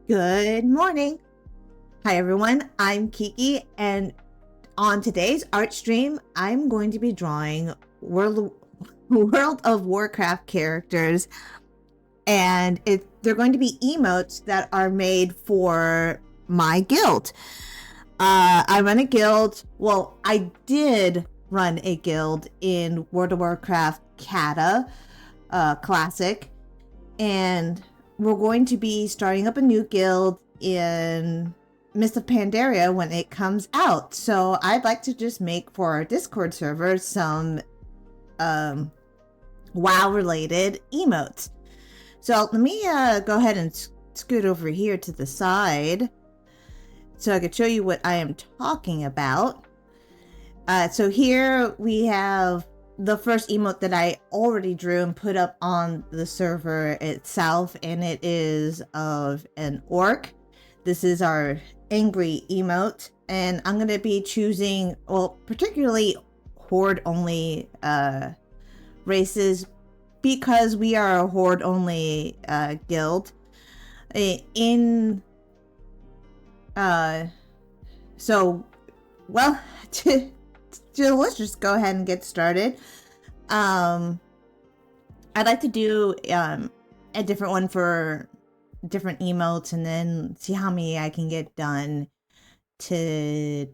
Good morning. Hi everyone, I'm Kiki, and on today's art stream, I'm going to be drawing World of Warcraft characters, and they're going to be emotes that are made for my guild. I run a guild. Well, I did run a guild in World of Warcraft Kata Classic, and we're going to be starting up a new guild in Mists of Pandaria when it comes out. So I'd like to just make for our Discord server some WoW related emotes. So let me go ahead and scoot over here to the side so I could show you what I am talking about. So here we have the first emote that I already drew and put up on the server itself, and it is of an orc. This is our angry emote, and I'm going to be choosing, well, particularly horde only races, because we are a horde only guild. Let's just go ahead and get started. I'd like to do a different one for different emotes, and then see how many I can get done today.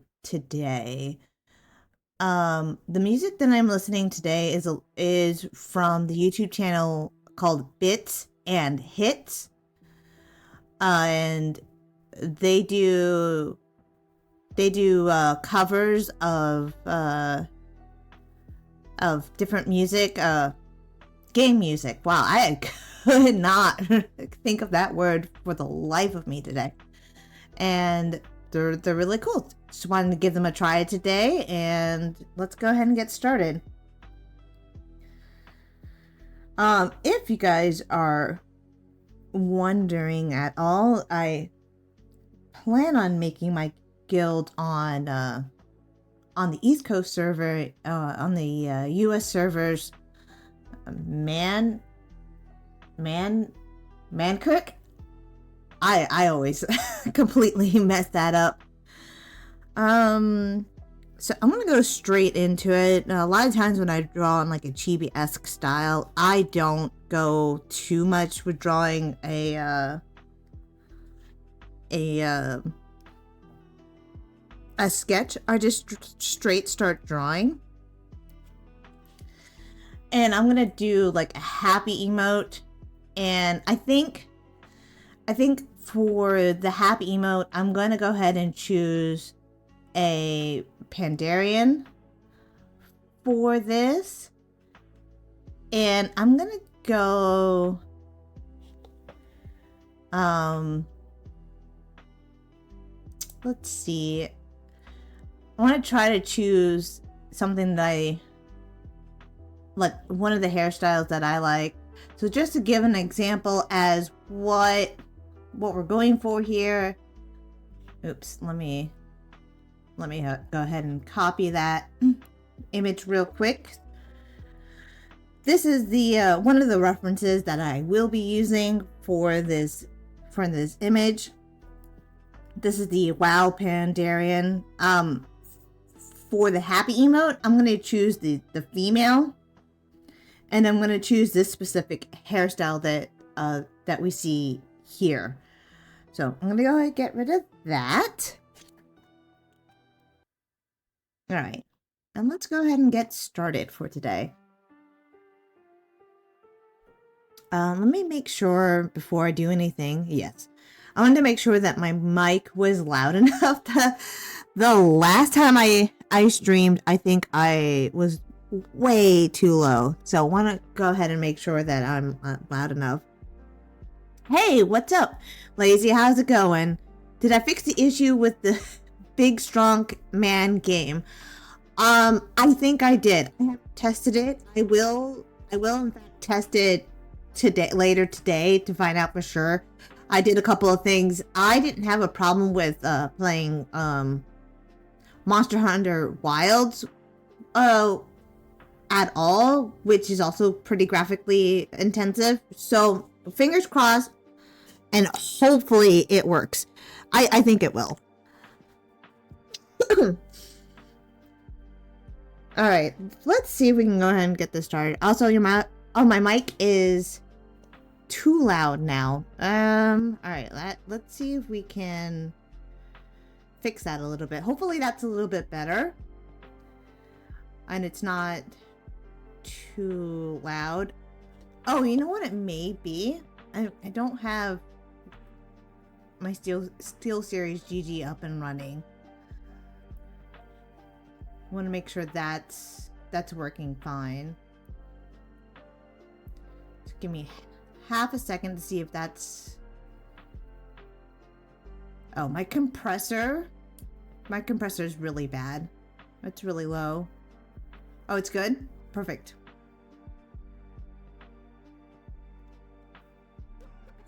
The music that I'm listening today is from the YouTube channel called Bits and Hits, and they do covers of different music, game music. Wow, I could not think of that word for the life of me today. And they're really cool. Just wanted to give them a try today, and let's go ahead and get started. If you guys are wondering at all, I plan on making my guild on the East Coast server, on the US servers. Mancook. I always completely mess that up. So I'm gonna go straight into it. A lot of times when I draw in like a chibi-esque style, I don't go too much with drawing a sketch. I just straight start drawing. And I'm gonna do like a happy emote, and I think for the happy emote, I'm gonna go ahead and choose a Pandaren for this, and I'm gonna go let's see. I want to try to choose something that I like, one of the hairstyles that I like. So just to give an example as what we're going for here. Oops, let me go ahead and copy that image real quick. This is the one of the references that I will be using for this image. This is the WoW Pandaren. For the happy emote, I'm going to choose the female, and I'm going to choose this specific hairstyle that we see here. So I'm going to go ahead and get rid of that. All right, and let's go ahead and get started for today. Let me make sure before I do anything. Yes, I wanted to make sure that my mic was loud enough. The last time I streamed, I think I was way too low. So I want to go ahead and make sure that I'm loud enough. Hey, what's up, Lazy? How's it going? Did I fix the issue with the big strong man game? I think I did. I haven't tested it. I will in fact test it later today to find out for sure. I did a couple of things. I didn't have a problem with playing Monster Hunter Wilds at all, which is also pretty graphically intensive. So fingers crossed, and hopefully it works. I think it will. All right, let's see if we can go ahead and get this started. Also, my mic is too loud now. All right, let's see if we can fix that a little bit. Hopefully that's a little bit better. And it's not too loud. Oh, you know what it may be? I don't have my SteelSeries GG up and running. I want to make sure that's working fine. Just give me half a second to see if that's... Oh, my compressor is really bad. It's really low. Oh, it's good? Perfect.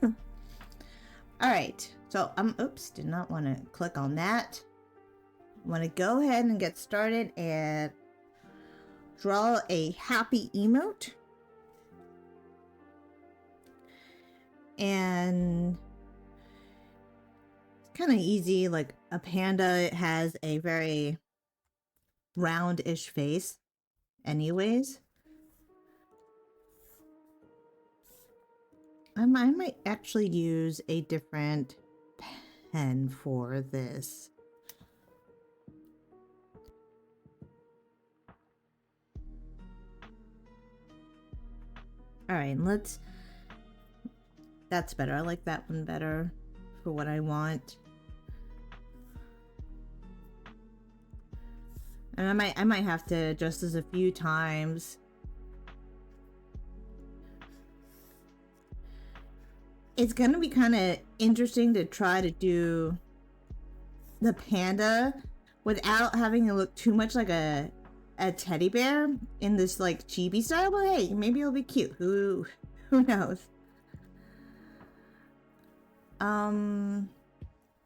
All right, so oops, did not want to click on that. I want to go ahead and get started and draw a happy emote. And it's kind of easy, like a panda has a very roundish face anyways. I might actually use a different pen for this. All right, that's better. I like that one better for what I want. And I might have to adjust this a few times. It's gonna be kind of interesting to try to do the panda without having to look too much like a teddy bear in this like chibi style, but hey, maybe it'll be cute. Who knows?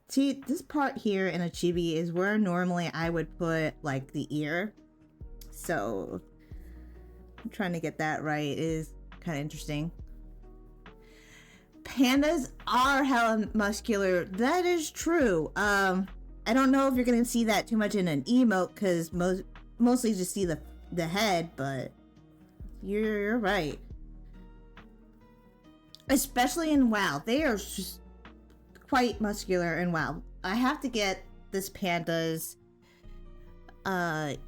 See, this part here in a chibi is where normally I would put like the ear. So I'm trying to get that right. It is kind of interesting. Pandas are hella muscular. That is true. I don't know if you're gonna see that too much in an emote because mostly just see the head, but you're right. Especially in WoW, they are just quite muscular in WoW. I have to get this panda's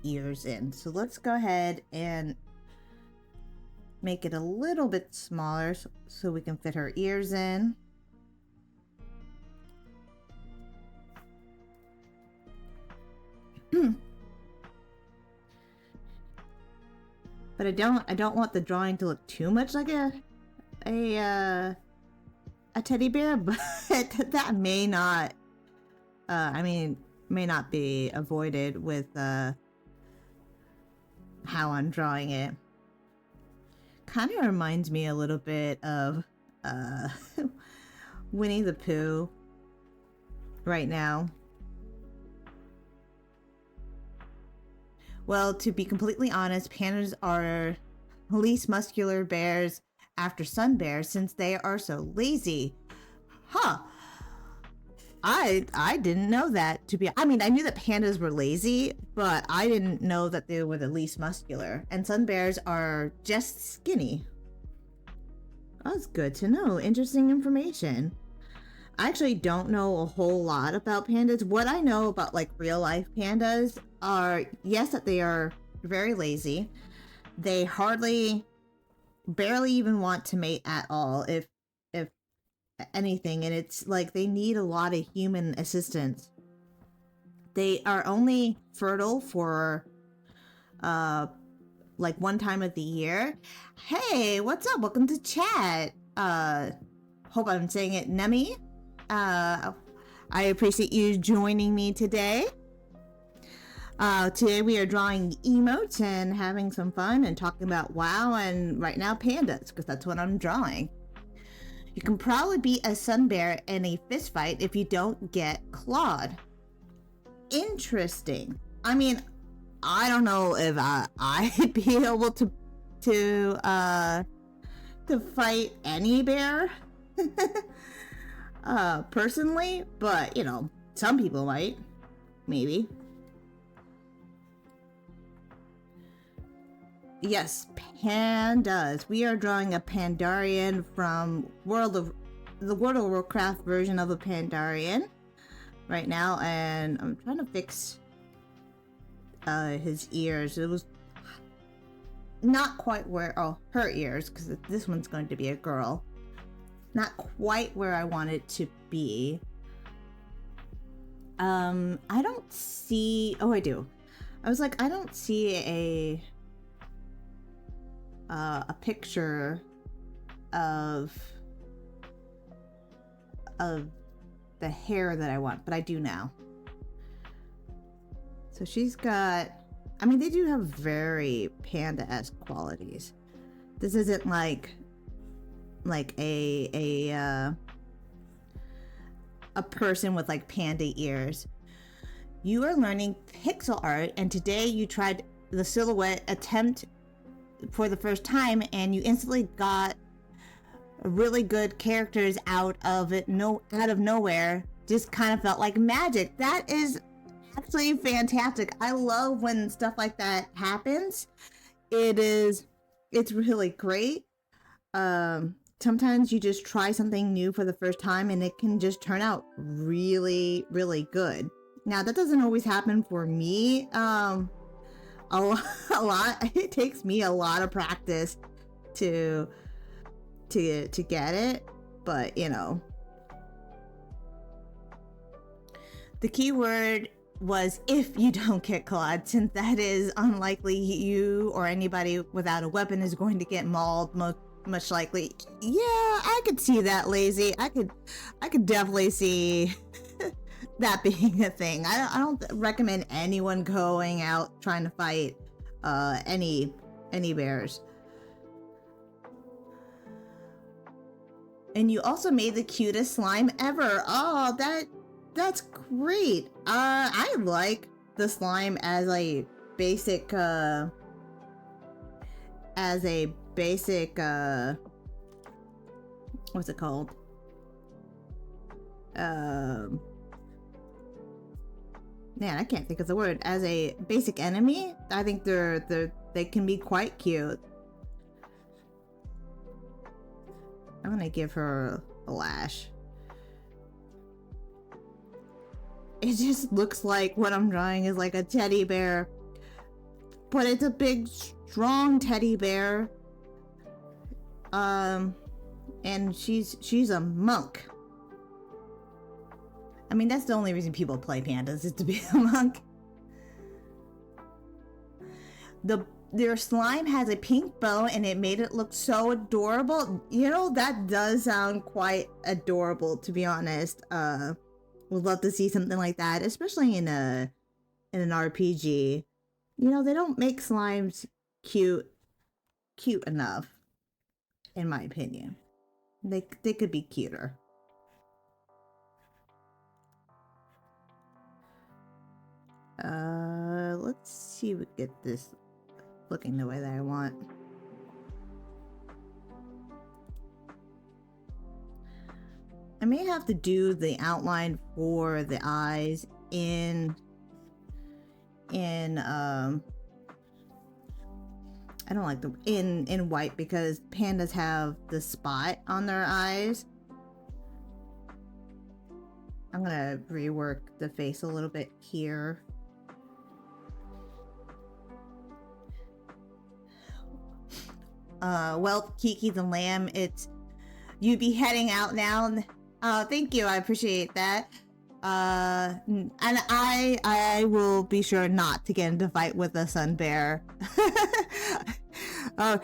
ears in. So let's go ahead and make it a little bit smaller so we can fit her ears in. But I don't want the drawing to look too much like a teddy bear, but that may not may not be avoided with how I'm drawing it. Kind of reminds me a little bit of Winnie the Pooh right now. Well, to be completely honest, pandas are least muscular bears after sun bears since they are so lazy. Huh. I didn't know that. I mean, I knew that pandas were lazy, but I didn't know that they were the least muscular. And sun bears are just skinny. That's good to know. Interesting information. I actually don't know a whole lot about pandas. What I know about like real life pandas are, yes, that they are very lazy. They barely even want to mate at all, if anything, and it's like they need a lot of human assistance. They are only fertile for like one time of the year. Hey, what's up? Welcome to chat. Hope I'm saying it Nemi. I appreciate you joining me today. Today we are drawing emotes and having some fun and talking about WoW and right now pandas, because that's what I'm drawing. You can probably beat a sun bear in a fist fight if you don't get clawed. Interesting. I mean, I don't know if I'd be able to fight any bear. personally, but you know, some people might, maybe. Yes, pandas. We are drawing a Pandaren from the World of Warcraft version of a Pandaren right now, and I'm trying to fix his ears. It was not quite where, oh, her ears, because this one's going to be a girl. Not quite where I want it to be. I don't see, oh, I do. I was like, I don't see a picture of the hair that I want, but I do now. So she's got, I mean, they do have very panda-esque qualities. This isn't like a person with like panda ears. You are learning pixel art, and today you tried the silhouette attempt for the first time, and you instantly got really good characters out of nowhere. Just kind of felt like magic. That is actually fantastic. I love when stuff like that happens. It's really great. Sometimes you just try something new for the first time and it can just turn out really, really good. Now that doesn't always happen for me. A lot. It takes me a lot of practice to get it, but you know. The key word was if you don't get Claude, since that is unlikely. You or anybody without a weapon is going to get mauled, much likely. Yeah, I could see that, Lazy. I could definitely see that being a thing. I don't recommend anyone going out trying to fight any bears. And you also made the cutest slime ever. Oh, that's great. I like the slime as a basic what's it called? Man, I can't think of the word. As a basic enemy, I think they can be quite cute. I'm gonna give her a lash. It just looks like what I'm drawing is like a teddy bear, but it's a big, strong teddy bear. And she's a monk. I mean, that's the only reason people play pandas, is to be a monk. Their slime has a pink bow and it made it look so adorable. You know, that does sound quite adorable, to be honest. Would love to see something like that, especially in an RPG. You know, they don't make slimes cute enough, in my opinion. They could be cuter. Let's see if we get this looking the way that I want. I may have to do the outline for the eyes in I don't like in white, because pandas have the spot on their eyes. I'm gonna rework the face a little bit here. Well, Kiki the lamb, you'd be heading out now. Thank you, I appreciate that. And I will be sure not to get into fight with a sun bear. I'll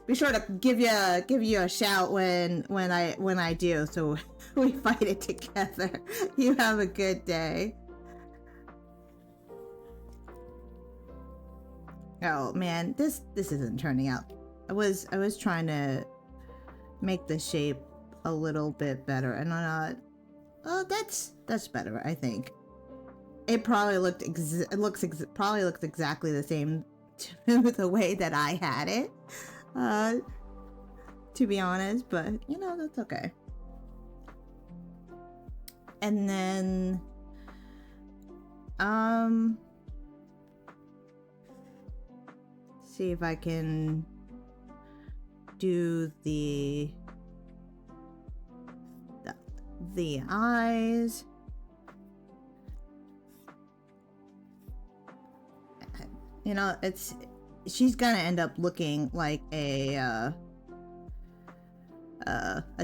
be sure to give you a shout when I do, so we fight it together. You have a good day. Oh man, this isn't turning out. I was trying to make the shape a little bit better, and oh, that's better, I think. It probably looks exactly the same to the way that I had it, to be honest, but you know, that's okay. And then, see if I can do the eyes. You know, she's gonna end up looking like a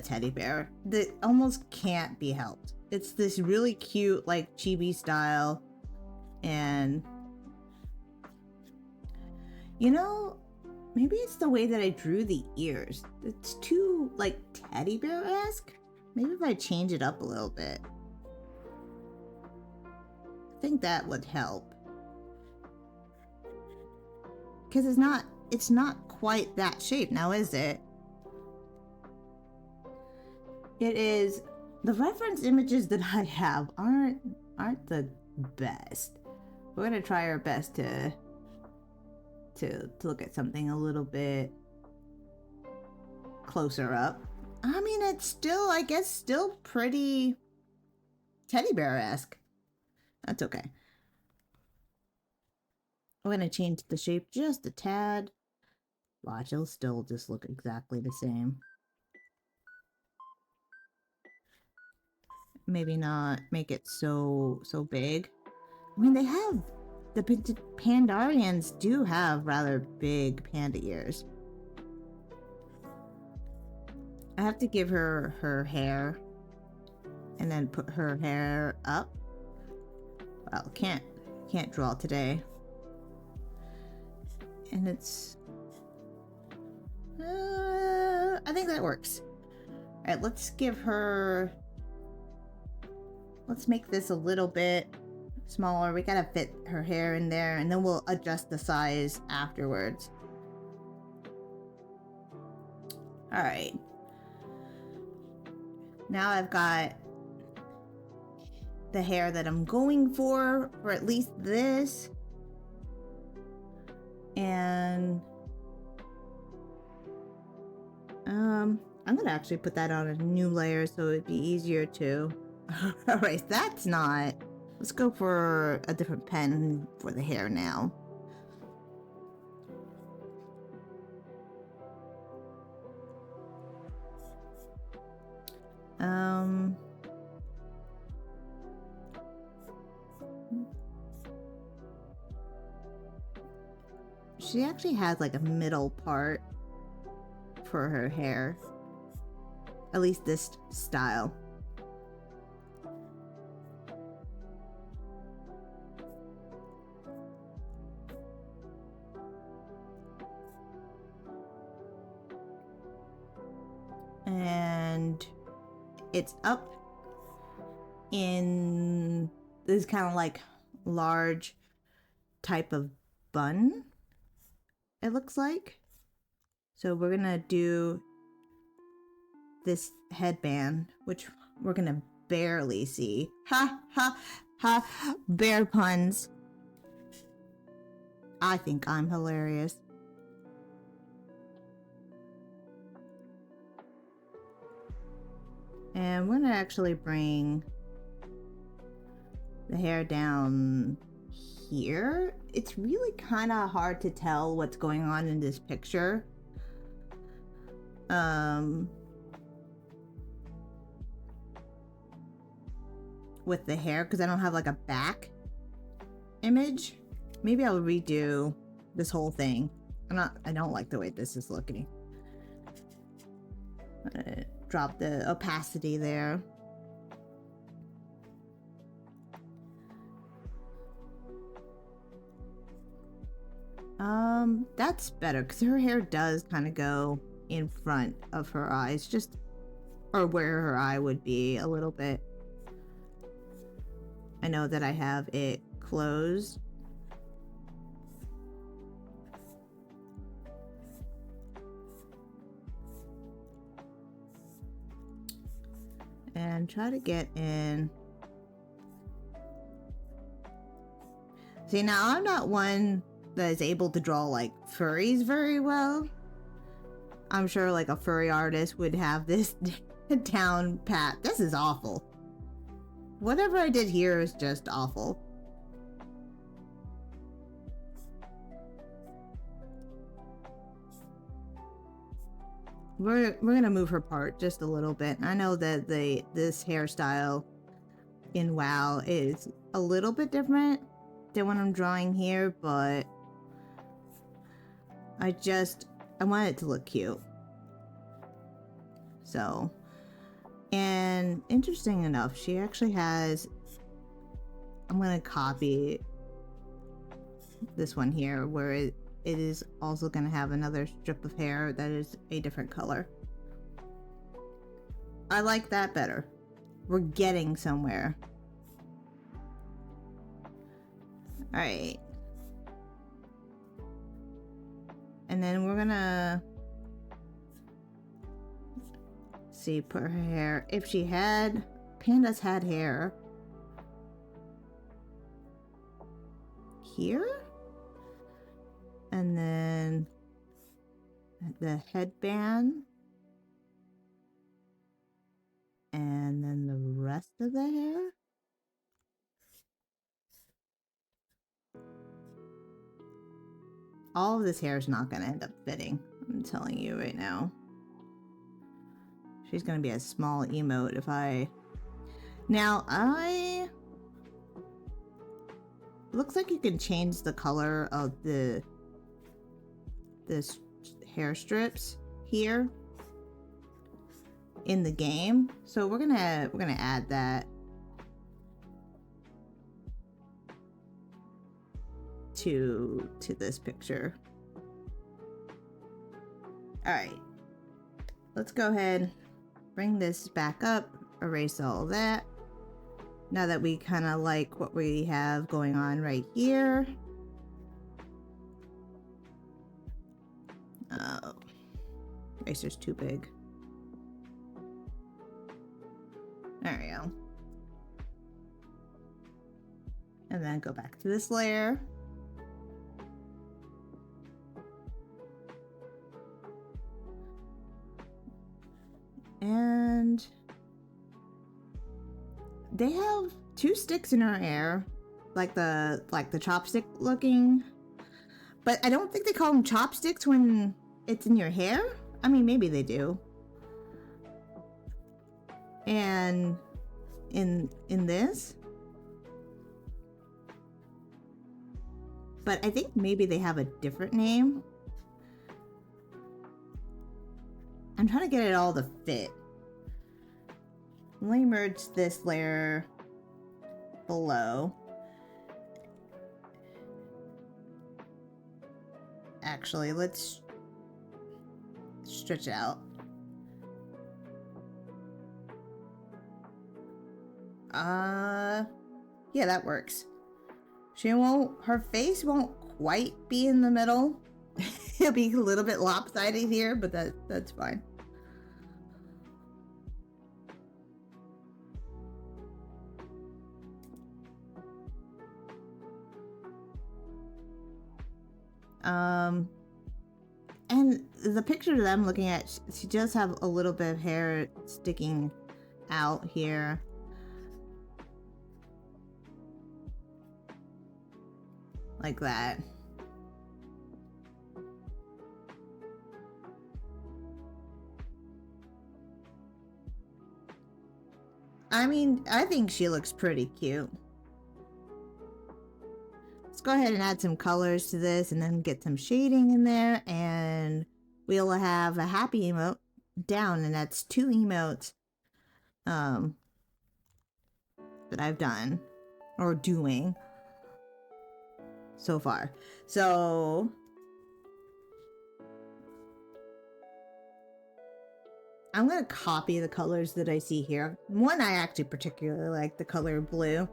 teddy bear that almost can't be helped. It's this really cute, like, chibi style, and you know, maybe it's the way that I drew the ears. It's too, like, teddy bear-esque. Maybe if I change it up a little bit. I think that would help. Because it's not quite that shape now, is it? It is. The reference images that I have aren't the best. We're gonna try our best to look at something a little bit closer up. I mean, it's still, I guess, still pretty teddy bear-esque. That's okay. I'm gonna change the shape just a tad. Watch, it'll still just look exactly the same. Maybe not make it so big. I mean, the Pandarians do have rather big panda ears. I have to give her her hair and then put her hair up. Well, can't draw today. And it's I think that works. All right, let's make this a little bit smaller. We gotta fit her hair in there, and then we'll adjust the size afterwards. All right. Now I've got the hair that I'm going for at least this. And I'm gonna actually put that on a new layer so it'd be easier to. All right, that's not. Let's go for a different pen for the hair now. She actually has like a middle part for her hair. At least this style. And it's up in this kind of like large type of bun, it looks like. So we're gonna do this headband, which we're gonna barely see. Ha ha ha, bear puns. I think I'm hilarious. And we're gonna actually bring the hair down here. It's really kind of hard to tell what's going on in this picture. With the hair, because I don't have like a back image. Maybe I'll redo this whole thing. I don't like the way this is looking. Drop the opacity there. That's better because her hair does kind of go in front of her eyes, just or where her eye would be a little bit. I know that I have it closed. And try to get in. See, now I'm not one that is able to draw like furries very well. I'm sure like a furry artist would have this down pat. This is awful. Whatever I did here is just awful. We're gonna move her part just a little bit. I know that this hairstyle in WoW is a little bit different than what I'm drawing here, but I want it to look cute. So, and interesting enough, she actually has, I'm gonna copy this one here where it is also gonna have another strip of hair that is a different color. I like that better. We're getting somewhere. Alright. And then we're gonna see, put her hair. If she had, pandas had hair here, and then the headband, and then the rest of the hair. All of this hair is not going to end up fitting. I'm telling you right now. She's going to be a small emote if I... Now, looks like you can change the color of this hair strips here in the game. So we're gonna add that to this picture. All right, let's go ahead, bring this back up, erase all that. Now that we kind of like what we have going on right here. Oh, eraser's too big. There we go. And then go back to this layer. And they have two sticks in her hair, like the chopstick looking, but I don't think they call them chopsticks when it's in your hair. I mean, maybe they do. And in this, but I think maybe they have a different name. I'm trying to get it all to fit. Let me merge this layer below. Actually, let's stretch it out. Yeah, that works. Her face won't quite be in the middle. It'll be a little bit lopsided here, but that's fine. And the picture that I'm looking at, she does have a little bit of hair sticking out here. Like that. I mean, I think she looks pretty cute. Let's go ahead and add some colors to this and then get some shading in there, and we'll have a happy emote down, and that's 2 emotes that I've done or doing so far. So I'm gonna copy the colors that I see here. One, I actually particularly like the color blue.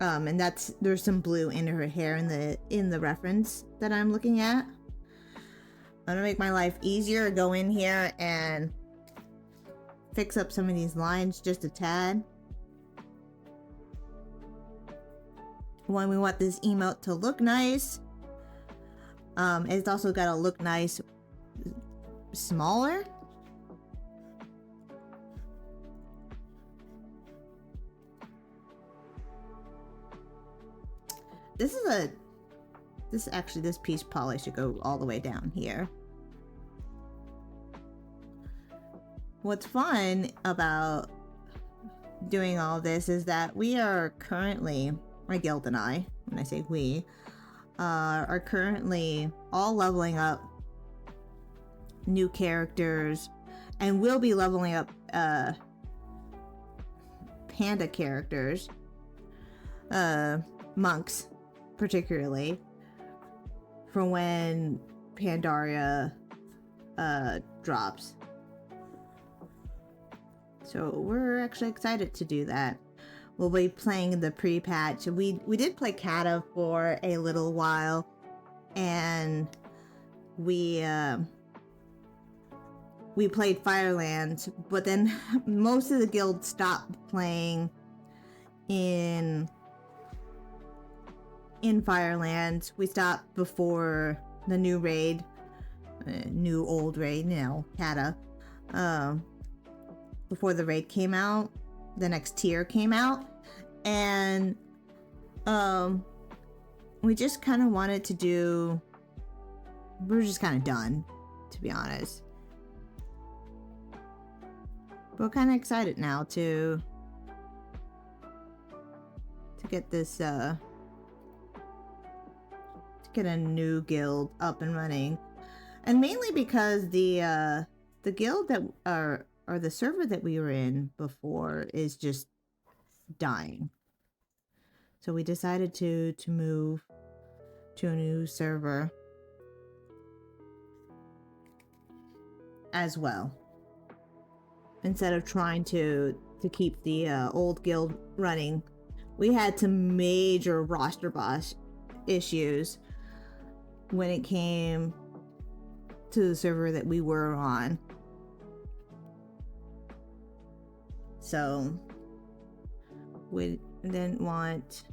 And there's some blue in her hair in the reference that I'm looking at. I'm gonna make my life easier, go in here and fix up some of these lines just a tad. When we want this emote to look nice, it's also gotta look nice smaller. this piece probably should go all the way down here. What's fun about doing all this is that we are currently, my guild and I, when I say we, are currently all leveling up new characters, and we'll be leveling up panda characters, monks particularly, for when Pandaria drops. So we're actually excited to do that. We'll be playing the pre-patch. We did play Kata for a little while, and we played Firelands, but then most of the guild stopped playing in Firelands. We stopped before the new raid, new old raid, you know, Kata. Before the raid came out, the next tier came out, and we just kind of wanted to do. We're just kind of done, to be honest. But we're kind of excited now to get this to get a new guild up and running, and mainly because the guild that or the server that we were in before is just dying. So we decided to move to a new server as well, instead of trying to keep the old guild running. We had some major roster boss issues when it came to the server that we were on. So we didn't want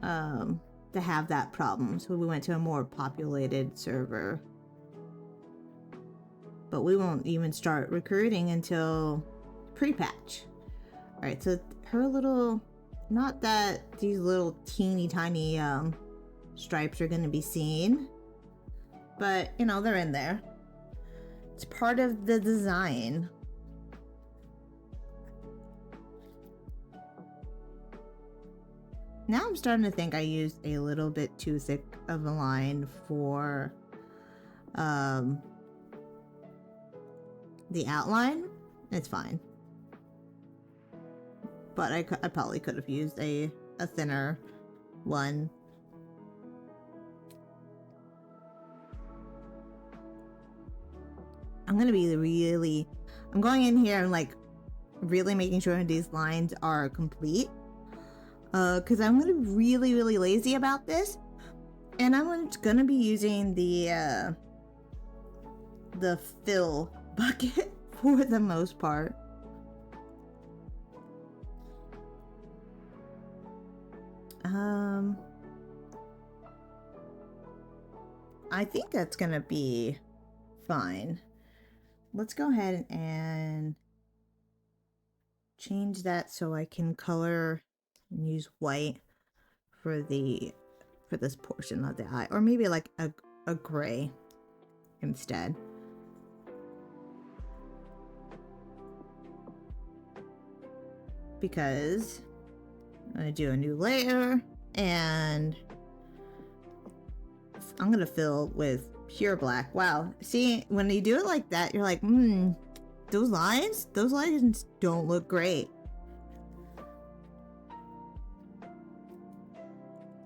to have that problem, so we went to a more populated server. But we won't even start recruiting until pre-patch. Alright, so her little, not that these little teeny tiny stripes are going to be seen, but you know, they're in there. It's part of the design. Now I'm starting to think I used a little bit too thick of a line for the outline. It's fine. But I probably could have used a thinner one. I'm gonna be I'm going in here and like really making sure these lines are complete, because I'm gonna be really lazy about this, and I'm gonna be using the fill bucket for the most part. I think that's gonna be fine. Let's go ahead and change that so I can color and use white for this portion of the eye, or maybe like a gray instead. Because I'm gonna do a new layer, and I'm gonna fill with pure black. Wow, see, when you do it like that, you're like, those lines don't look great.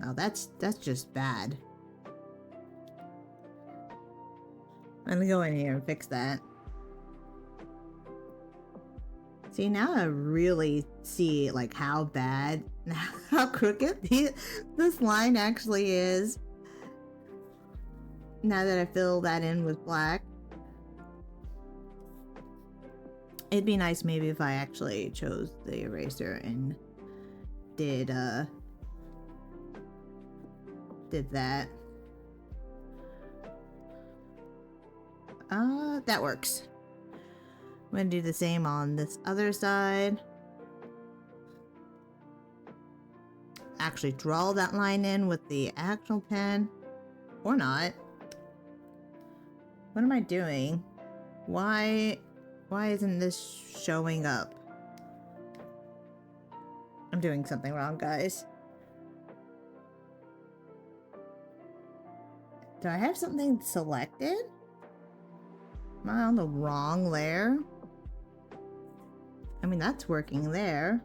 Now that's just bad. I'm gonna go in here and fix that. See, now I really see like how bad, how crooked this line actually is. Now that I fill that in with black. It'd be nice maybe if I actually chose the eraser and did that. That works. I'm gonna do the same on this other side. actually draw that line in with the actual pen. Or not. What am I doing? Why isn't this showing up? I'm doing something wrong, guys. Do I have something selected? Am I on the wrong layer? I mean, that's working there.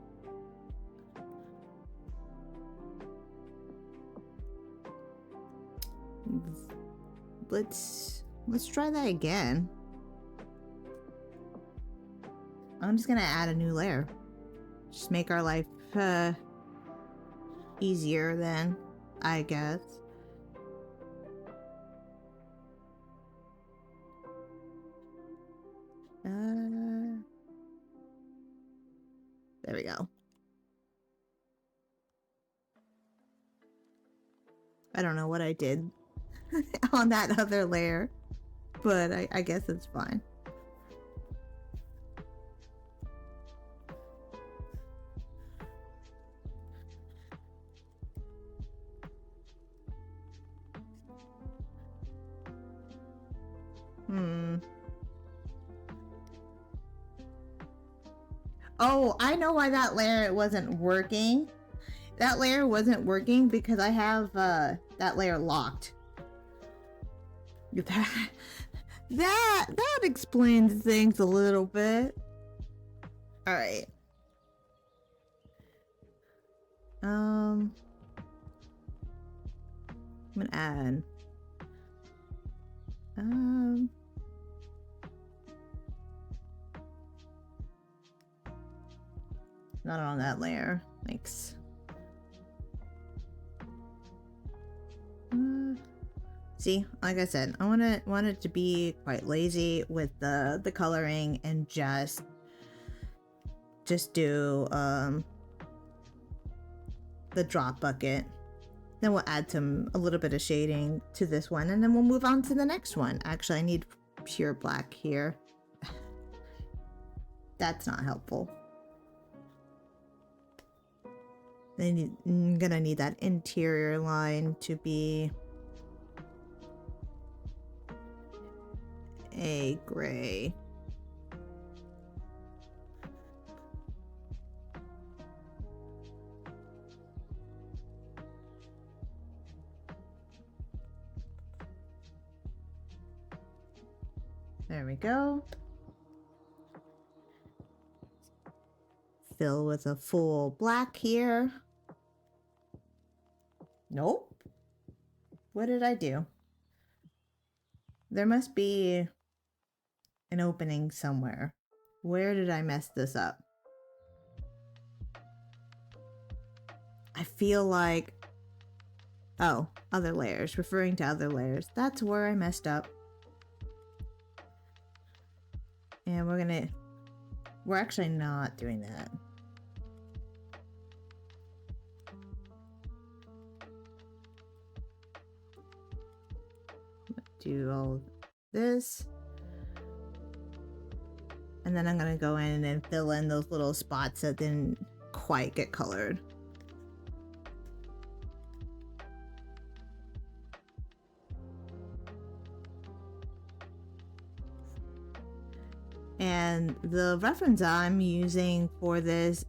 Let's try that again. I'm just gonna add a new layer. Just make our life easier then, I guess. There we go. I don't know what I did on that other layer, but I guess it's fine. Oh, I know why that layer wasn't working. That layer wasn't working because I have that layer locked. That explains things a little bit. All right. I'm gonna add. Not on that layer. Thanks. See, like I said, I wanted to be quite lazy with the coloring and just do the drop bucket. Then we'll add a little bit of shading to this one, and then we'll move on to the next one. Actually, I need pure black here. That's not helpful. I'm gonna need that interior line to be a gray. There we go. Fill with a full black here. Nope. What did I do? There must be an opening somewhere. Where did I mess this up? I feel like... Oh, other layers. Referring to other layers. That's where I messed up. And we're actually not doing that. Do all of this. And then I'm gonna go in and fill in those little spots that didn't quite get colored. And the reference I'm using for this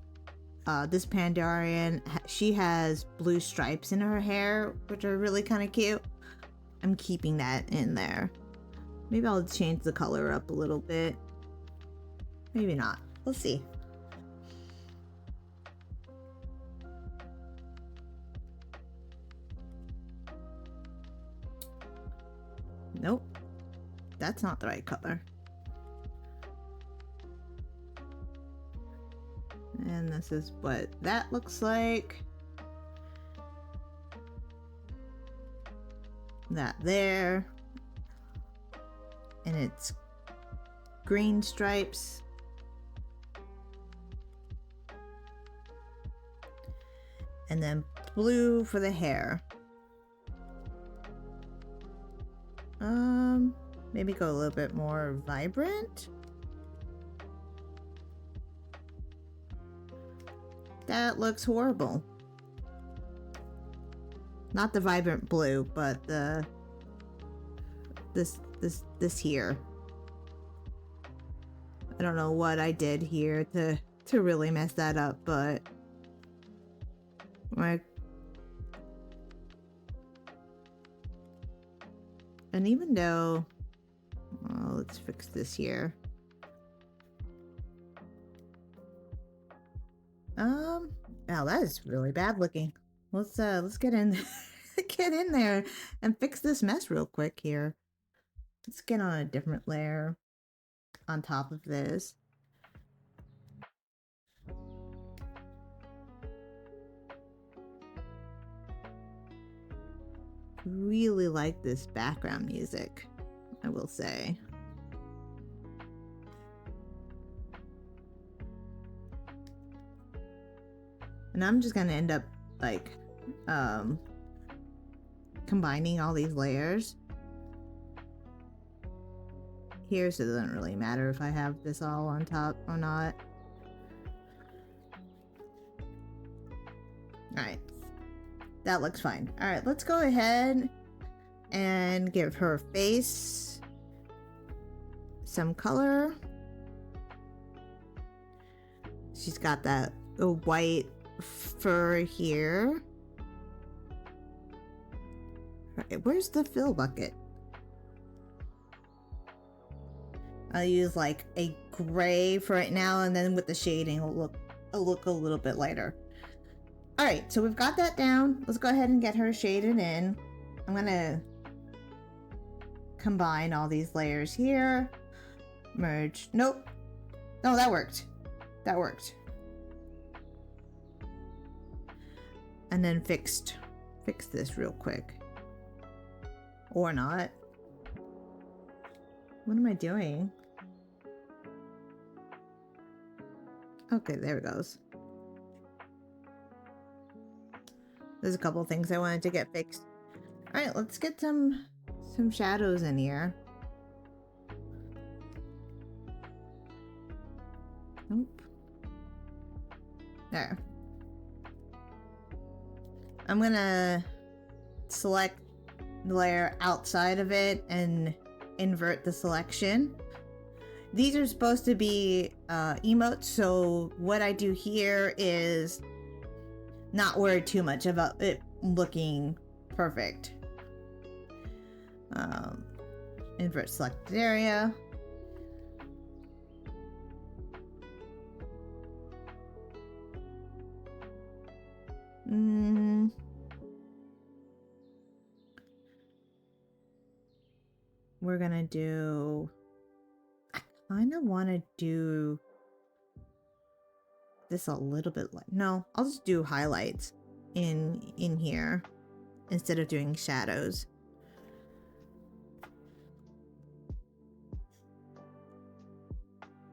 Pandaren, she has blue stripes in her hair, which are really kind of cute. I'm keeping that in there. Maybe I'll change the color up a little bit. Maybe not. We'll see. Nope. That's not the right color. And this is what that looks like. That there. And it's green stripes. And then blue for the hair. Maybe go a little bit more vibrant. That looks horrible. Not the vibrant blue, but the this here. I don't know what I did here to really mess that up, but and even though, well, let's fix this here. Wow, that is really bad looking. Let's get in get in there and fix this mess real quick here. Let's get on a different layer on top of this. Really like this background music, I will say. And I'm just gonna end up like combining all these layers here, so it doesn't really matter if I have this all on top or not. Alright, that looks fine. Alright, let's go ahead and give her face some color. She's got that white fur here. Right, where's the fill bucket? I'll use like a gray for right now, and then with the shading it'll look a little bit lighter. Alright, so we've got that down. Let's go ahead and get her shaded in. I'm gonna combine all these layers here. Merge. Nope. No, that worked. That worked. And then fix this real quick. Or not. What am I doing? Okay, there it goes. There's a couple things I wanted to get fixed. Alright, let's get some shadows in here. Nope. There. I'm gonna select the layer outside of it and invert the selection. These are supposed to be emotes, so what I do here is not worry too much about it looking perfect. Invert selected area. We're gonna do, I kind of want to do this a little bit like, no, I'll just do highlights in here instead of doing shadows.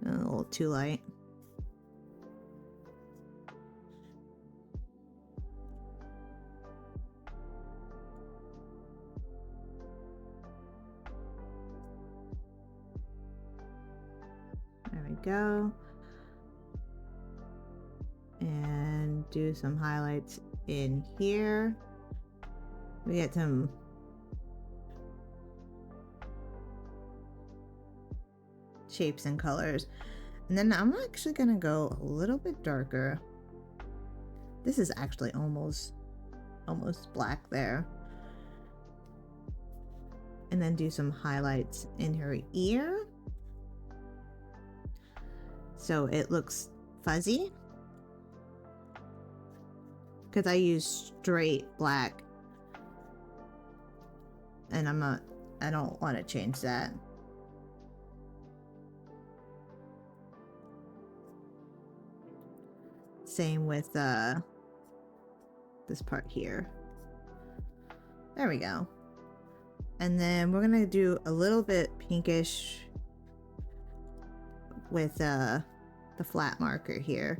A little too light. There we go. And do some highlights in here. We get some shapes and colors. And then I'm actually gonna go a little bit darker. This is actually almost black there. And then do some highlights in her ear, so it looks fuzzy. Because I use straight black. And I don't want to change that. Same with this part here. There we go. And then we're gonna do a little bit pinkish with the flat marker here.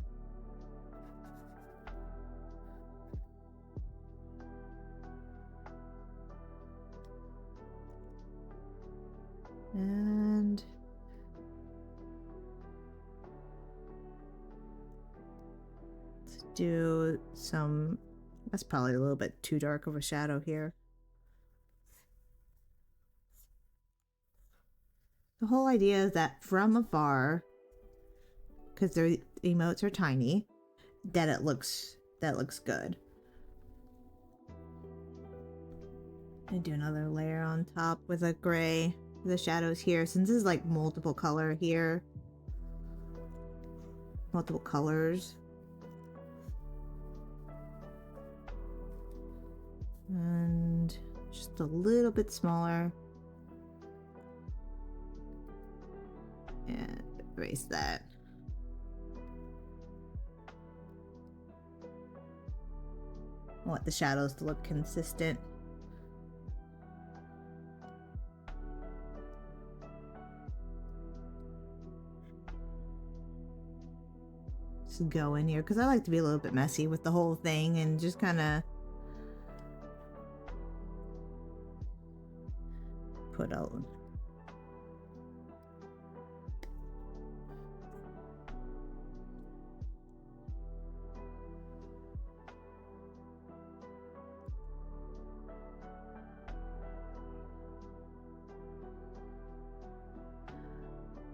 And let's do some That's probably a little bit too dark of a shadow here. The whole idea is that from afar, because their emotes are tiny, that looks good. I do another layer on top with a gray. The shadows here, since this is like multiple color here, multiple colors. And just a little bit smaller. And erase that. I want the shadows to look consistent. Just go in here because I like to be a little bit messy with the whole thing and just kind of put out.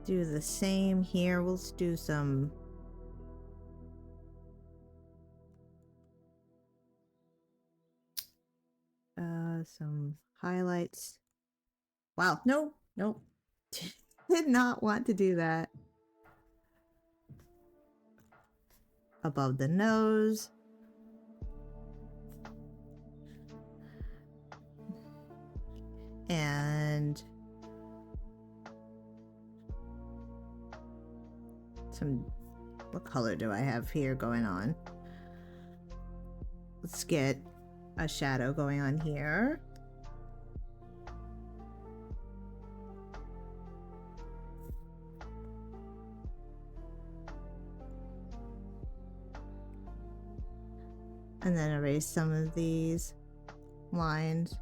Do the same here. We'll just do some highlights. Wow, no, nope. Did not want to do that. Above the nose. And some, what color do I have here going on? Let's get a shadow going on here. And then erase some of these lines.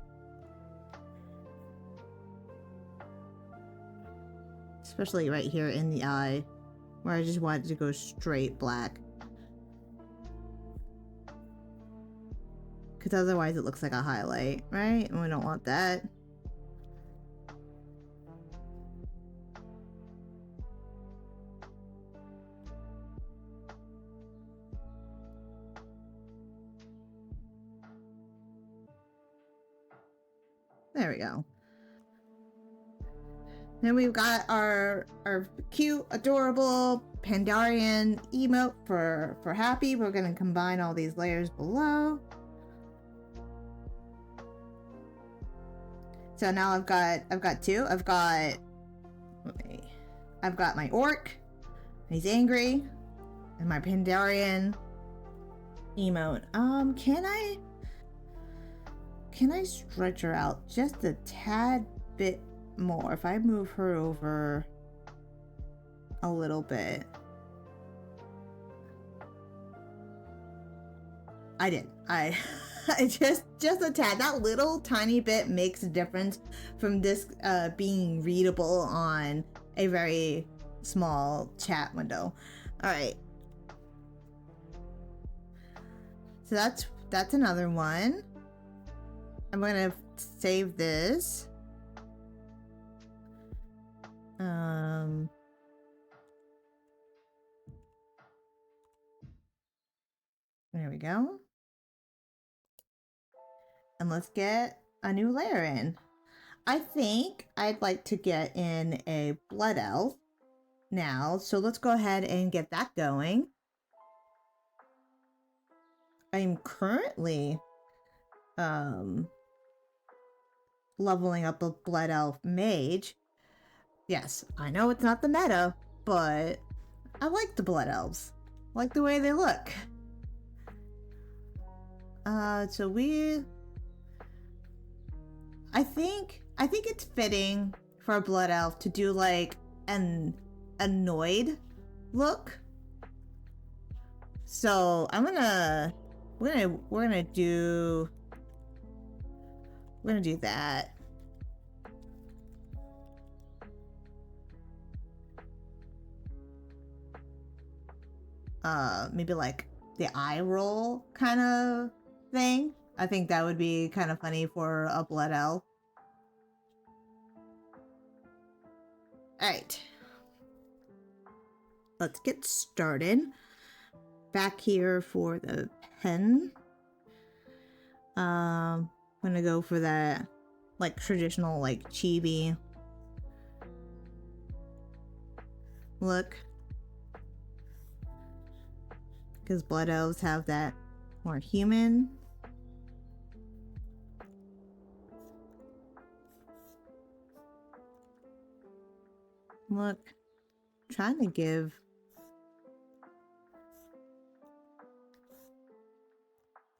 Especially right here in the eye, where I just wanted to go straight black. Because otherwise it looks like a highlight, right? And we don't want that. There we go. Then we've got our cute, adorable Pandaren emote for happy. We're gonna combine all these layers below. So now I've got two. I've got my orc. He's angry, and my Pandaren emote. Can I stretch her out just a tad bit more if I move her over a little bit? I did. I just a tad. That little tiny bit makes a difference from this being readable on a very small chat window. All right. So that's another one. I'm gonna save this. There we go. And let's get a new layer in. I think I'd like to get in a blood elf now. So let's go ahead and get that going. I'm currently leveling up a blood elf mage. Yes, I know it's not the meta, but I like the blood elves. I like the way they look. So I think it's fitting for a blood elf to do like an annoyed look. So we're gonna do that. Maybe like the eye roll kind of thing. I think that would be kind of funny for a blood elf. Alright. Let's get started. Back here for the pen. I'm gonna go for that like traditional like chibi look. Because blood elves have that more human. Look, trying to give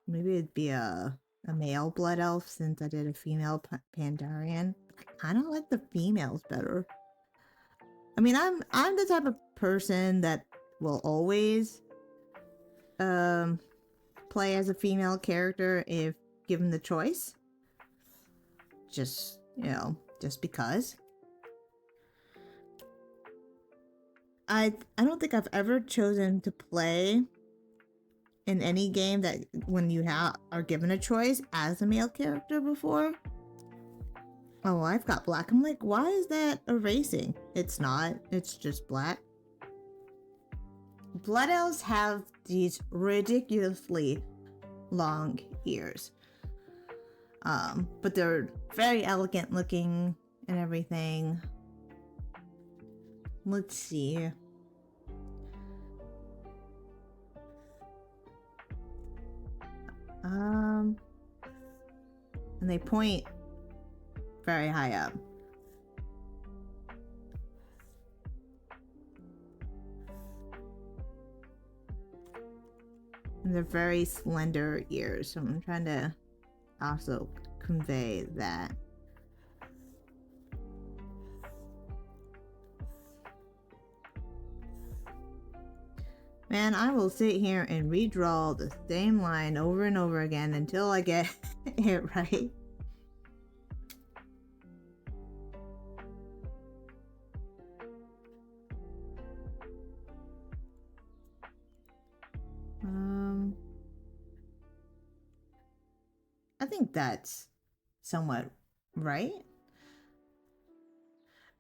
maybe it'd be a male blood elf since I did a female Pandaren. I kind of like the females better. I mean, I'm the type of person that will always play as a female character if given the choice. Just, you know, just because. I don't think I've ever chosen to play in any game that when you are given a choice as a male character before. Oh, I've got black. I'm like, why is that erasing? It's not. It's just black. Blood elves have these ridiculously long ears. But they're very elegant looking and everything. Let's see. And they point very high up. And they're very slender ears, so I'm trying to also convey that. Man, I will sit here and redraw the same line over and over again until I get it right. I think that's somewhat right.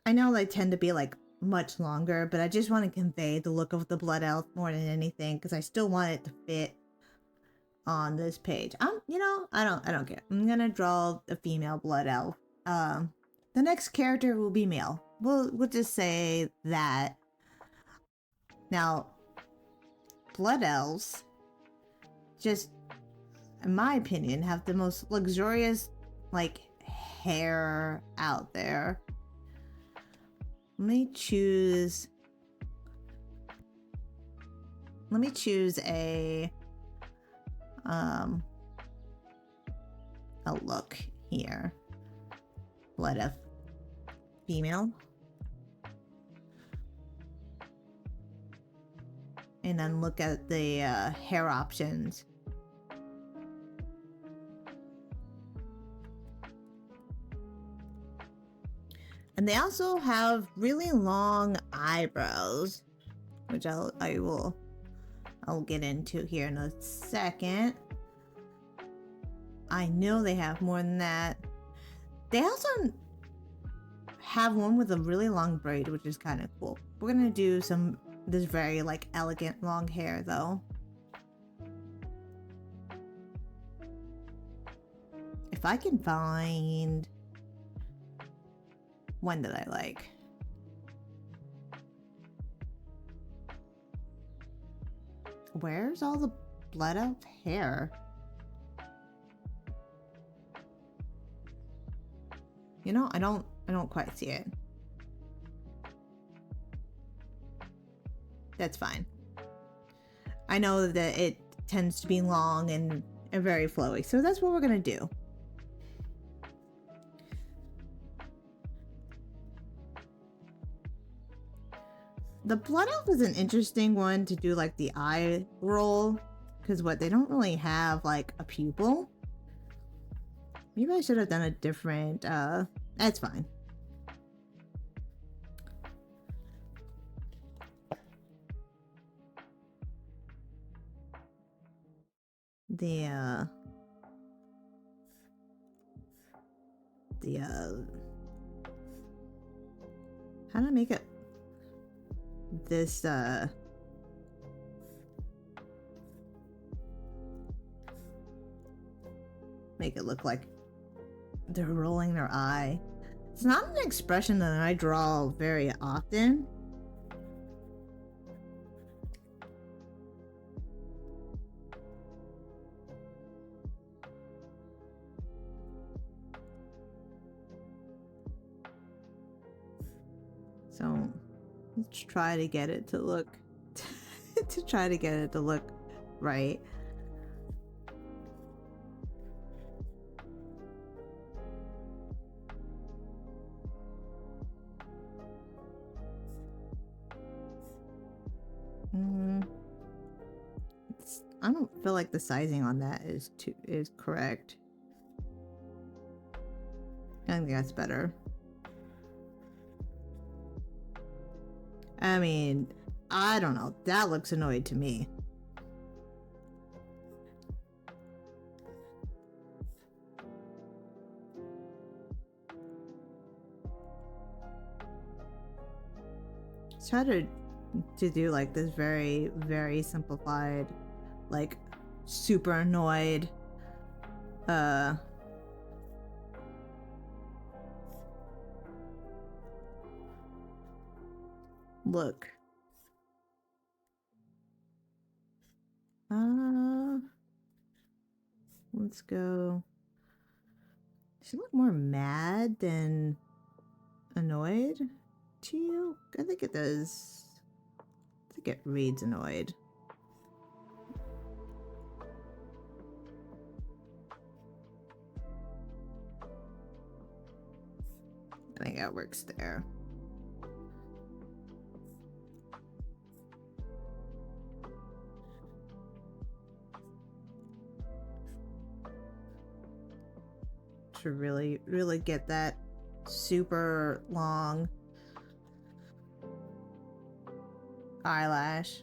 I know they tend to be like much longer, but I just want to convey the look of the blood elf more than anything because I still want it to fit on this page. You know, I don't care. I'm gonna draw a female blood elf. The next character will be male. We'll just say that. Now, blood elves, just in my opinion, have the most luxurious like hair out there. Let me choose a look here. Blood of female. And then look at the hair options. And they also have really long eyebrows, which I'll get into here in a second. I know they have more than that. They also have one with a really long braid, which is kind of cool. We're gonna do this very like elegant long hair though. If I can find one that I like. Where's all the blood elf hair? You know, I don't quite see it. That's fine. I know that it tends to be long and very flowy, so that's what we're gonna do. The blood elf is an interesting one to do like the eye roll, because they don't really have like a pupil. Maybe I should have done a different, that's fine. the how do I make it this make it look like they're rolling their eye. It's not an expression that I draw very often. So let's try to get it to look right. I don't feel like the sizing on that is correct. I think that's better. I mean, I don't know. That looks annoyed to me. Let's try to do like this very, very simplified, like super annoyed look. Let's go. She look more mad than annoyed to you? I think it does. I think it reads annoyed. I think that works there. To really, really get that super long eyelash.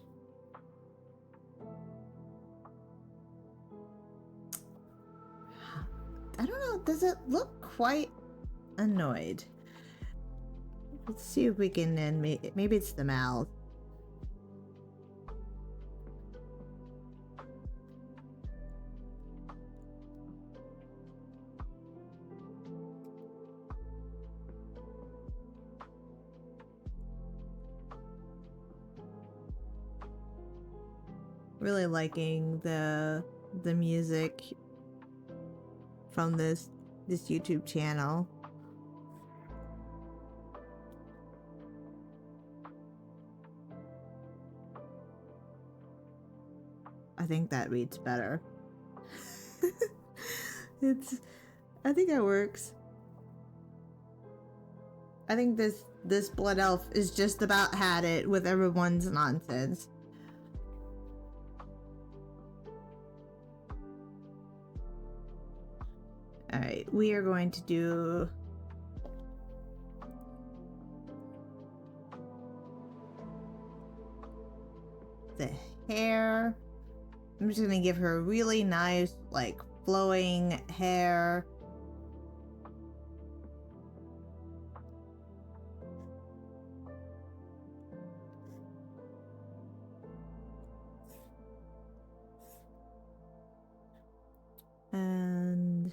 I don't know, does it look quite annoyed? Let's see if we can then maybe it's the mouth. Really liking the music from this YouTube channel. I think that reads better. I think it works. I think this blood elf is just about had it with everyone's nonsense. Alright, we are going to do the hair. I'm just gonna give her really nice, like, flowing hair. And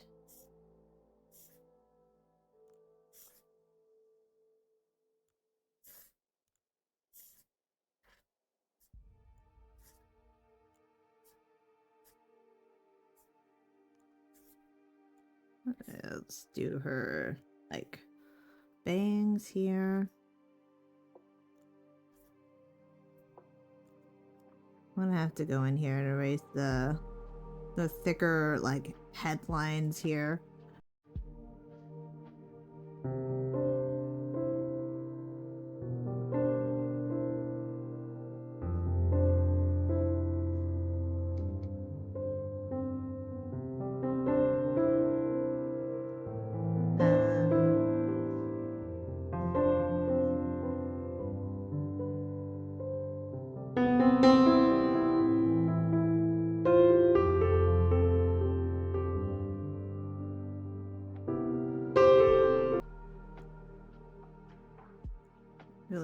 let's do her, like, bangs here. I'm gonna have to go in here and erase the thicker, like, headlines here.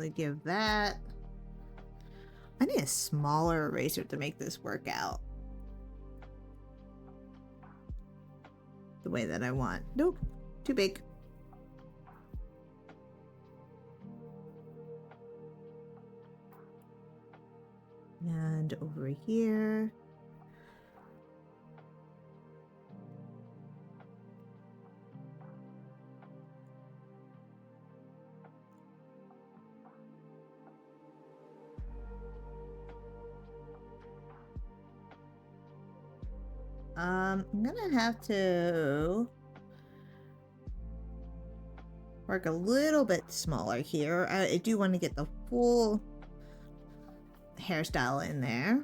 gonna give that. I need a smaller eraser to make this work out the way that I want. Nope, too big. And over here. I'm gonna have to work a little bit smaller here. I do want to get the full hairstyle in there.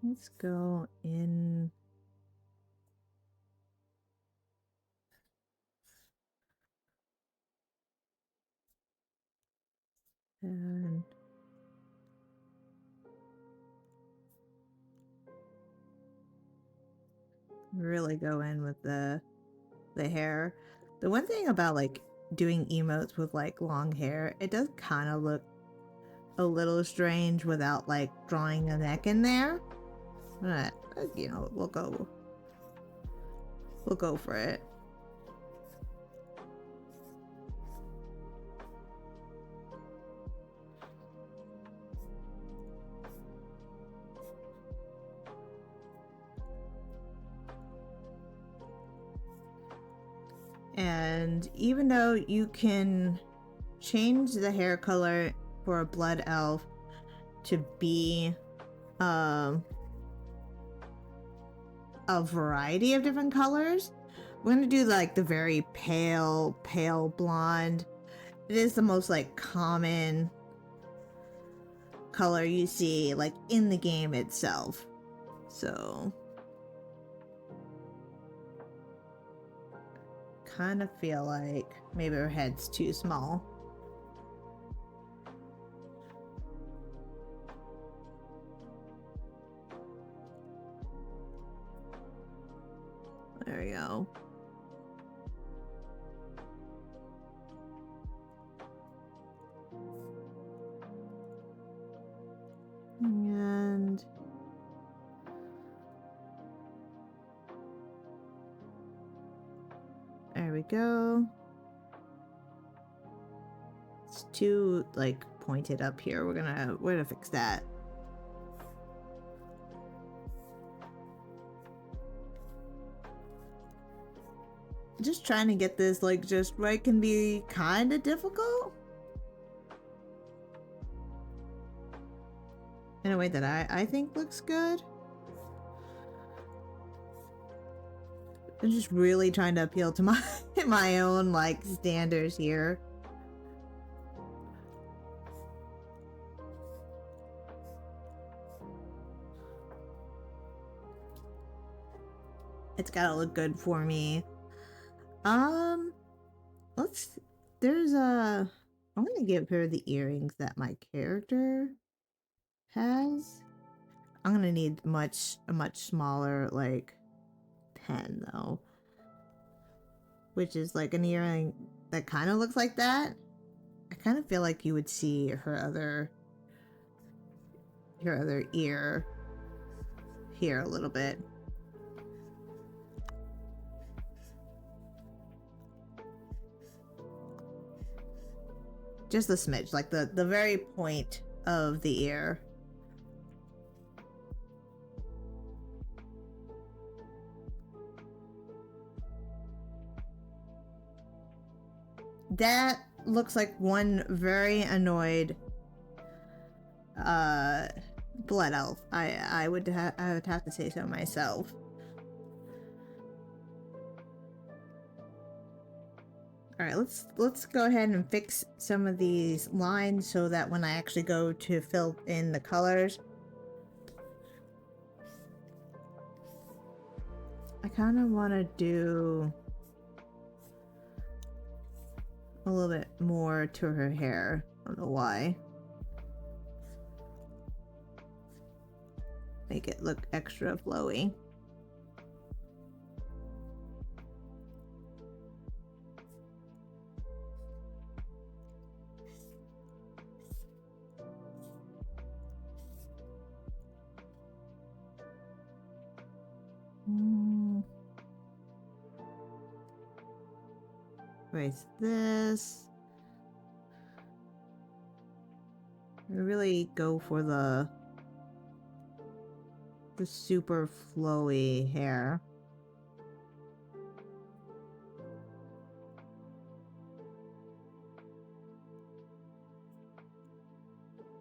Let's go in. And really go in with the hair. The one thing about like doing emotes with like long hair, it does kind of look a little strange without like drawing a neck in there. But you know, we'll go for it. And even though you can change the hair color for a blood elf to be a variety of different colors, we're gonna do like the very pale blonde. It is the most like common color you see like in the game itself. So kind of feel like maybe her head's too small. There we go. And there we go. It's too like pointed up here. We're gonna fix that. Just trying to get this like just right can be kind of difficult in a way that I think looks good. I'm just really trying to appeal to my own like standards here. It's gotta look good for me. I'm gonna give her the earrings that my character has. I'm gonna need a much smaller like pen though, which is like an earring that kind of looks like that. I kind of feel like you would see her other ear here a little bit. Just a smidge, like the very point of the ear. That looks like one very annoyed blood elf. I would have to say so myself. All right, let's go ahead and fix some of these lines so that when I actually go to fill in the colors, I kind of want to do a little bit more to her hair. I don't know why. Make it look extra flowy. Erase this. I really go for the super flowy hair.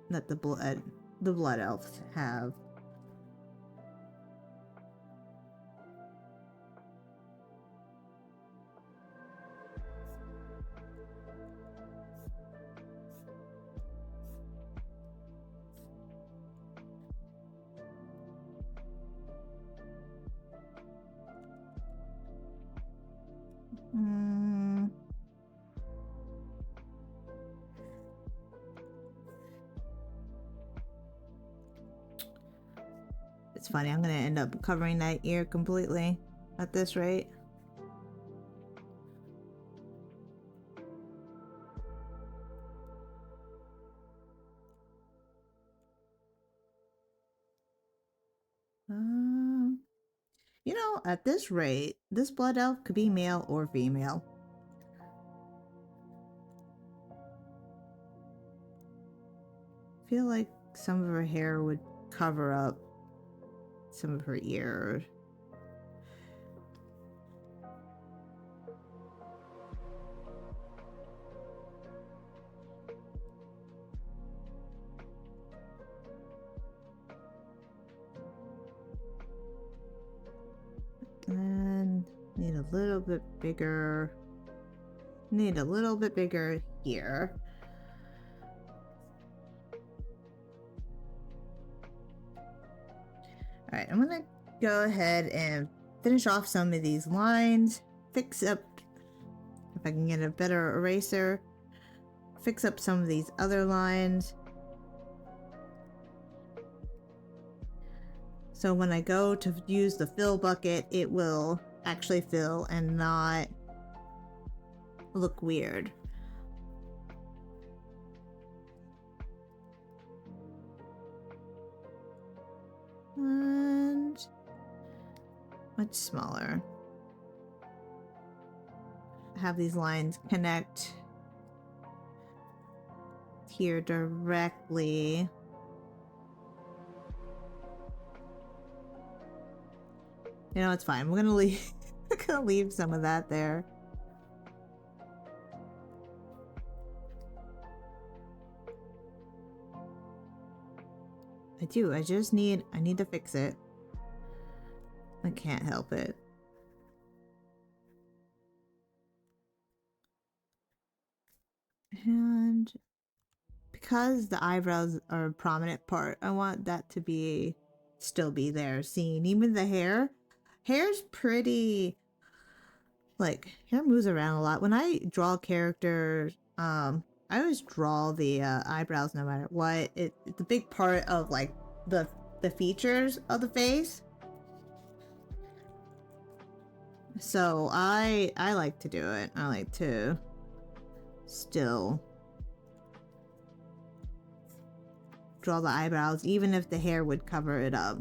That the blood elves have. It's funny, I'm gonna end up covering that ear completely at this rate. You know, at this rate, this blood elf could be male or female. I feel like some of her hair would cover up some of her ears. And need a little bit bigger. Need a little bit bigger here. Alright, I'm gonna go ahead and finish off some of these lines. Fix up, if I can get a better eraser, fix up some of these other lines. So when I go to use the fill bucket, it will actually fill and not look weird. And much smaller. Have these lines connect here directly. You know, it's fine. We're gonna leave I'm gonna leave some of that there. I need to fix it. I can't help it. And because the eyebrows are a prominent part, I want that to still be there, seen. Even the hair's pretty, like, hair moves around a lot. When I draw characters, I always draw the eyebrows no matter what. It's a big part of, like, the features of the face. So I like to do it. I like to still draw the eyebrows, even if the hair would cover it up.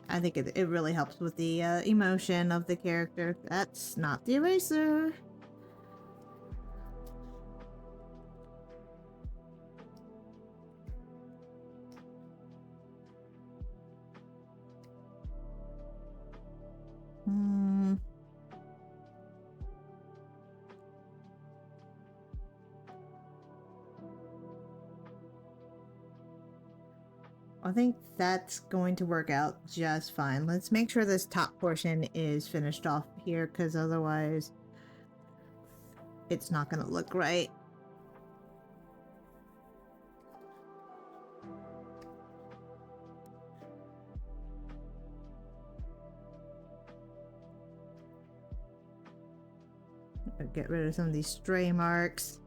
I think it really helps with the emotion of the character. That's not the eraser. I think that's going to work out just fine. Let's make sure this top portion is finished off here, because otherwise it's not going to look right. Get rid of some of these stray marks.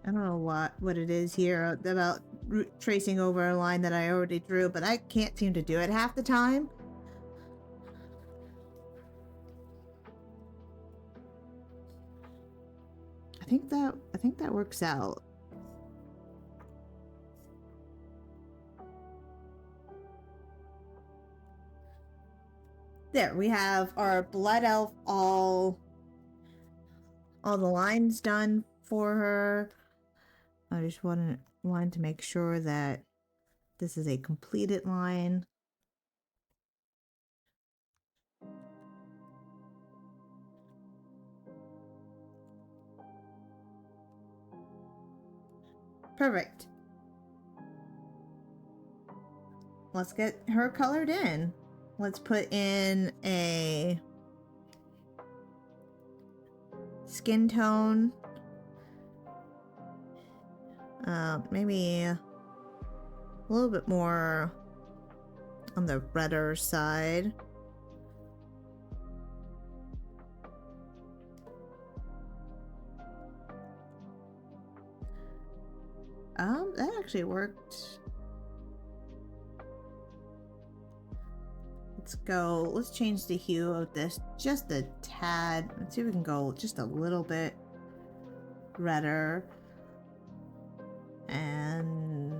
I don't know what it is here about tracing over a line that I already drew, but I can't seem to do it half the time. I think that works out. There, we have our blood elf all the lines done for her. I just wanted to make sure that this is a completed line. Perfect. Let's get her colored in. Let's put in a skin tone. Maybe a little bit more on the redder side. That actually worked. Let's change the hue of this just a tad. Let's see if we can go just a little bit redder. And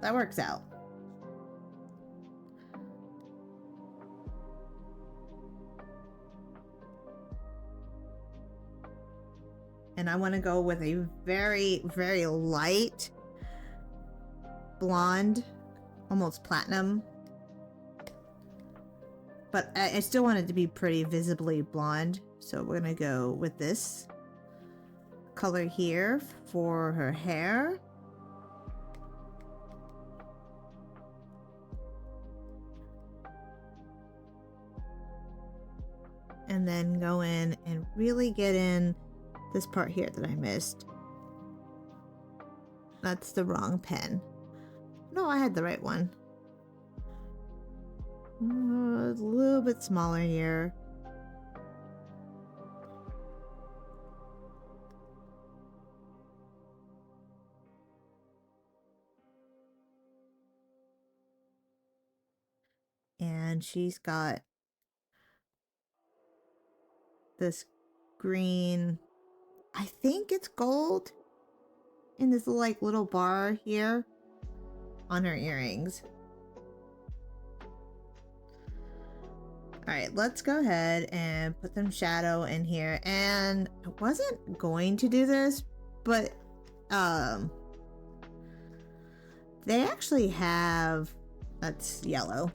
that works out. And I want to go with a very, very light blonde, almost platinum. But I still want it to be pretty visibly blonde. So we're going to go with this color here for her hair. And then go in and really get in this part here that I missed. That's the wrong pen. No, I had the right one. It's a little bit smaller here. And she's got this green, I think it's gold, in this like little bar here on her earrings. Alright, let's go ahead and put some shadow in here. And I wasn't going to do this, but they actually have, that's yellow.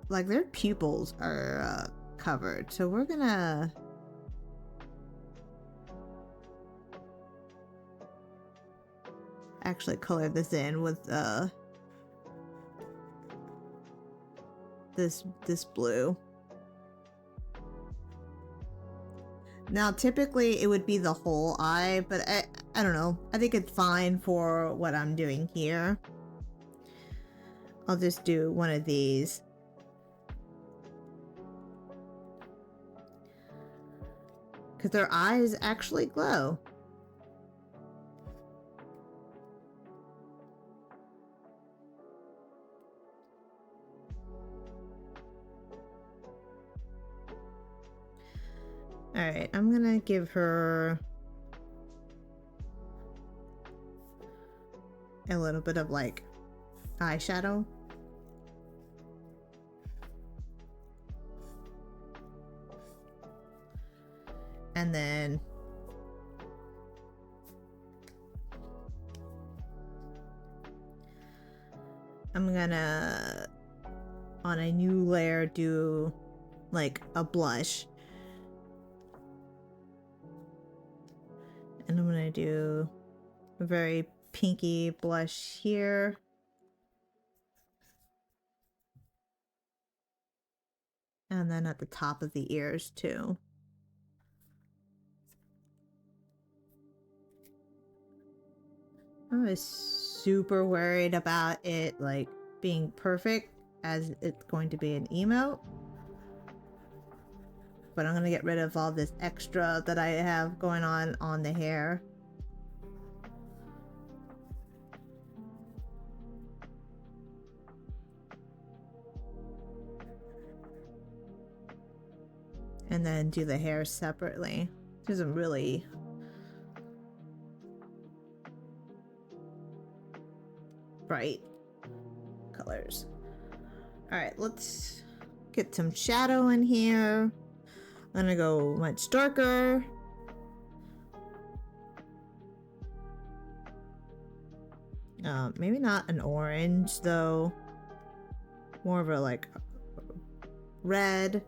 Like their pupils are covered, so we're gonna actually color this in with this blue. Now typically it would be the whole eye, but I don't know. I think it's fine for what I'm doing here. I'll just do one of these. Because their eyes actually glow. Alright, I'm gonna give her a little bit of like eyeshadow. And then I'm gonna, on a new layer, do like a blush. And I'm gonna do a very pinky blush here. And then at the top of the ears too. I was super worried about it like being perfect as it's going to be an emote. But I'm gonna get rid of all this extra that I have going on the hair. And then do the hair separately. There's some really bright colors. Alright, let's get some shadow in here. I'm gonna go much darker. Maybe not an orange though. More of a like red.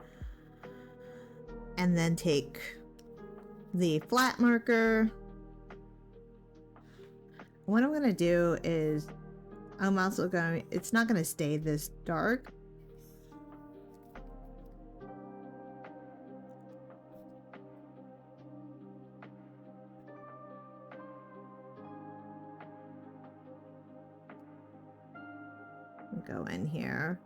And then take the flat marker. What I'm gonna do is I'm also going, it's not gonna stay this dark. Go in here.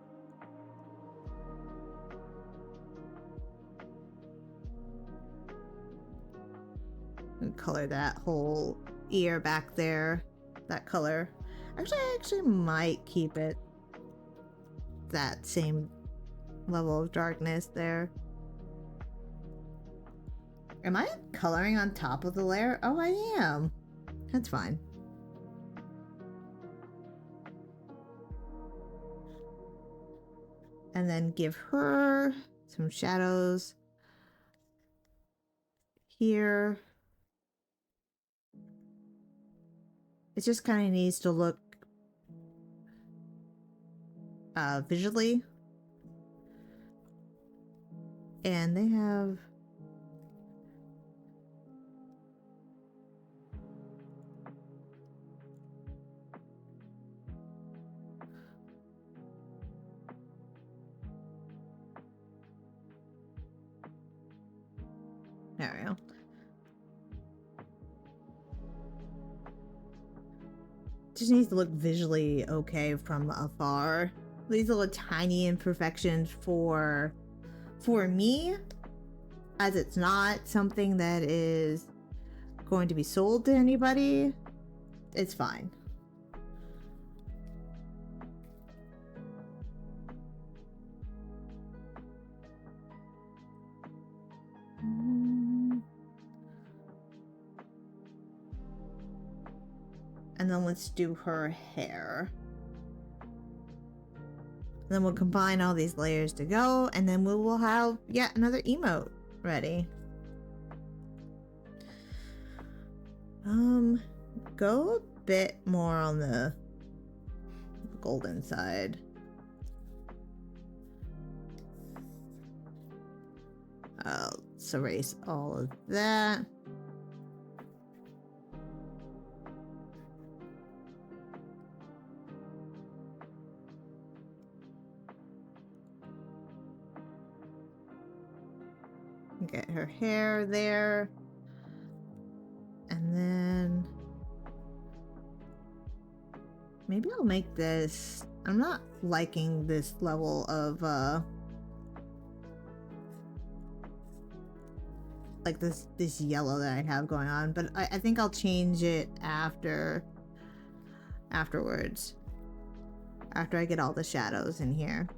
And color that whole ear back there, that color. Actually, I actually might keep it that same level of darkness there. Am I coloring on top of the layer? Oh, I am. That's fine. And then give her some shadows here. It just kind of needs to look visually. And they have there we go. Just needs to look visually okay from afar. These little tiny imperfections for me, as it's not something that is going to be sold to anybody, it's fine. And then let's do her hair. Then we'll combine all these layers to go, and then we will have yet another emote ready. Go a bit more on the golden side. Let's erase all of that. Get her hair there. And then maybe I'll make this, I'm not liking this level of like this yellow that I have going on, but I think I'll change it afterwards, after I get all the shadows in here.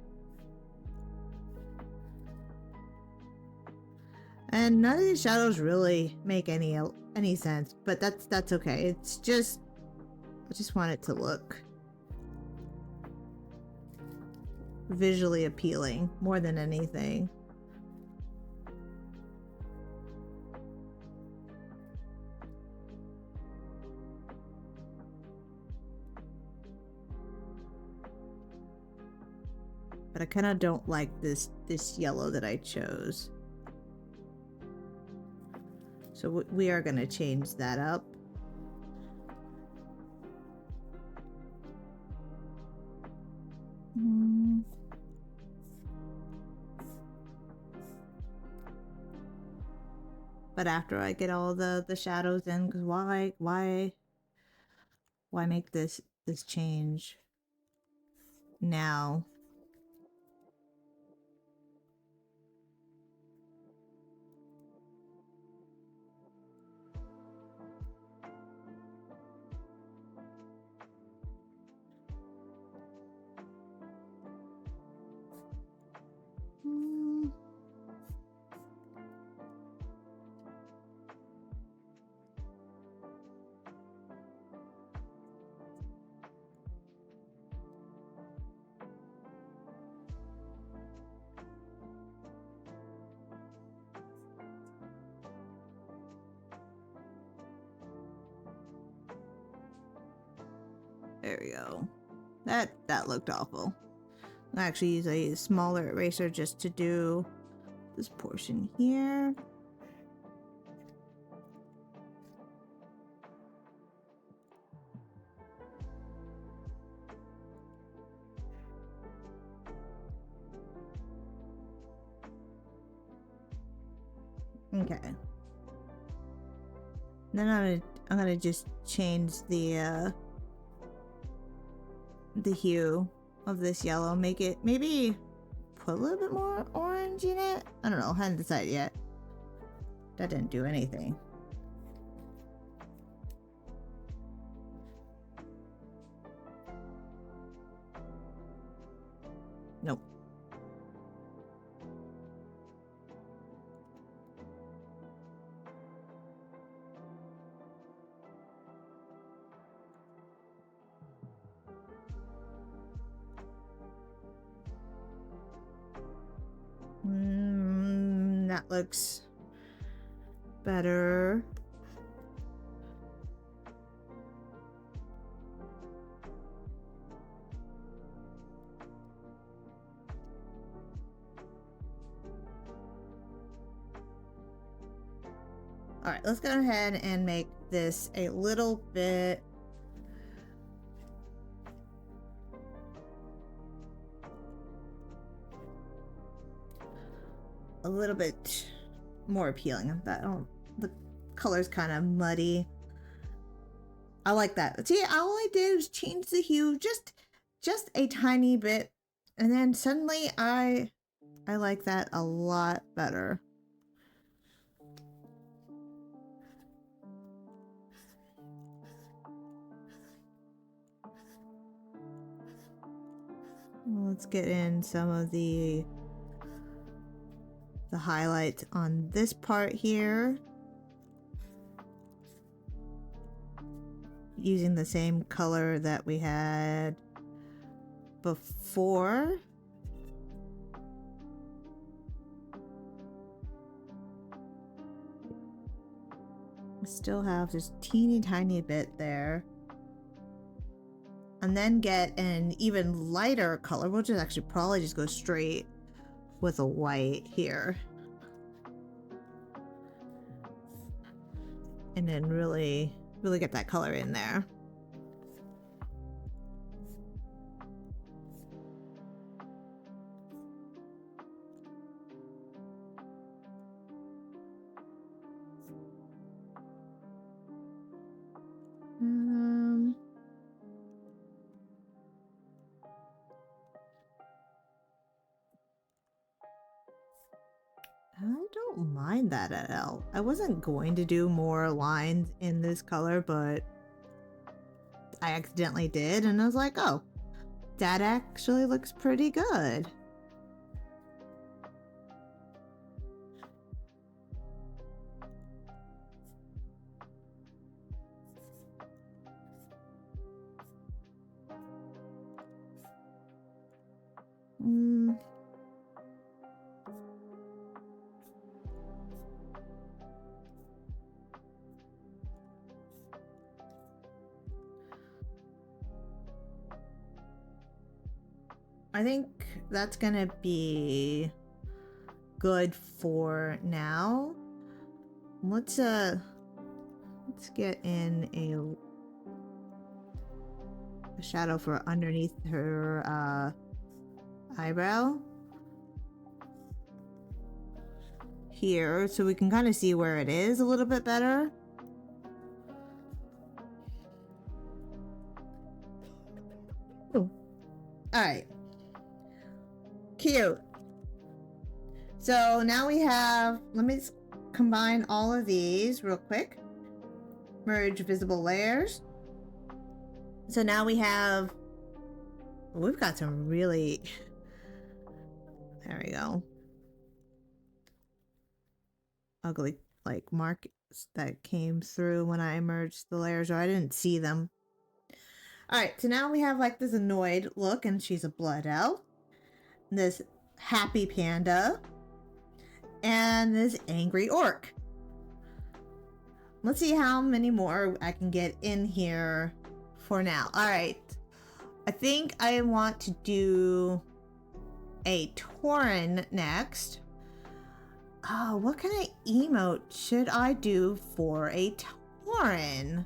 And none of these shadows really make any sense, but that's okay. It's just, I just want it to look visually appealing more than anything. But I kind of don't like this yellow that I chose. So we are going to change that up. but after I get all the shadows in, because why make this change now? There we go. That looked awful. I actually use a smaller eraser just to do this portion here. Okay. Then I'm gonna just change the hue of this yellow. Make it maybe put a little bit more orange in it. I don't know. Hadn't decided yet. That didn't do anything. Nope. That looks better. All right, let's go ahead and make this a little bit more appealing. The color's kind of muddy. I like that. See, all I did was change the hue just a tiny bit, and then suddenly I like that a lot better. Let's get in some of the highlights on this part here. Using the same color that we had before. Still have this teeny tiny bit there. And then get an even lighter color. We'll just actually probably just go straight with a white here. And then really get that color in there. I don't mind that at all. I wasn't going to do more lines in this color, but I accidentally did, and I was like, oh, that actually looks pretty good. I think that's gonna be good for now. Let's get in a shadow for underneath her eyebrow here so we can kind of see where it is a little bit better. All right. Cute. So now we have, let me combine all of these real quick. Merge visible layers. So now we have, we've got some really, there we go. Ugly like marks that came through when I merged the layers, or I didn't see them. All right, so now we have like this annoyed look, and she's a blood elf. This happy panda, and this angry orc. Let's see how many more I can get in here for now. All right, I think I want to do a Tauran next. What kind of emote should I do for a Tauran?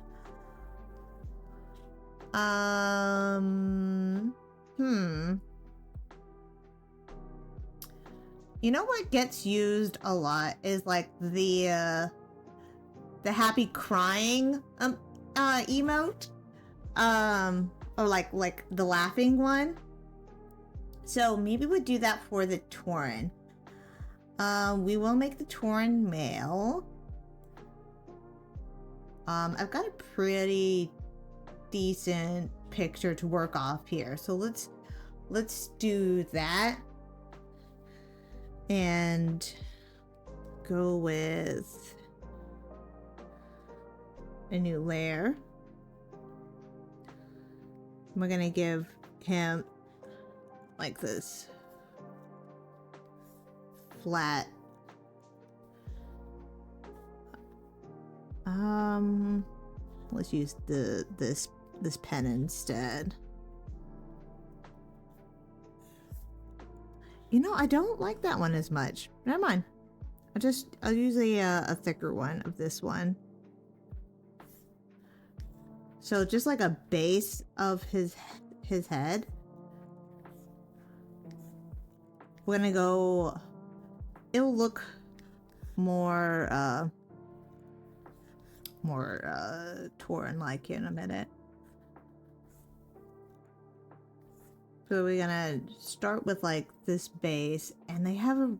You know what gets used a lot is like the happy crying emote, or like the laughing one. So maybe we'll do that for the Tauran. We will make the Tauran male. I've got a pretty decent picture to work off here, so let's do that and go with a new layer. We're gonna give him like this flat let's use this pen instead. You know, I don't like that one as much. Never mind. I'll use a thicker one of this one. So just like a base of his head. We're gonna go, it'll look more Tauran like in a minute. So we're gonna start with like this base, and they have a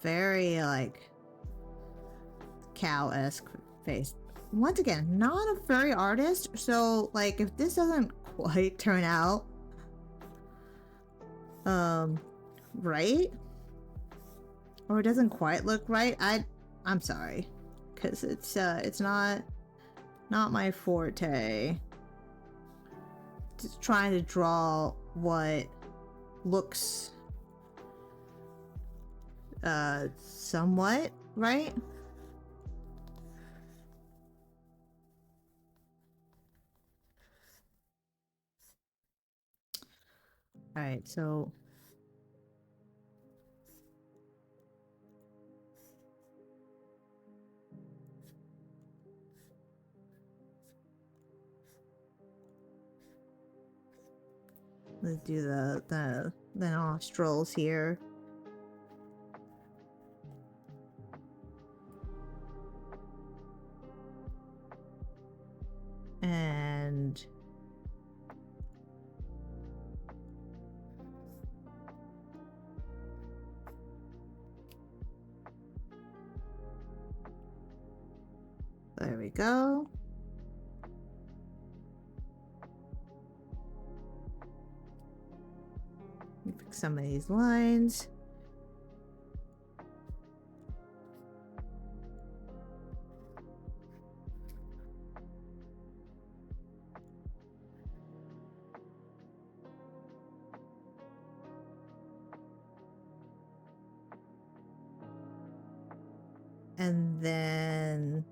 very like cow-esque face. Once again, not a furry artist, so like if this doesn't quite turn out right, or it doesn't quite look right, I'm sorry, because it's not my forte. Just trying to draw what looks somewhat right. All right, so let's do the nostrils here. And there we go. Fix some of these lines. And then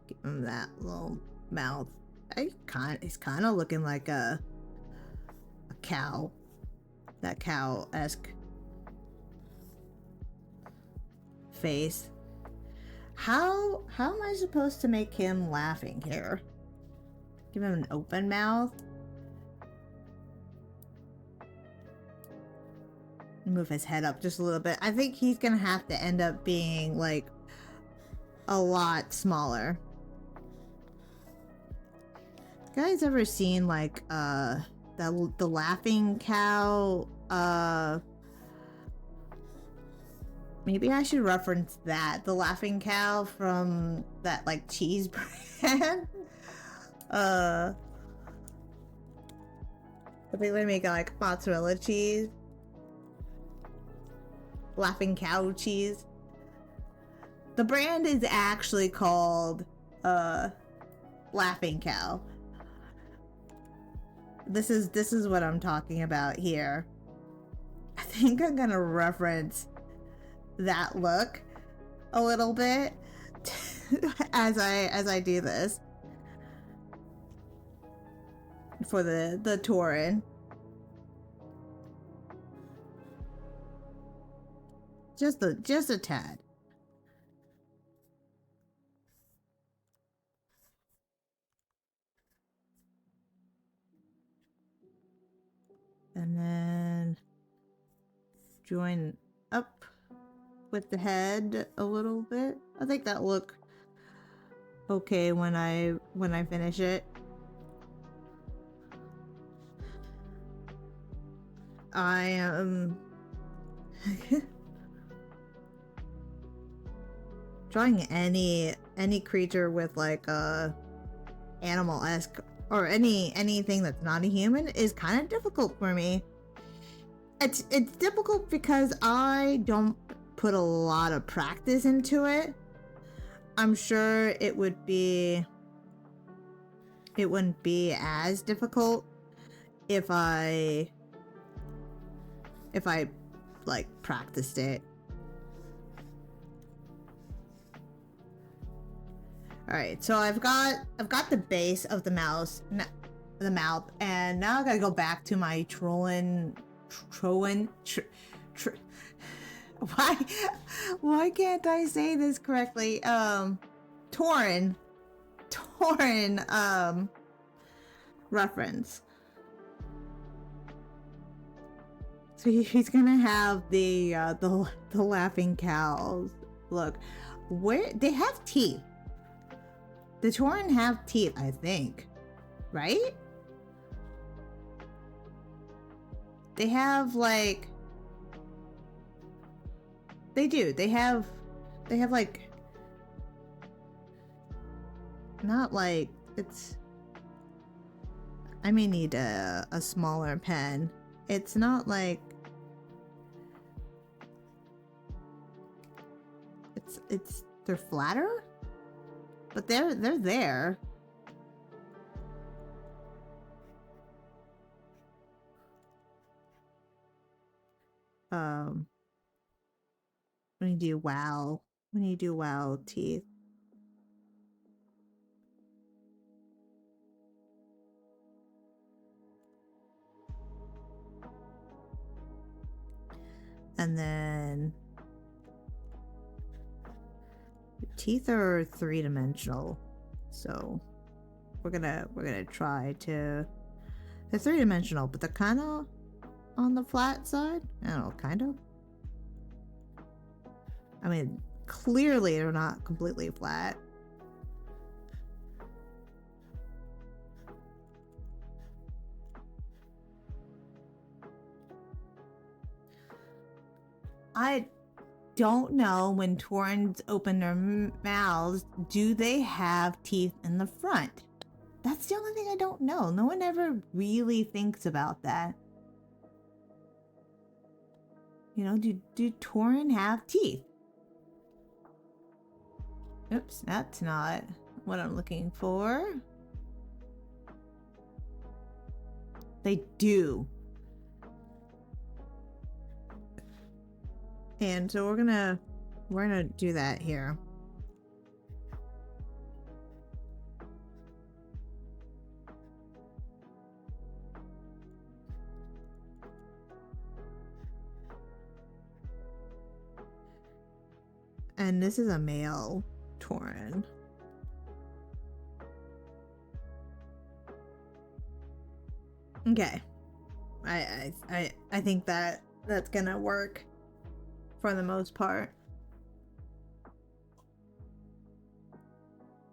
give him that little mouth. It's kind of looking like a cow. That cow-esque face. How am I supposed to make him laughing here? Give him an open mouth. Move his head up just a little bit. I think he's gonna have to end up being like a lot smaller. You guys ever seen like the laughing cow? Maybe I should reference that, the laughing cow from that like cheese brand. I think they make like mozzarella cheese. Laughing cow cheese. The brand is actually called Laughing Cow. This is what I'm talking about here. I think I'm gonna reference that look a little bit as I do this for the Tauran. Just a tad. And then join up with the head a little bit. I think that look okay when I finish it. I am drawing any creature with like a animal-esque or anything that's not a human is kind of difficult for me. It's difficult because I don't put a lot of practice into it. I'm sure it wouldn't be as difficult if I like practiced it. All right, so I've got the base of the mouth, and now I gotta go back to my Tauran. Why can't I say this correctly? Tauran reference. So he's gonna have the laughing cows. Look, where they have teeth. The Tauran have teeth, I think, right? They have like, they do. They have like, not like it's. I may need a smaller pen. It's not like. It's they're flatter. But they're there. When you do wow teeth. And then teeth are 3-dimensional, so we're gonna try to. They're 3-dimensional, but they're kind of on the flat side. I don't know, kind of. I mean, clearly they're not completely flat. I don't know, when Taurans open their mouths, do they have teeth in the front? That's the only thing I don't know. No one ever really thinks about that. You know, do Tauran have teeth? Oops, that's not what I'm looking for. They do. And so we're gonna do that here. And this is a male Tauran. Okay. I think that that's gonna work for the most part.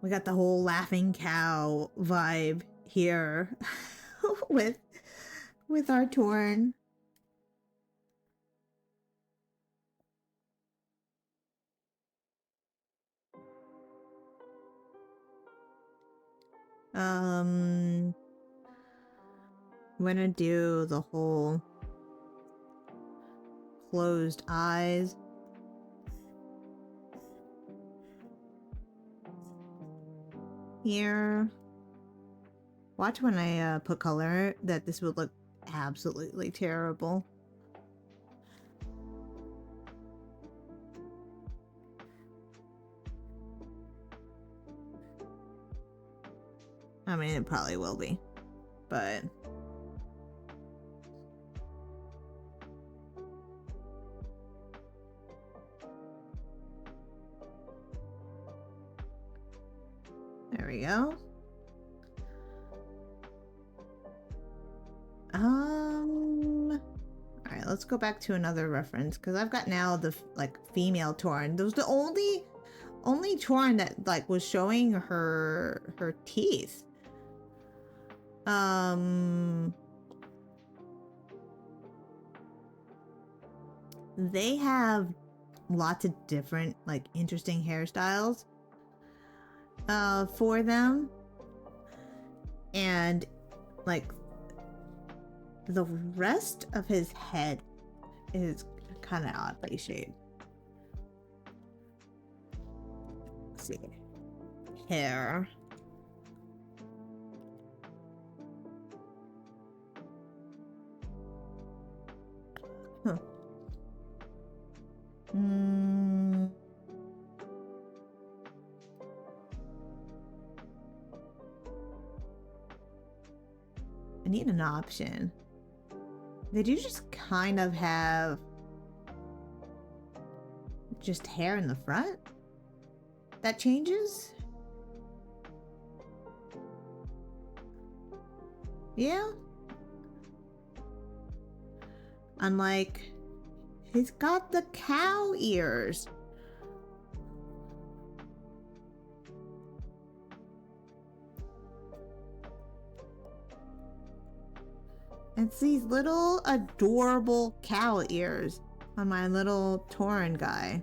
We got the whole laughing cow vibe here with our Tauran. I'm gonna do the whole closed eyes. Here. Watch when I put color that this would look absolutely terrible. I mean, it probably will be, but there we go. All right, let's go back to another reference because I've got now the like female Tauran. That was the only Tauran that like was showing her teeth. They have lots of different like interesting hairstyles for them, and like the rest of his head is kind of oddly shaped. Let's see. Hair. Huh. I need an option. They do just kind of have just hair in the front that changes. Yeah. Unlike, he's got the cow ears. It's these little adorable cow ears on my little Tauran guy.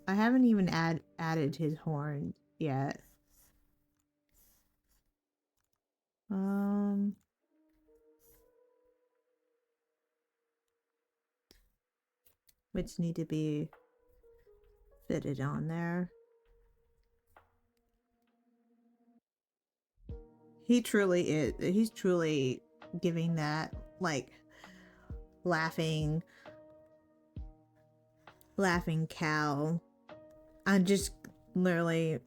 I haven't even added his horn yet. Which need to be fitted on there. He truly is. He's truly giving that like laughing cow. I'm just literally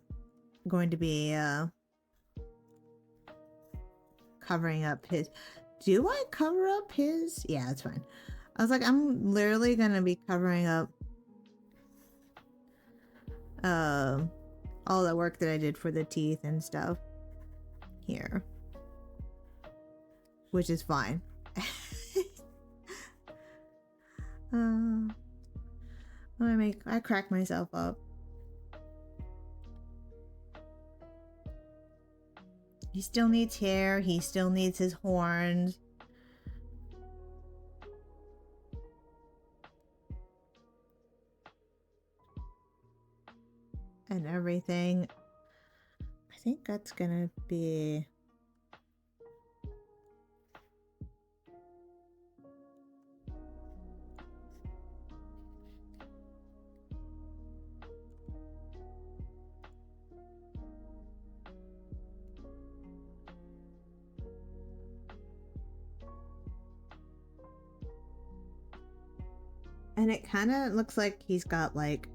going to be covering up his. Do I cover up his? Yeah, that's fine. I was like, I'm literally gonna be covering up all the work that I did for the teeth and stuff here, which is fine. I crack myself up. He still needs hair. He still needs his horns. And everything. I think that's gonna be... And it kind of looks like he's got like...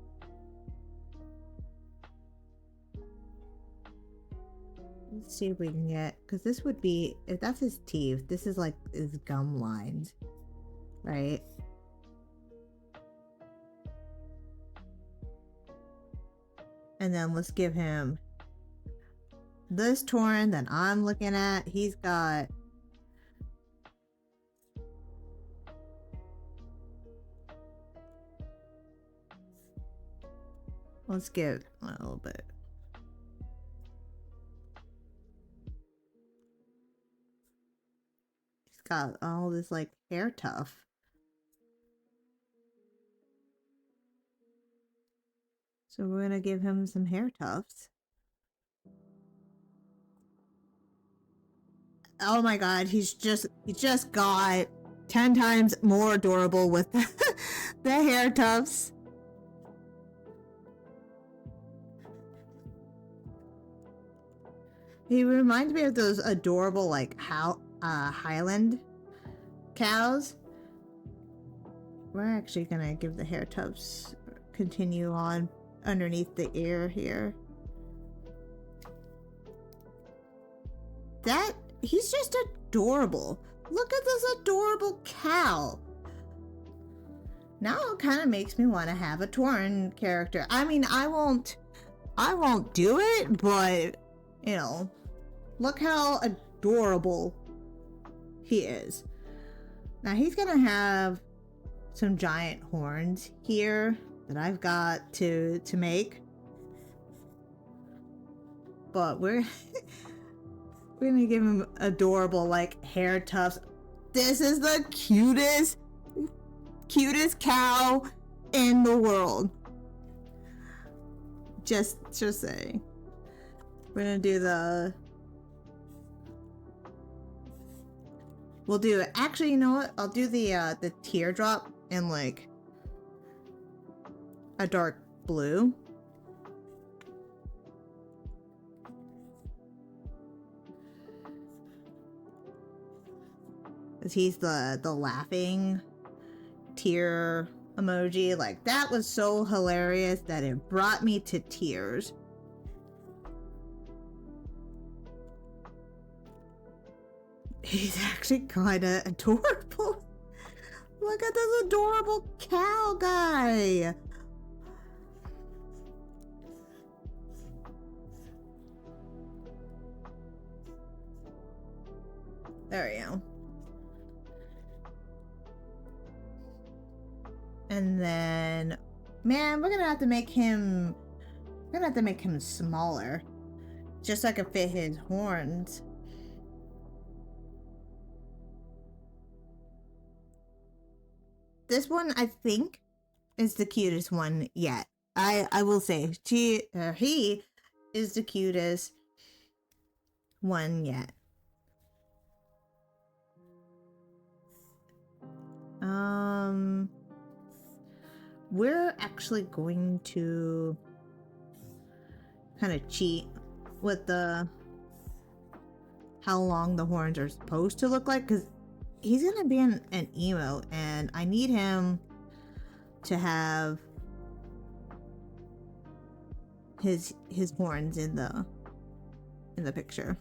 Let's see if we can get... Because this would be... If that's his teeth, this is like his gum lines. Right? And then let's give him this Tauran that I'm looking at, he's got... Let's give a little bit. He's got all this like hair tuft. So we're gonna give him some hair tufts. Oh my god, he just got 10 times more adorable with the hair tufts. He reminds me of those adorable like Highland cows. We're actually gonna give the hair tufts continue on underneath the ear here. He's just adorable. Look at this adorable cow. Now it kind of makes me want to have a Tauran character. I mean, I won't do it, but you know, look how adorable he is. Now he's gonna have some giant horns here that I've got to make, but we're gonna give him adorable like hair tufts. This is the cutest cow in the world. Just saying. We're gonna do we'll do it. Actually, you know what? I'll do the teardrop in like a dark blue. Cause he's the laughing tear emoji. Like that was so hilarious that it brought me to tears. He's actually kind of adorable. Look at this adorable cow guy. There we go. And then, man, we're gonna have to make him smaller, just so I can fit his horns. This one, I think, is the cutest one yet. I will say, he is the cutest one yet. We're actually going to kind of cheat with how long the horns are supposed to look like, because he's gonna be an emo, and I need him to have his horns in the picture.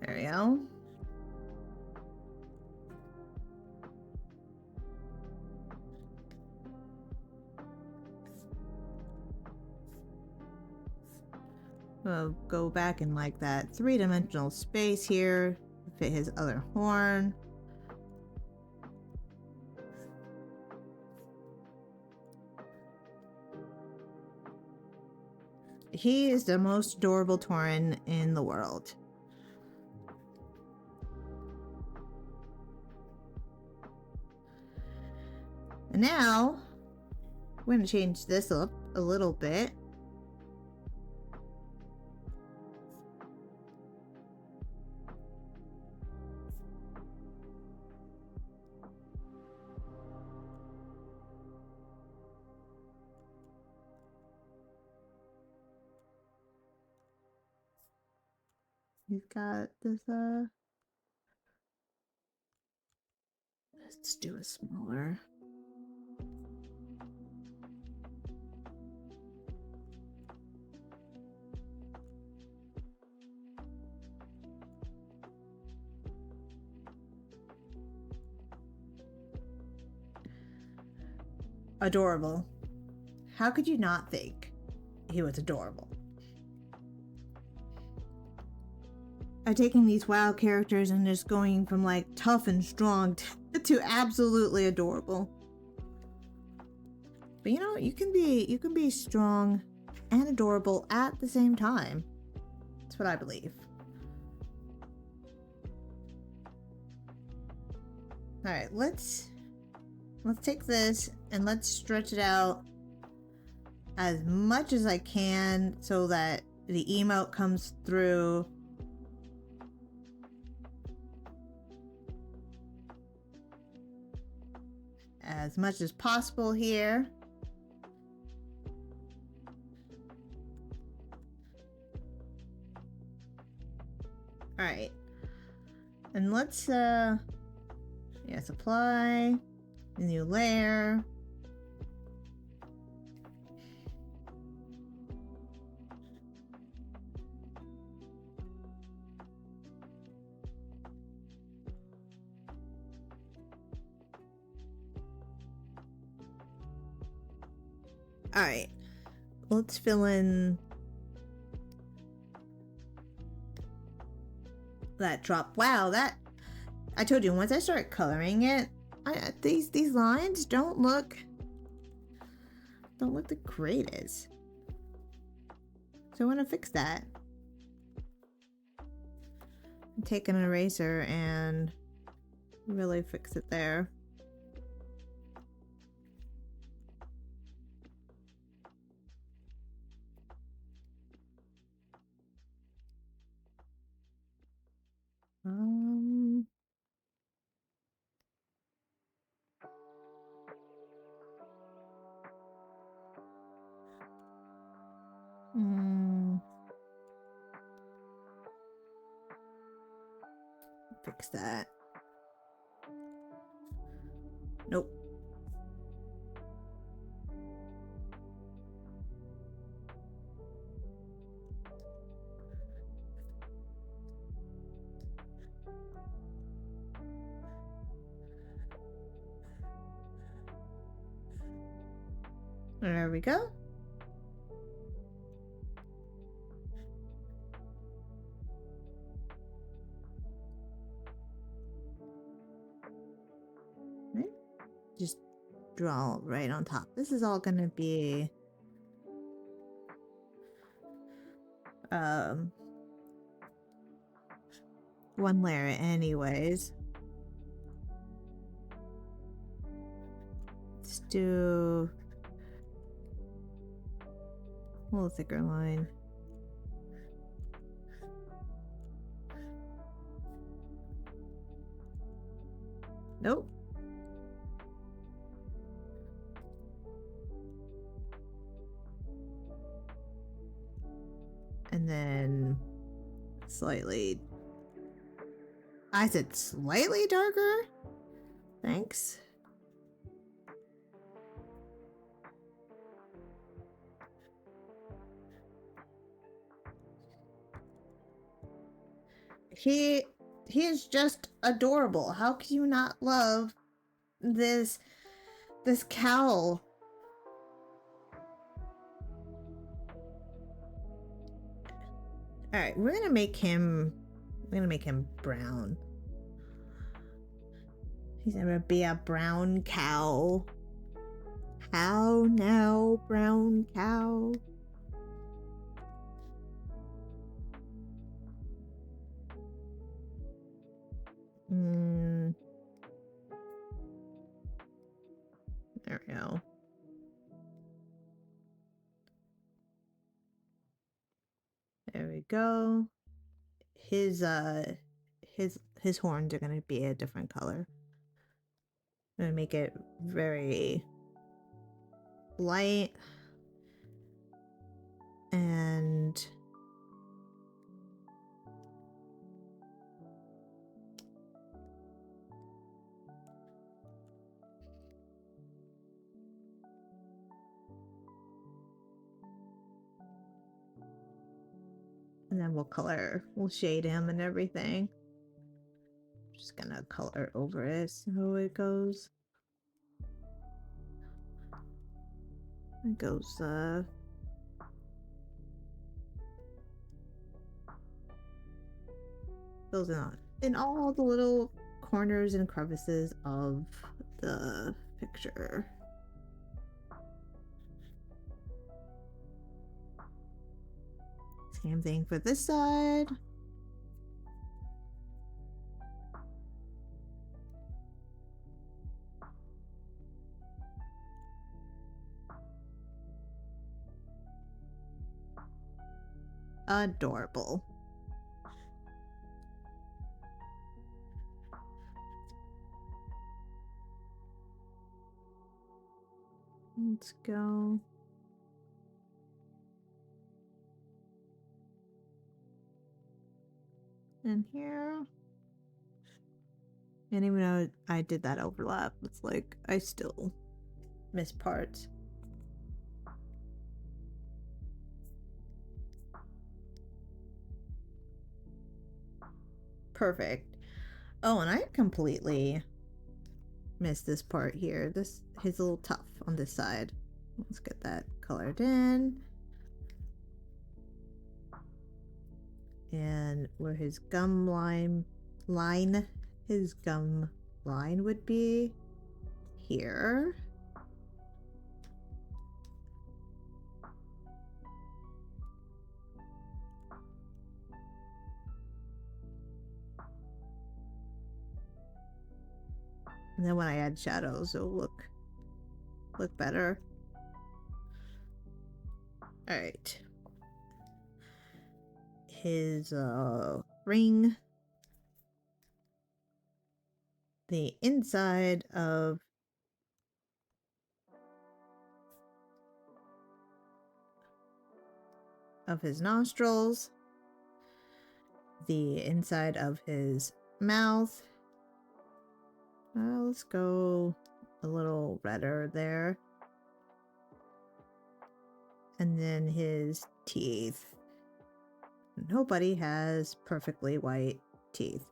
There we go. We'll go back in like that 3-dimensional space here, fit his other horn. He is the most adorable Tauran in the world. And now, we're going to change this up a little bit. He's got this, let's do a smaller. adorable. How could you not think he was adorable? I'm taking these WoW characters and just going from like tough and strong to absolutely adorable. But you know, you can be strong and adorable at the same time. That's what I believe. All right, let's take this and let's stretch it out as much as I can so that the emote comes through. As much as possible here. All right. And let's apply a new layer. All right, let's fill in that drop. Wow, that I told you once I start coloring it, these lines don't look the greatest. So I want to fix that. Take an eraser and really fix it there. Fix that. Nope. There we go. Right. Just draw right on top. This is all gonna be one layer anyways. Let's do a little thicker line. Nope. And then slightly, I said slightly darker? Thanks. He is just adorable. How can you not love this cowl? All right, we're gonna make him brown. He's gonna be a brown cow. How now, brown cow? There we go. There we go. His horns are gonna be a different color. I'm gonna make it very light and then we'll shade him and everything. Just gonna color over it so it goes. It goes, goes in all the little corners and crevices of the picture. Same thing for this side. Adorable. Let's go. In here. And even though I did that overlap, it's like I still miss parts. Perfect. Oh, and I completely missed this part here. This his a little tough on this side. Let's get that colored in. And where his gum line would be here. And then when I add shadows, it'll look better. All right. His ring. The inside of his nostrils. The inside of his mouth. Let's go a little redder there. And then his teeth. Nobody has perfectly white teeth.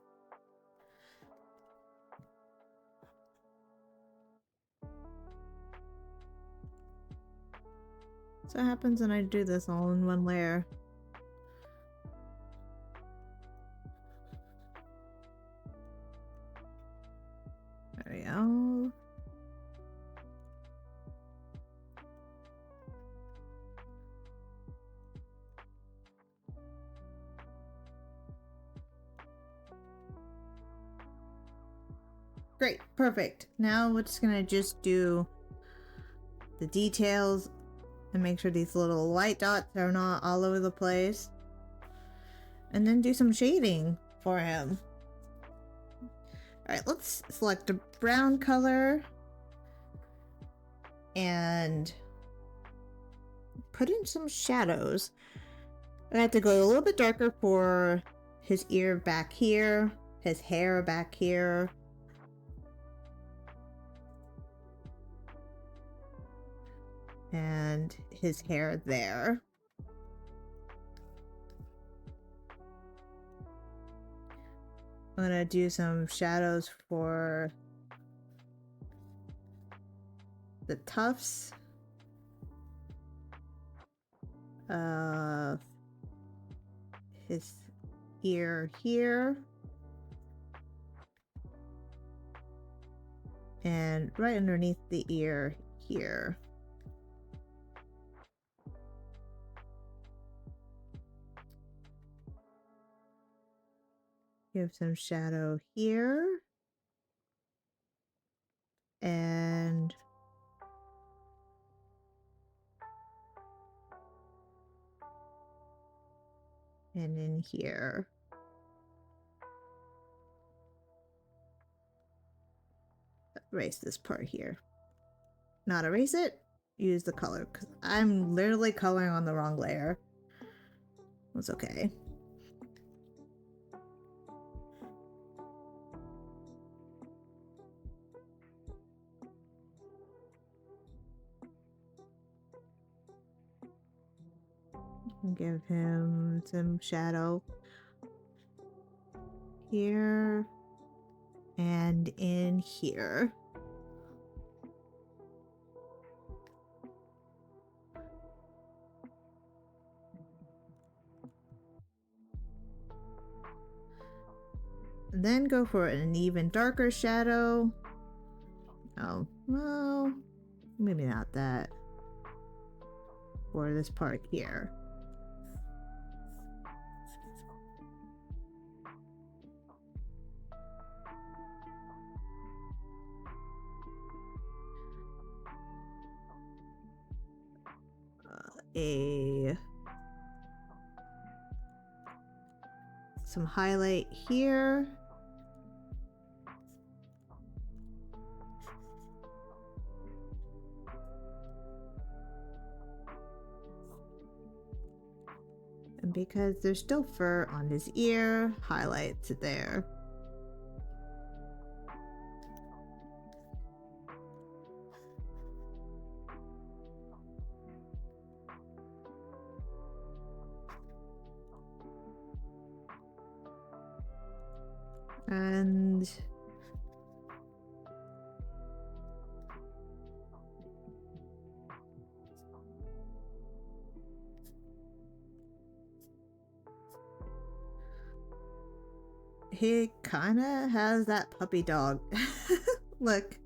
So what happens when I do this all in one layer? There we go. Great, perfect. Now we're just gonna do the details and make sure these little white dots are not all over the place. And then do some shading for him. Alright, let's select a brown color and put in some shadows. I have to go a little bit darker for his ear back here, his hair back here. And his hair there. I'm gonna do some shadows for the tufts of his ear here. And right underneath the ear here. Give some shadow here. And in here. Erase this part here. Not erase it, use the color, because I'm literally coloring on the wrong layer. It's okay. Give him some shadow here and in here. And then go for an even darker shadow. Oh, well, maybe not that. For this part here. Some highlight here. And because there's still fur on his ear, highlights it there. And he kind of has that puppy dog look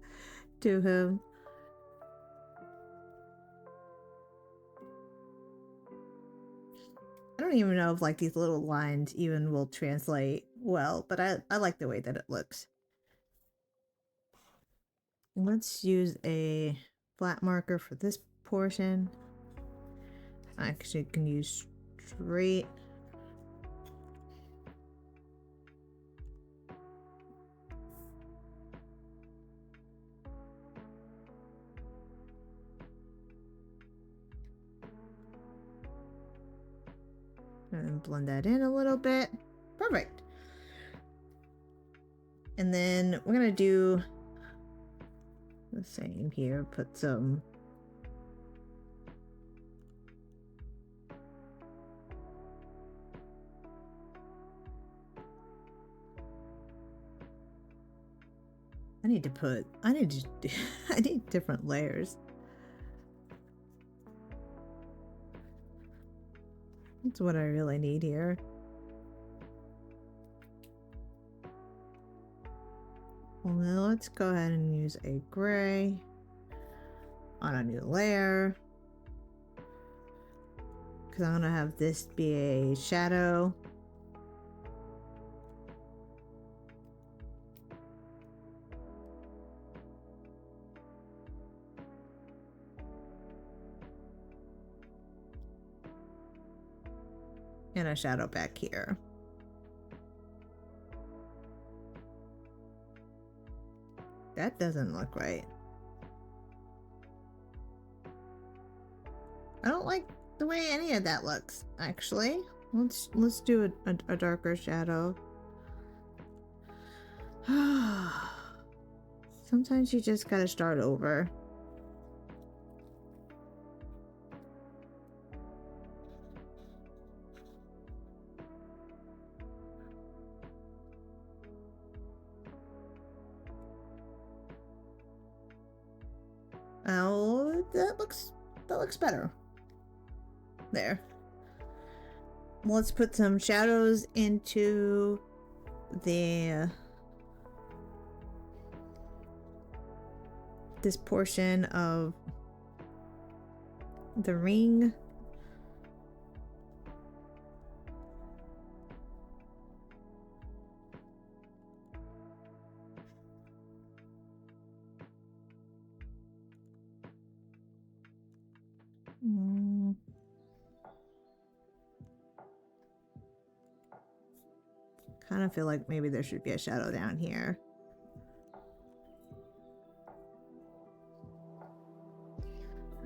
to him. I don't even know if like these little lines even will translate well, but I like the way that it looks. Let's use a flat marker for this portion. I actually can use straight. And blend that in a little bit. Perfect. And then we're gonna do the same here. Put some I need I need different layers. That's what I really need here. Well, now let's go ahead and use a gray on a new layer. Because I'm gonna have this be a shadow. And a shadow back here. That doesn't look right. I don't like the way any of that looks, actually. Let's do a darker shadow. Sometimes you just gotta start over. Oh, that looks better. There. Let's put some shadows into this portion of the ring. Kind of feel like maybe there should be a shadow down here.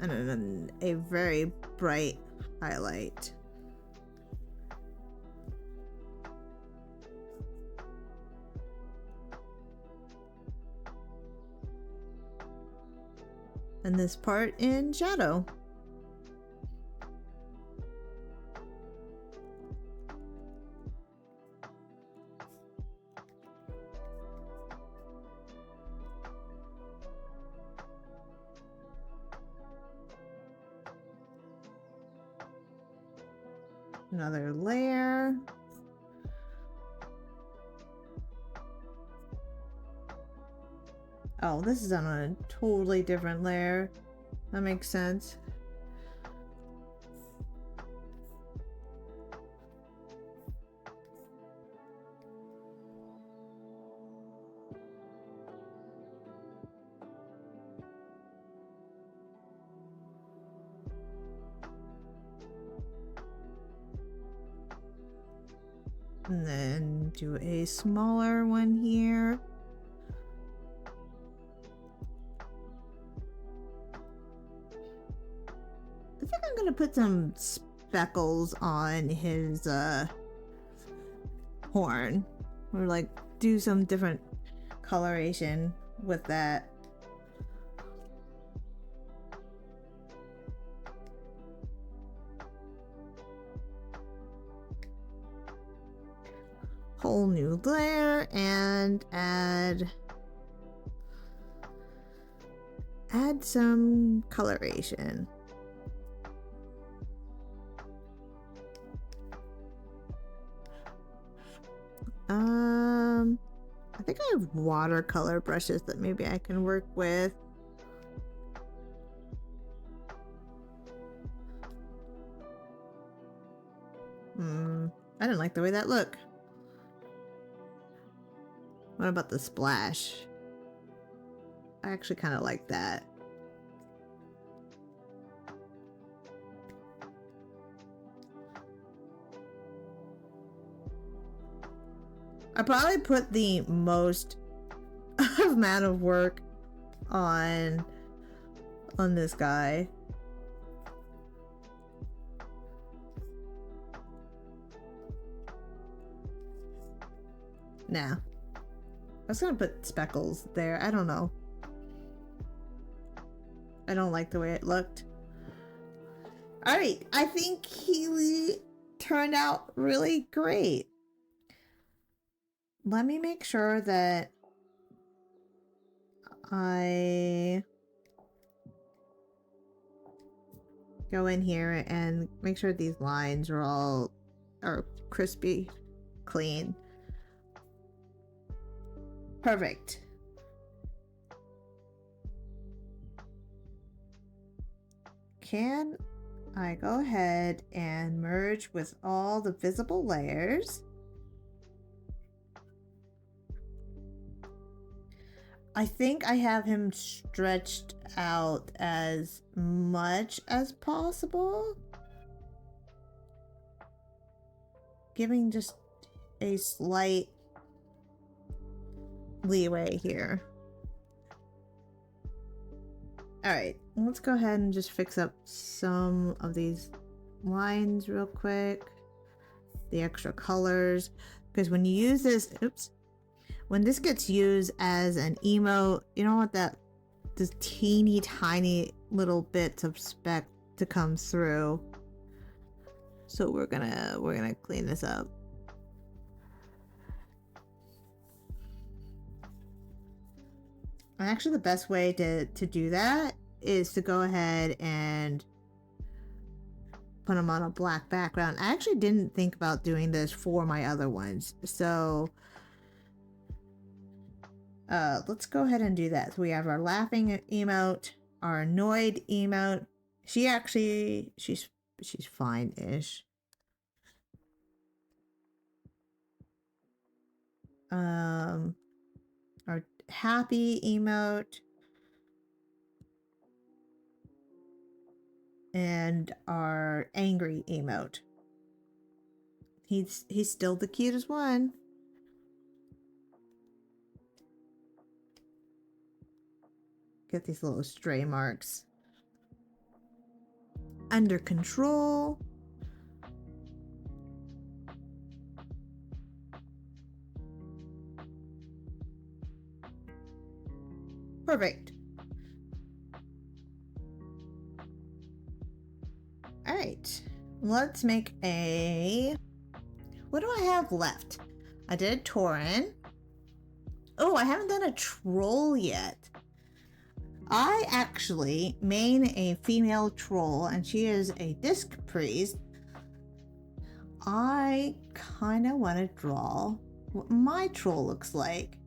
And then a very bright highlight. And this part in shadow. Another layer. Oh, this is on a totally different layer. That makes sense. And then do a smaller one here. I think I'm gonna put some speckles on his horn, or like do some different coloration with that. Whole new layer and add some coloration. I think I have watercolor brushes that maybe I can work with. I didn't like the way that looked. What about the splash? I actually kind of like that. I probably put the most amount of work on this guy. Nah. I was gonna put speckles there. I don't know. I don't like the way it looked. Alright, I think he turned out really great. Let me make sure that I go in here and make sure these lines are crispy, clean. Perfect. Can I go ahead and merge with all the visible layers? I think I have him stretched out as much as possible, giving just a slight leeway here. Alright, let's go ahead and just fix up some of these lines real quick. The extra colors. Because when you use this, when this gets used as an emote, you don't want this teeny tiny little bits of speck to come through. So we're gonna clean this up. And actually the best way to do that is to go ahead and put them on a black background. I actually didn't think about doing this for my other ones. So let's go ahead and do that. So we have our laughing emote, our annoyed emote. She's fine-ish. Our happy emote. And our angry emote. He's still the cutest one. Get these little stray marks. Under control. Perfect. Alright. Let's make a... What do I have left? I did Tauran. Oh, I haven't done a troll yet. I actually main a female troll, and she is a disc priest. I kind of want to draw what my troll looks like.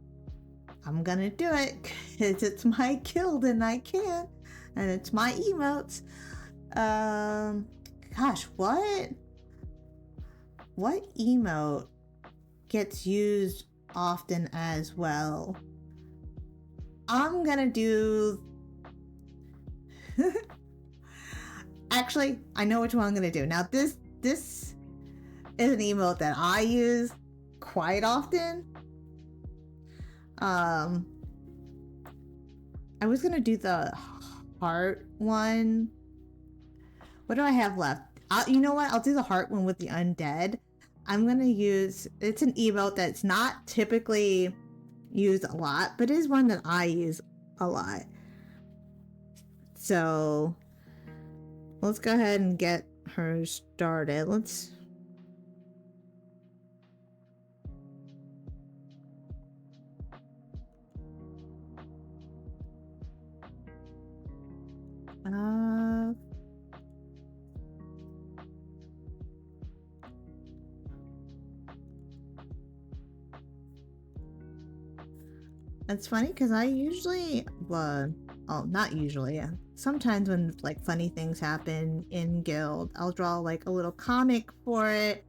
I'm gonna do it because it's my guild and I can, and it's my emotes. Gosh, what emote gets used often as well? I'm gonna do. Actually, I know which one I'm gonna do. Now this is an emote that I use quite often. I was gonna do the heart one. What do I have left? You know what? I'll do the heart one with the undead. I'm gonna use. It's an emote that's not typically used a lot, but it is one that I use a lot. So let's go ahead and get her started. Let's. It's funny because I usually, not usually, yeah. Sometimes when like funny things happen in guild, I'll draw like a little comic for it,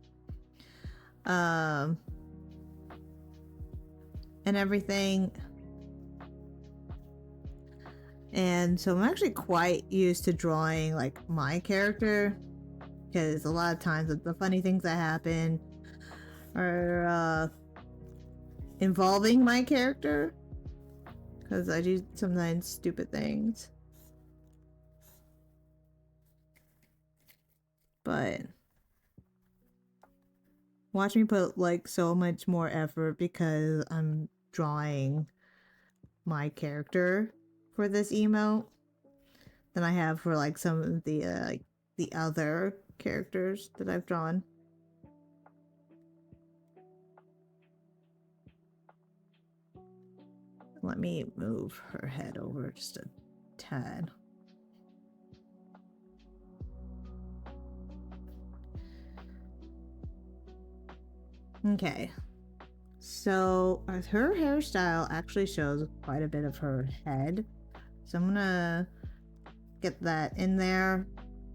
and everything. And so I'm actually quite used to drawing like my character, because a lot of times the funny things that happen are involving my character, because I do sometimes stupid things. But watch me put like so much more effort because I'm drawing my character for this emote than I have for like some of the other characters that I've drawn. Let me move her head over just a tad. Okay, so her hairstyle actually shows quite a bit of her head, so I'm gonna get that in there.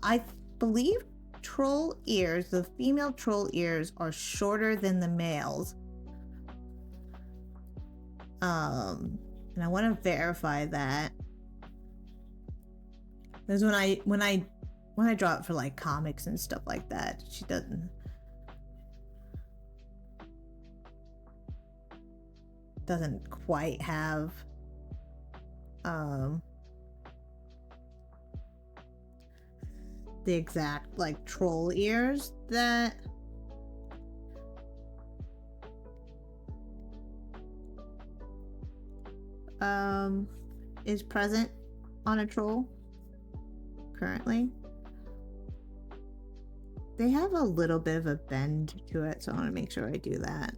I believe troll ears, the female troll ears, are shorter than the males. And I want to verify that, because when I draw it for like comics and stuff like that, she doesn't quite have the exact like troll ears that is present on a troll currently. They have a little bit of a bend to it, so I want to make sure I do that.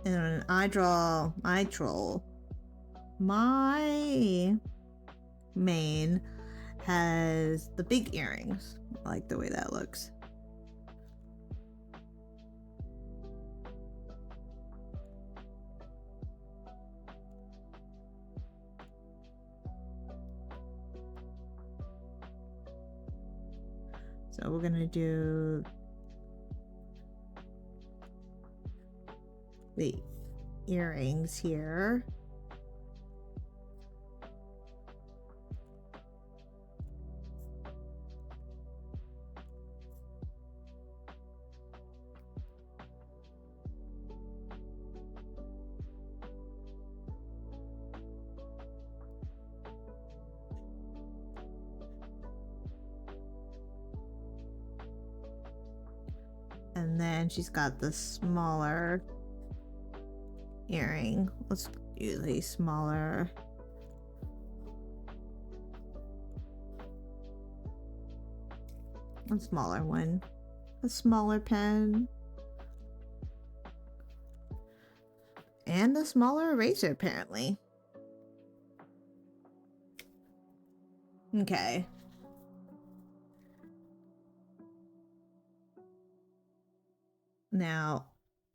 And when I draw my troll, my main has the big earrings. I like the way that looks. So we're gonna do the earrings here. And then she's got the smaller earring. Let's do the smaller. A smaller one. A smaller pen. And a smaller eraser, apparently. Okay. Now,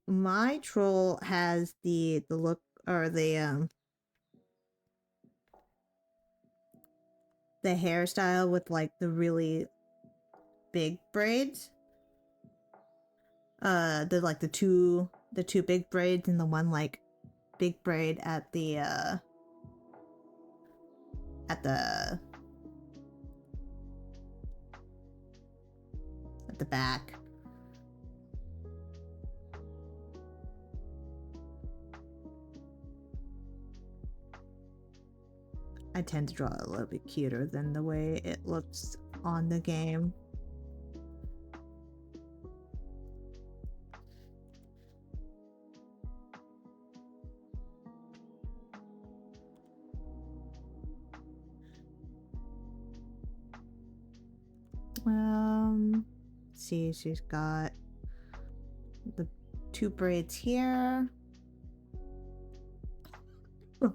my troll has the look, or the hairstyle with like the really big braids. The two big braids and the one like big braid at the at the back. I tend to draw it a little bit cuter than the way it looks on the game. Let's see, she's got the two braids here. Oh.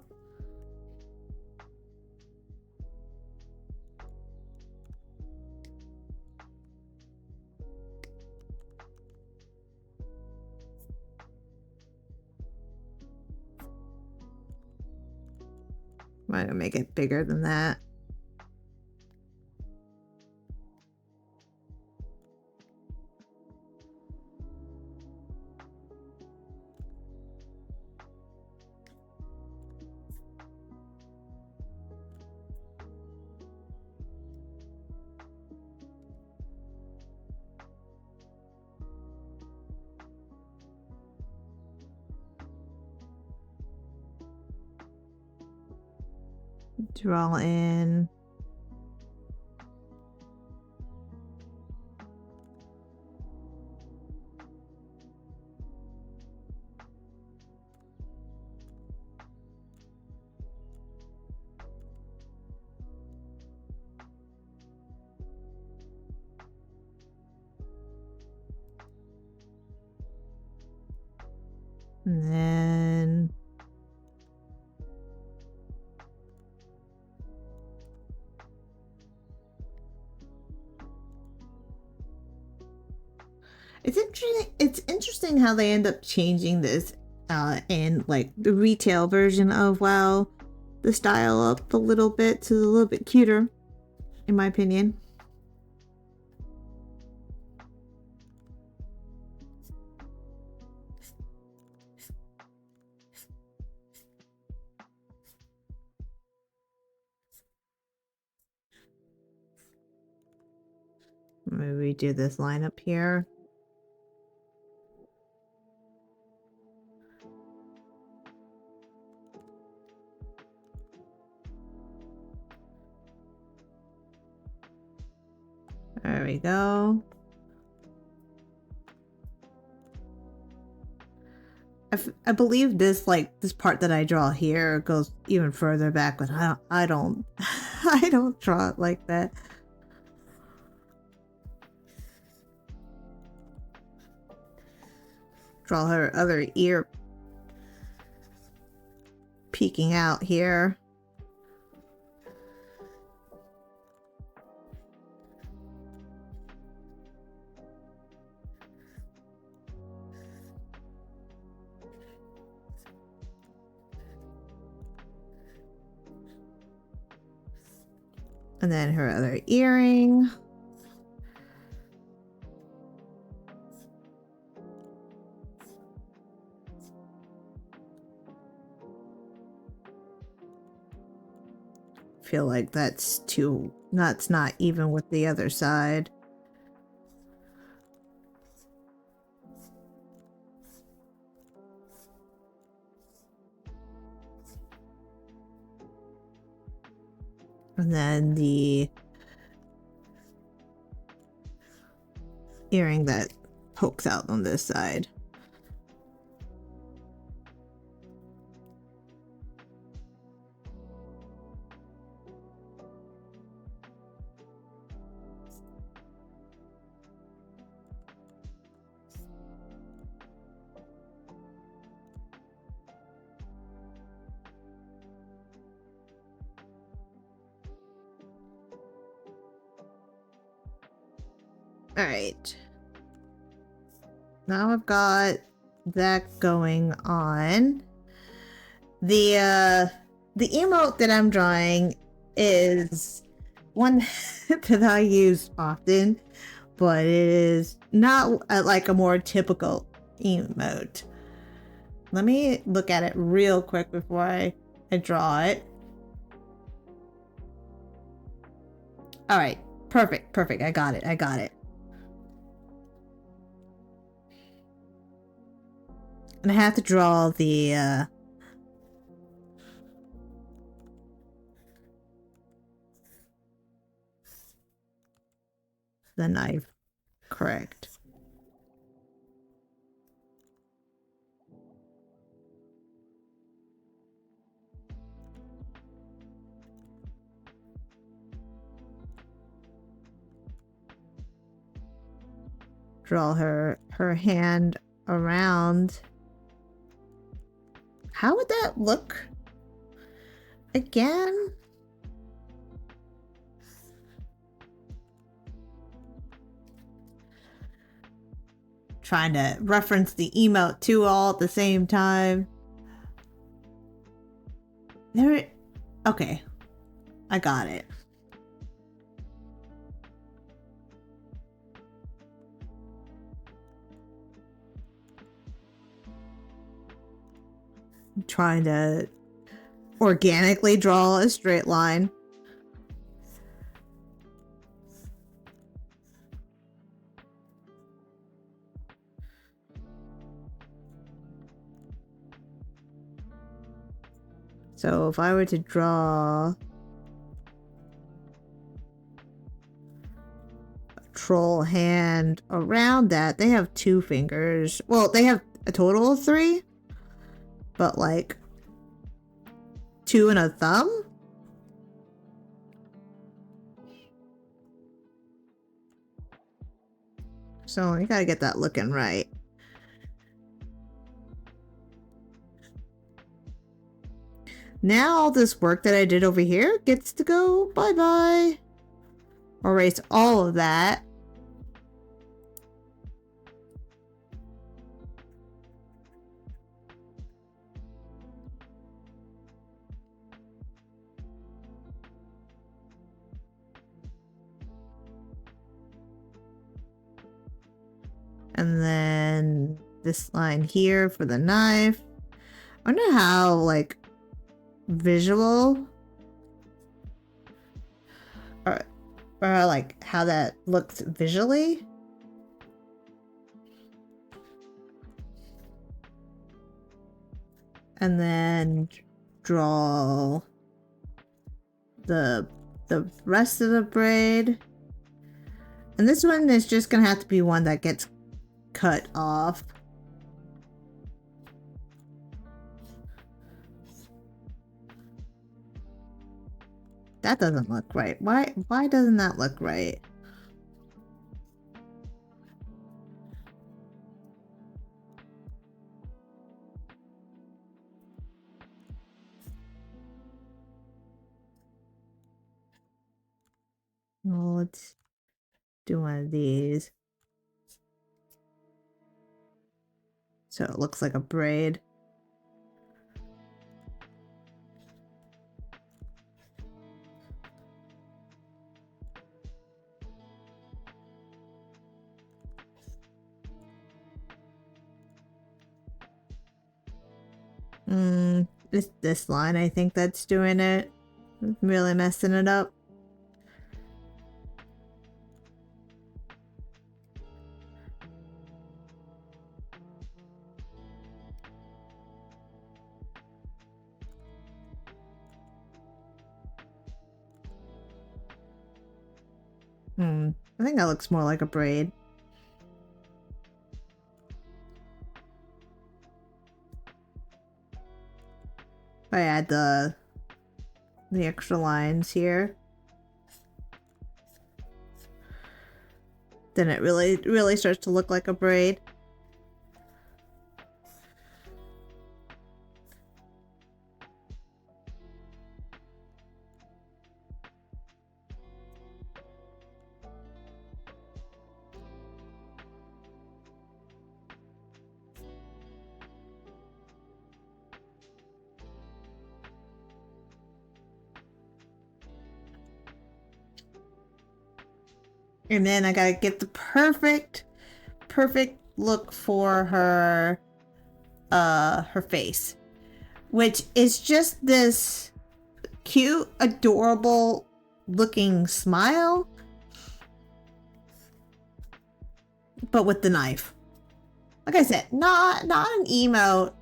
I'm gonna make it bigger than that. Draw in and then it's interesting how they end up changing this in like the retail version of WoW, the style up a little bit to a little bit cuter, in my opinion. Maybe redo this line up here. There we go. I believe this part that I draw here goes even further back, but I don't I don't draw it like that. Draw her other ear peeking out here. And then her other earring. Feel like that's not even with the other side. And then the earring that pokes out on this side. Alright. Now I've got that going on. The emote that I'm drawing is one that I use often, but it is not like a more typical emote. Let me look at it real quick before I draw it. Alright, perfect. I got it. And I have to draw the knife correct. Draw her hand around. How would that look again? Trying to reference the emote too all at the same time. There. Okay. I got it. I'm trying to organically draw a straight line. So if I were to draw a troll hand around that, they have 2 fingers. Well, they have a total of 3, but like 2 and a thumb? So you gotta get that looking right. Now all this work that I did over here gets to go bye-bye. Erase all of that. And then this line here for the knife. I wonder how, like, visual or like how that looks visually. And then draw the rest of the braid. And this one is just gonna have to be one that gets cut off. That doesn't look right. Why doesn't that look right? Well, let's do one of these. So it looks like a braid. It's this line, I think, that's doing it. I'm really messing it up. I think that looks more like a braid. If I add the extra lines here, then it really starts to look like a braid. And then I gotta get the perfect look for her face, which is just this cute, adorable looking smile, but with the knife. Like I said, not an emote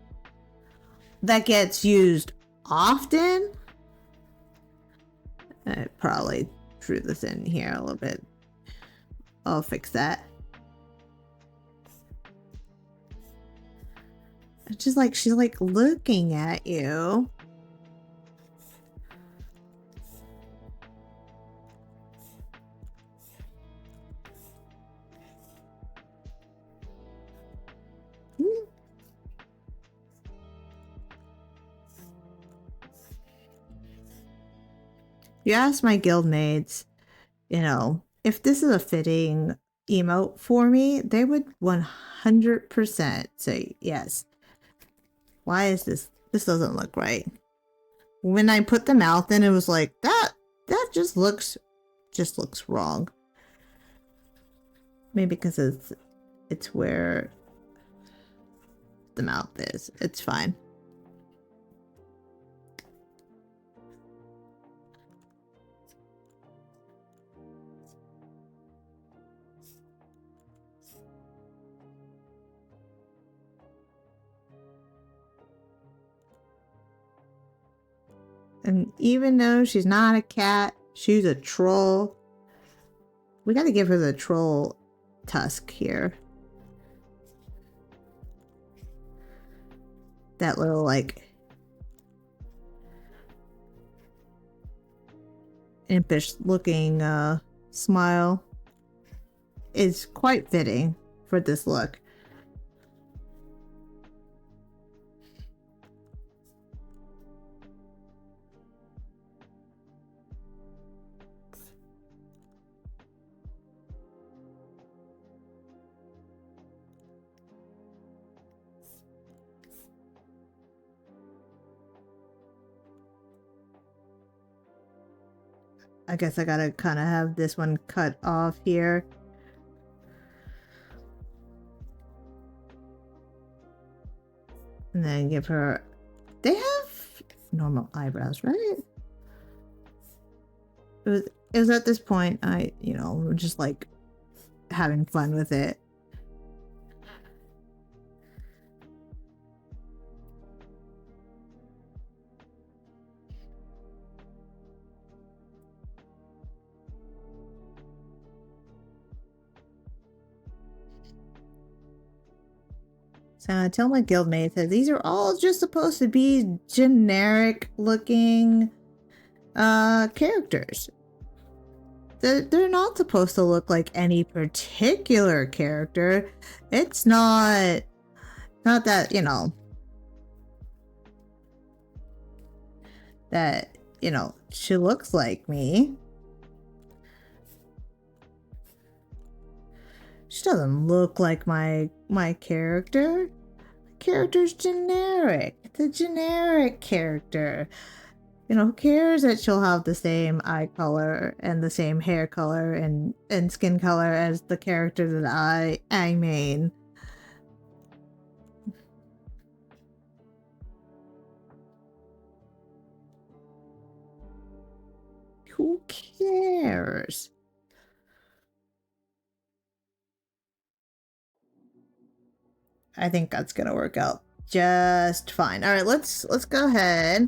that gets used often. I probably drew this in here a little bit. I'll fix that. It's just like she's like looking at you. You ask my guildmates, you know, if this is a fitting emote for me, they would 100% say yes. Why is this? This doesn't look right. When I put the mouth in, it was like, that just looks wrong. Maybe because it's where the mouth is. It's fine. And even though she's not a cat, she's a troll. We gotta give her the troll tusk here. That little, like, impish looking smile is quite fitting for this look. I guess I gotta kind of have this one cut off here. And then give her... They have normal eyebrows, right? It was at this point, you know, just like having fun with it. So I tell my guildmates that these are all just supposed to be generic looking characters. They're not supposed to look like any particular character. It's not that, you know, that, you know, she looks like me. She doesn't look like my character. My character's generic. It's a generic character. You know, who cares that she'll have the same eye color and the same hair color and skin color as the character that I main. Who cares? I think that's gonna work out just fine. All right, let's go ahead.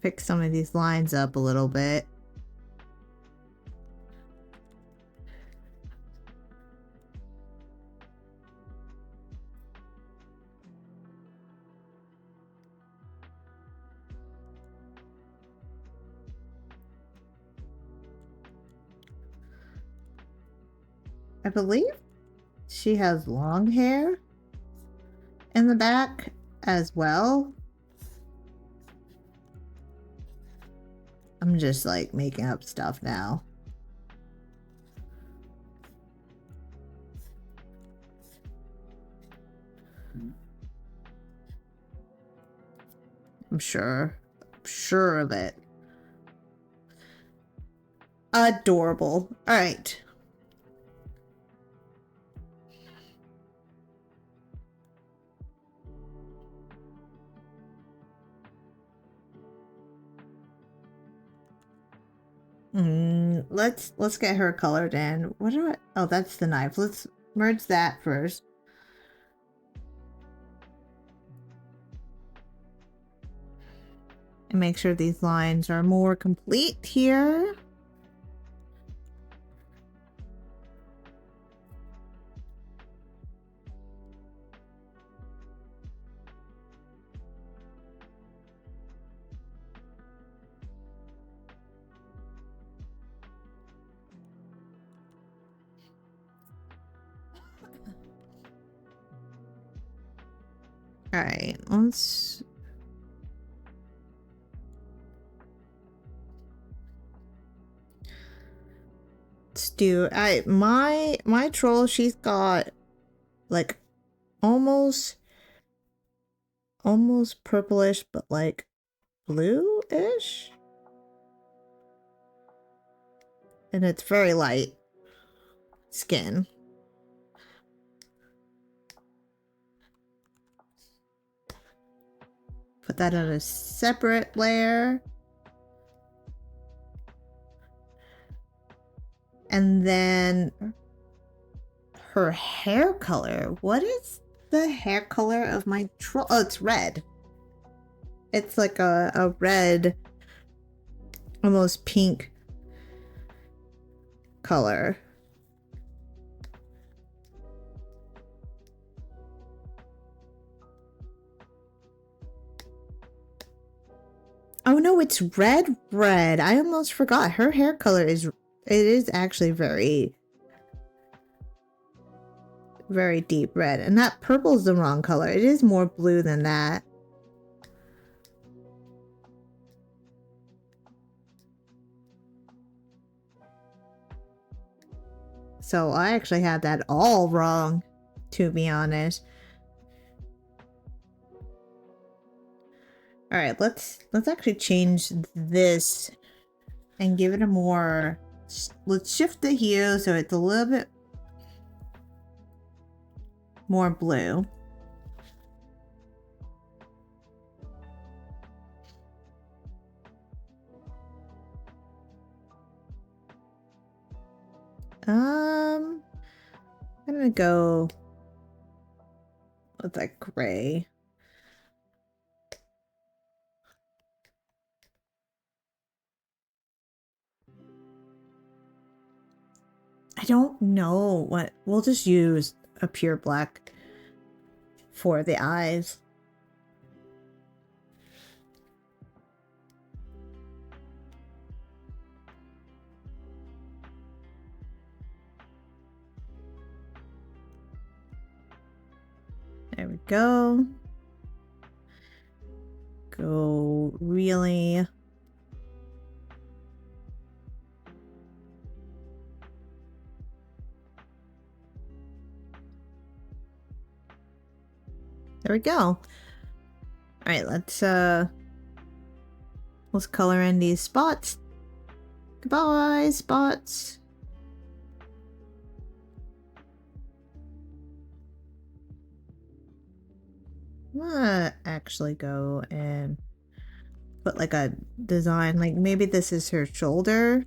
Fix some of these lines up a little bit. I believe she has long hair in the back as well. I'm just like making up stuff now. I'm sure. I'm sure of it. Adorable. Alright. Let's get her colored in. What do I... Oh, that's the knife. Let's merge that first. And make sure these lines are more complete here. Alright, let's do my troll, she's got like almost purplish, but like blue-ish. And it's very light skin. Put that on a separate layer. And then her hair color. What is the hair color of my troll? Oh, it's red. It's like a red, almost pink color. Oh no, it's red. I almost forgot. Her hair color is actually very deep red. And that purple is the wrong color. It is more blue than that. So I actually had that all wrong, to be honest. All right, let's actually change this and give it a more... Let's shift the hue so it's a little bit more blue. I'm gonna go with that gray. I don't know what... We'll just use a pure black for the eyes. There we go. Go really... There we go. All right, let's color in these spots. Goodbye, spots. I'm gonna actually go and put like a design, like maybe this is her shoulder.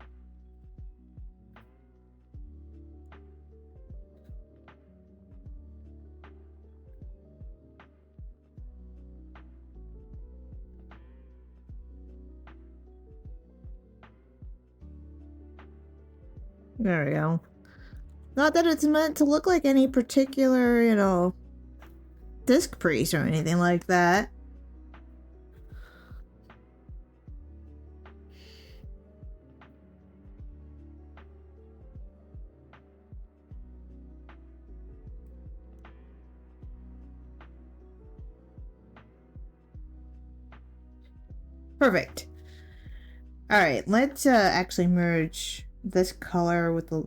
There we go. Not that it's meant to look like any particular, you know, disc priest or anything like that. Perfect. All right, let's actually merge this color with the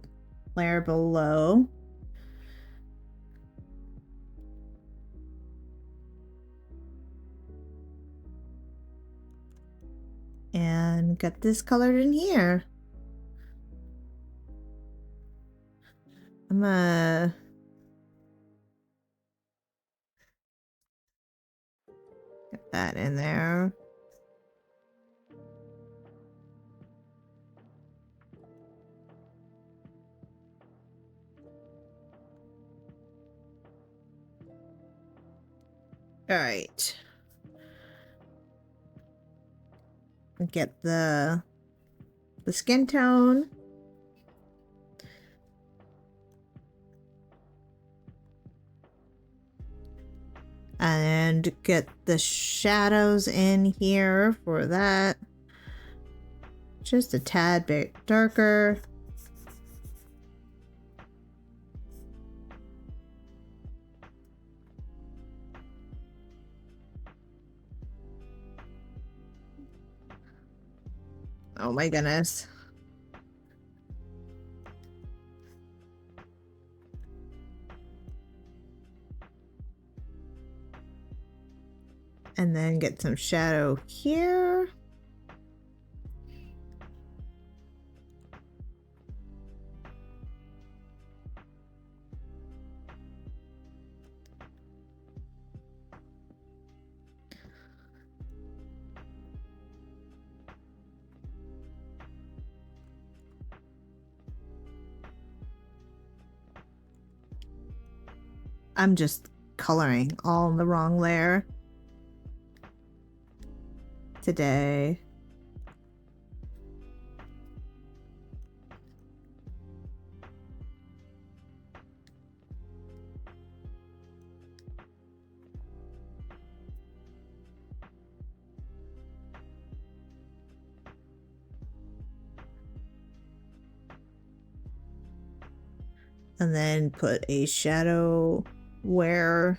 layer below. And get this colored in here. I'm gonna get that in there. All right. Get the skin tone. And get the shadows in here for that. Just a tad bit darker. Oh my goodness. And then get some shadow here. I'm just coloring all in the wrong layer today. And then put a shadow where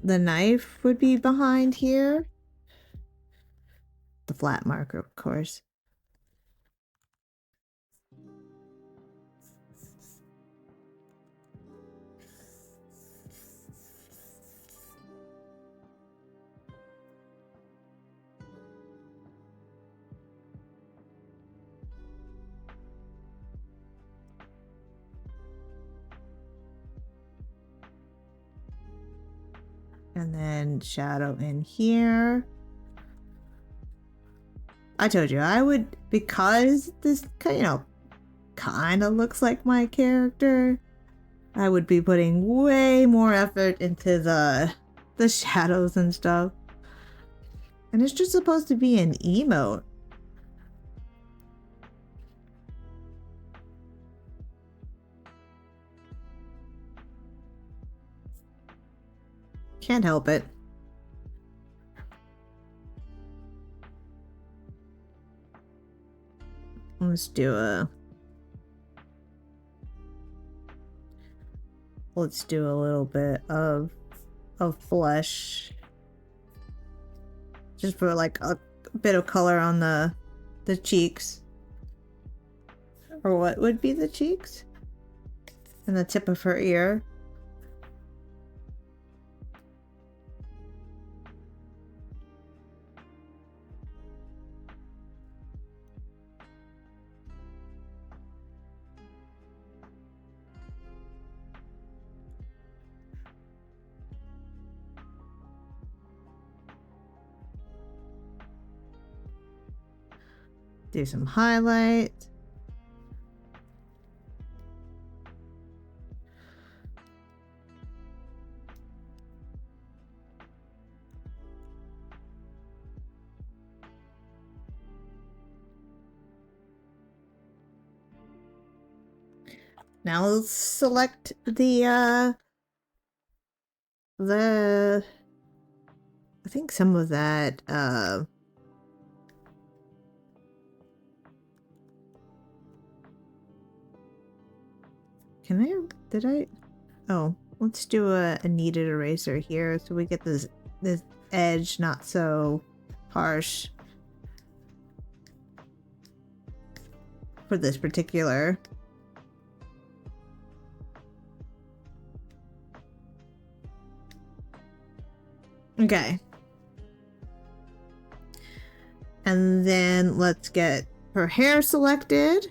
the knife would be behind here. The flat marker, of course. And then shadow in here. I told you I would, because this, you know, kind of looks like my character, I would be putting way more effort into the shadows and stuff. And it's just supposed to be an emote. Can't help it. Let's do a little bit of flesh. Just for like a bit of color on the cheeks. Or what would be the cheeks? And the tip of her ear. Do some highlight. Now let's select the I think some of that did I? Oh, let's do a kneaded eraser here so we get this edge not so harsh for this particular. Okay. And then let's get her hair selected.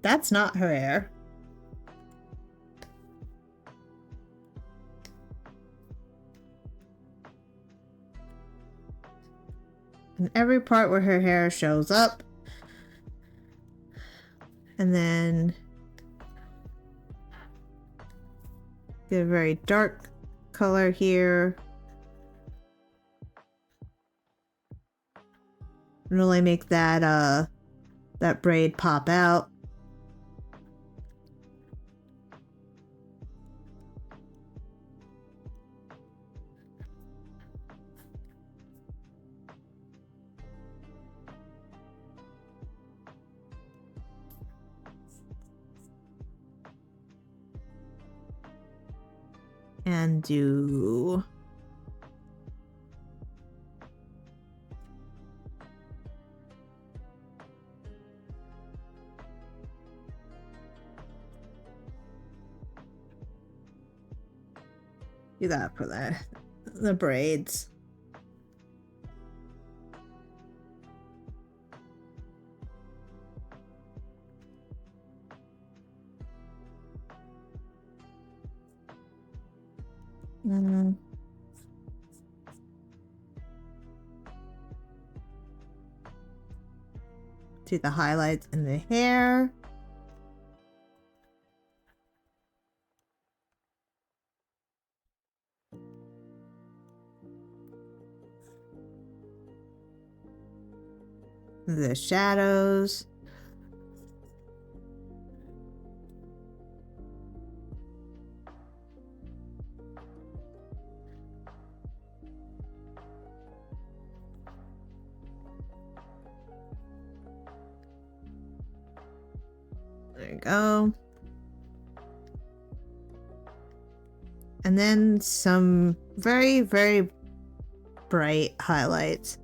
That's not her hair. And every part where her hair shows up. And then get a very dark color here. Really make that that braid pop out. And do that for the braids. Do the highlights in the hair. The shadows. There you go. And then some very, very bright highlights.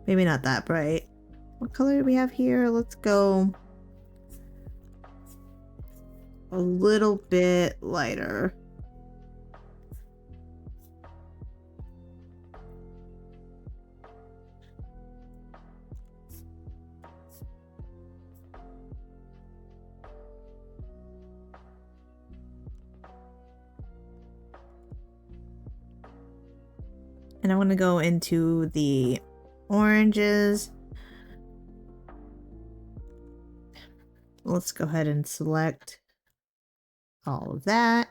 Maybe not that bright. What color do we have here? Let's go a little bit lighter. And I want to go into the oranges. Let's go ahead and select all of that.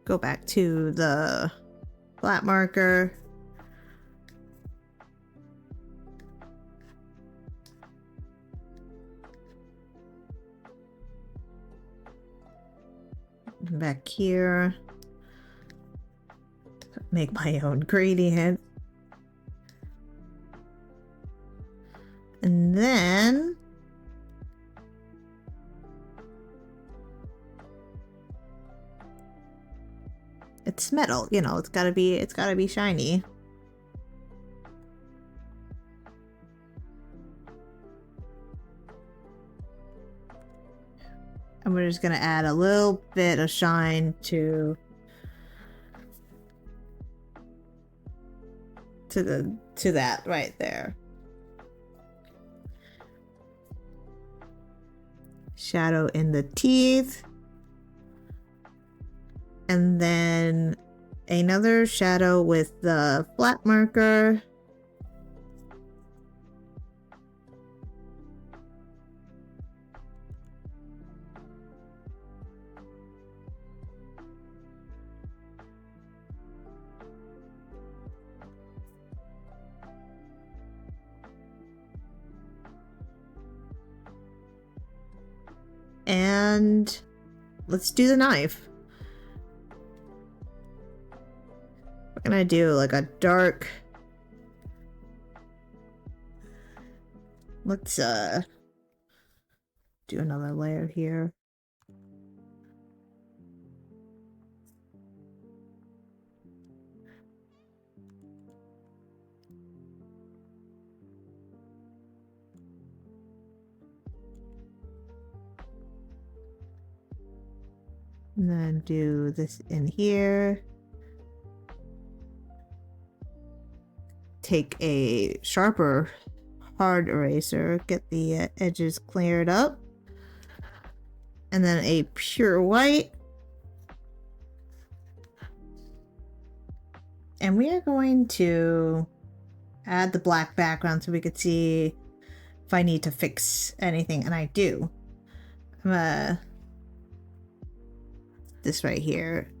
Go back to the flat marker. Back here. Make my own gradient. And then it's metal, you know, it's gotta be shiny. And we're just gonna add a little bit of shine to that right there. Shadow in the teeth. And then another shadow with the flat marker. And let's do the knife. We're gonna do like a dark. Let's do another layer here. And then do this in here. Take a sharper hard eraser, get the edges cleared up. And then a pure white. And we are going to add the black background so we could see if I need to fix anything, and I do. I'm this right here.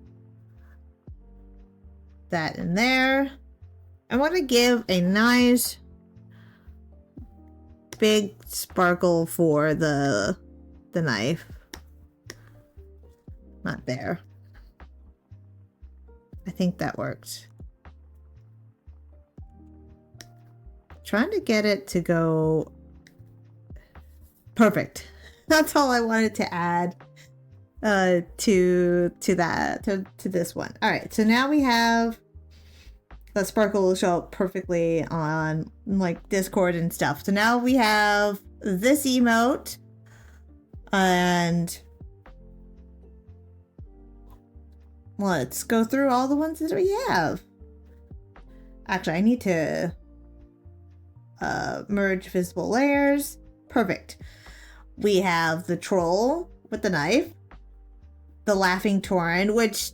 That in there. I want to give a nice big sparkle for the knife. Not there. I think that works. Trying to get it to go perfect. That's all I wanted to add to this one. All right, so now we have the sparkle will show up perfectly on like Discord and stuff. So now we have this emote, and let's go through all the ones that we have. Actually, I need to merge visible layers. Perfect. We have the troll with the knife, the laughing Tauran, which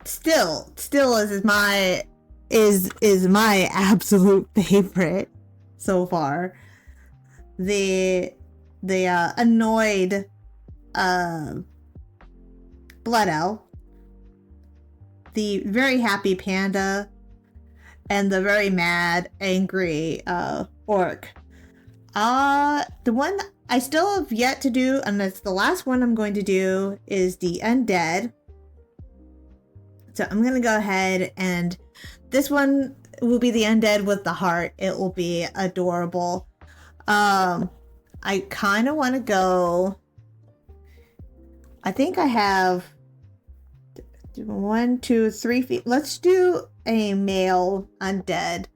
still is my absolute favorite so far. The annoyed blood elf, the very happy panda, and the very mad angry orc. The one I still have yet to do, and that's the last one I'm going to do, is the undead. So I'm gonna go ahead, and this one will be the undead with the heart. It will be adorable. I kind of want to go. I think I have 1, 2, 3 feet. Let's do a male undead,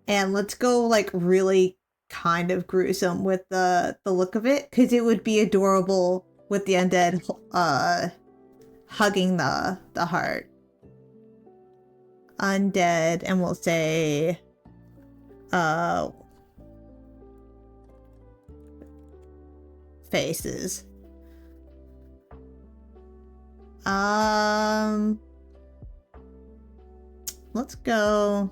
and let's go like really kind of gruesome with the look of it, because it would be adorable with the undead hugging the heart. Undead, and we'll say faces. Let's go.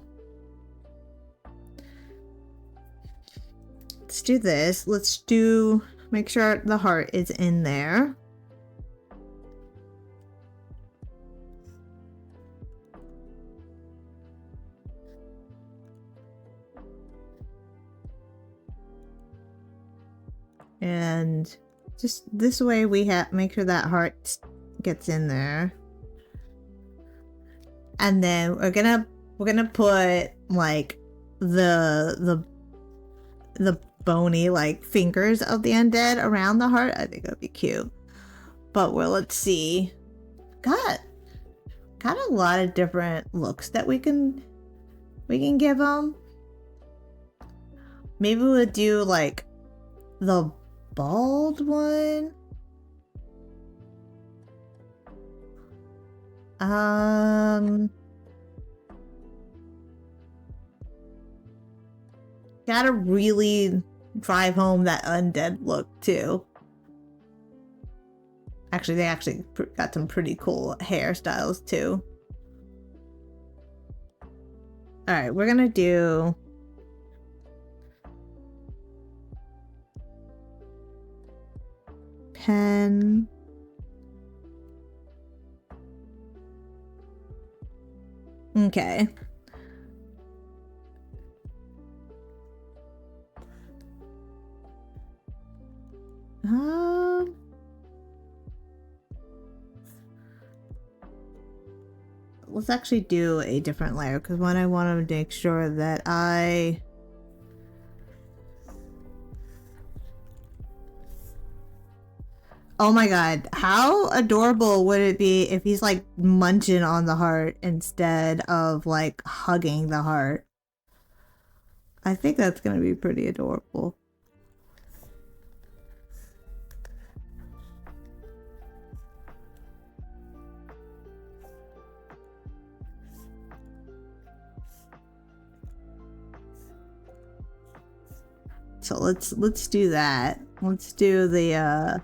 Let's do this. Let's do, make sure the heart is in there. And just this way we have, make sure that heart gets in there. And then we're gonna put like the bony like fingers of the undead around the heart. I think that'd be cute. But well, let's see. Got a lot of different looks that we can give them. Maybe we'll do like the bald one. Gotta really drive home that undead look too. Actually, they actually got some pretty cool hairstyles too. All right, we're gonna do pen. Okay. Let's actually do a different layer, because what I want to make sure that oh my god, how adorable would it be if he's like munching on the heart instead of like hugging the heart? I think that's gonna be pretty adorable. So let's do that. Let's do the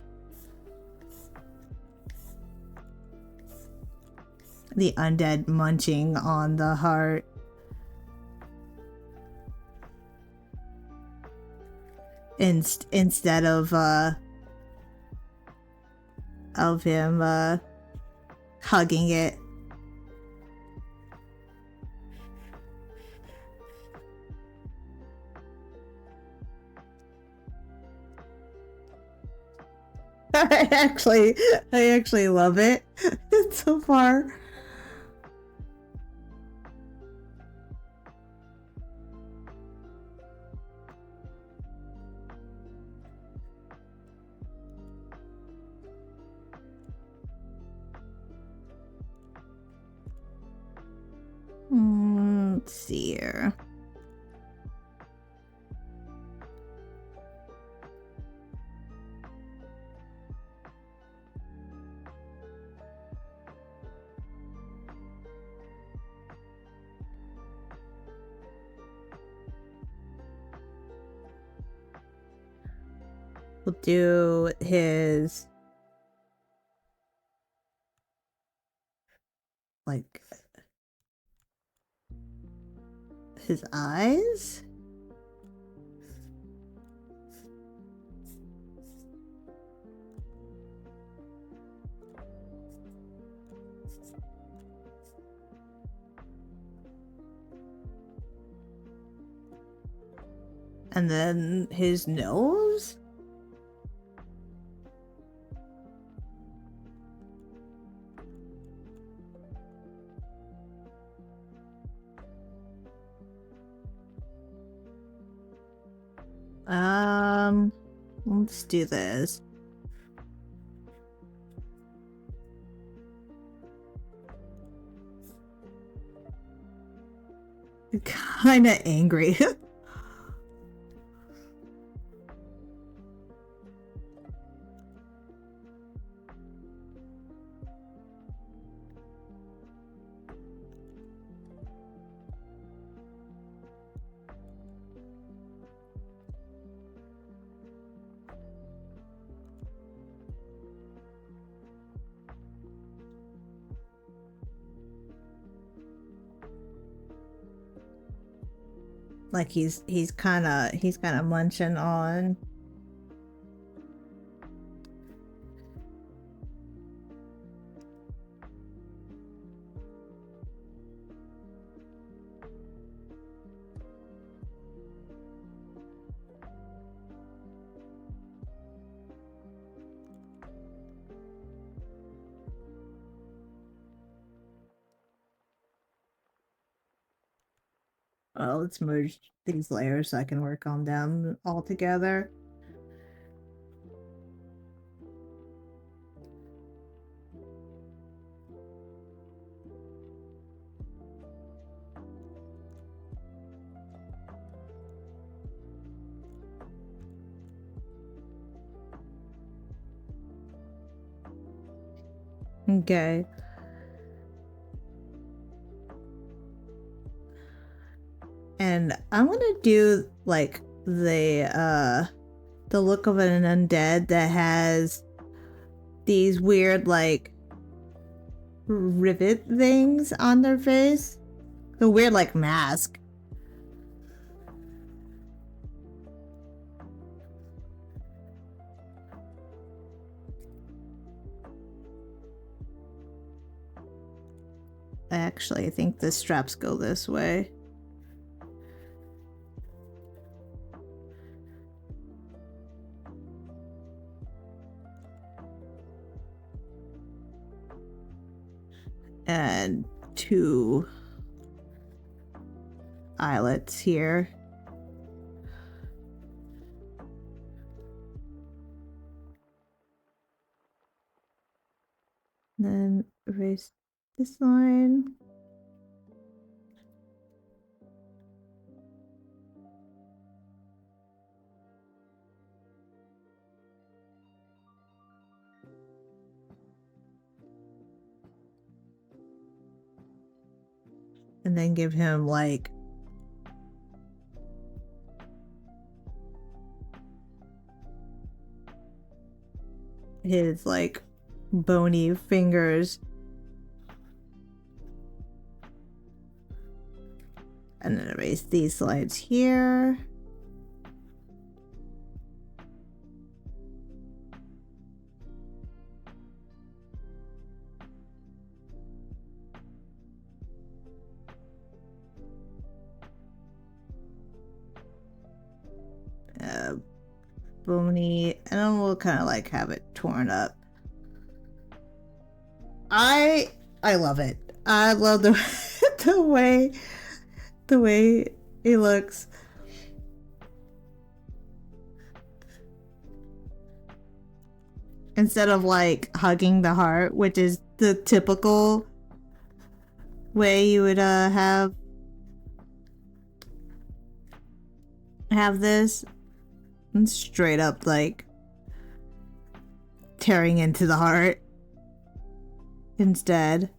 undead munching on the heart. Instead of him hugging it. I actually love it so far. Let's see here. We'll do his like his eyes. And then his nose. Let's do this. Kinda angry. Like he's kind of munching on. Well, let's merge these layers so I can work on them all together. Okay. And I'm gonna do like the look of an undead that has these weird like rivet things on their face. The weird like mask. Actually, I think the straps go this way. And 2 eyelets here. Then erase this line. And then give him like his like bony fingers. And then erase these lines here. Bony, and then we'll kind of like have it torn up. I love it. I love the the way he looks. Instead of like hugging the heart, which is the typical way you would have this, and straight up like tearing into the heart instead.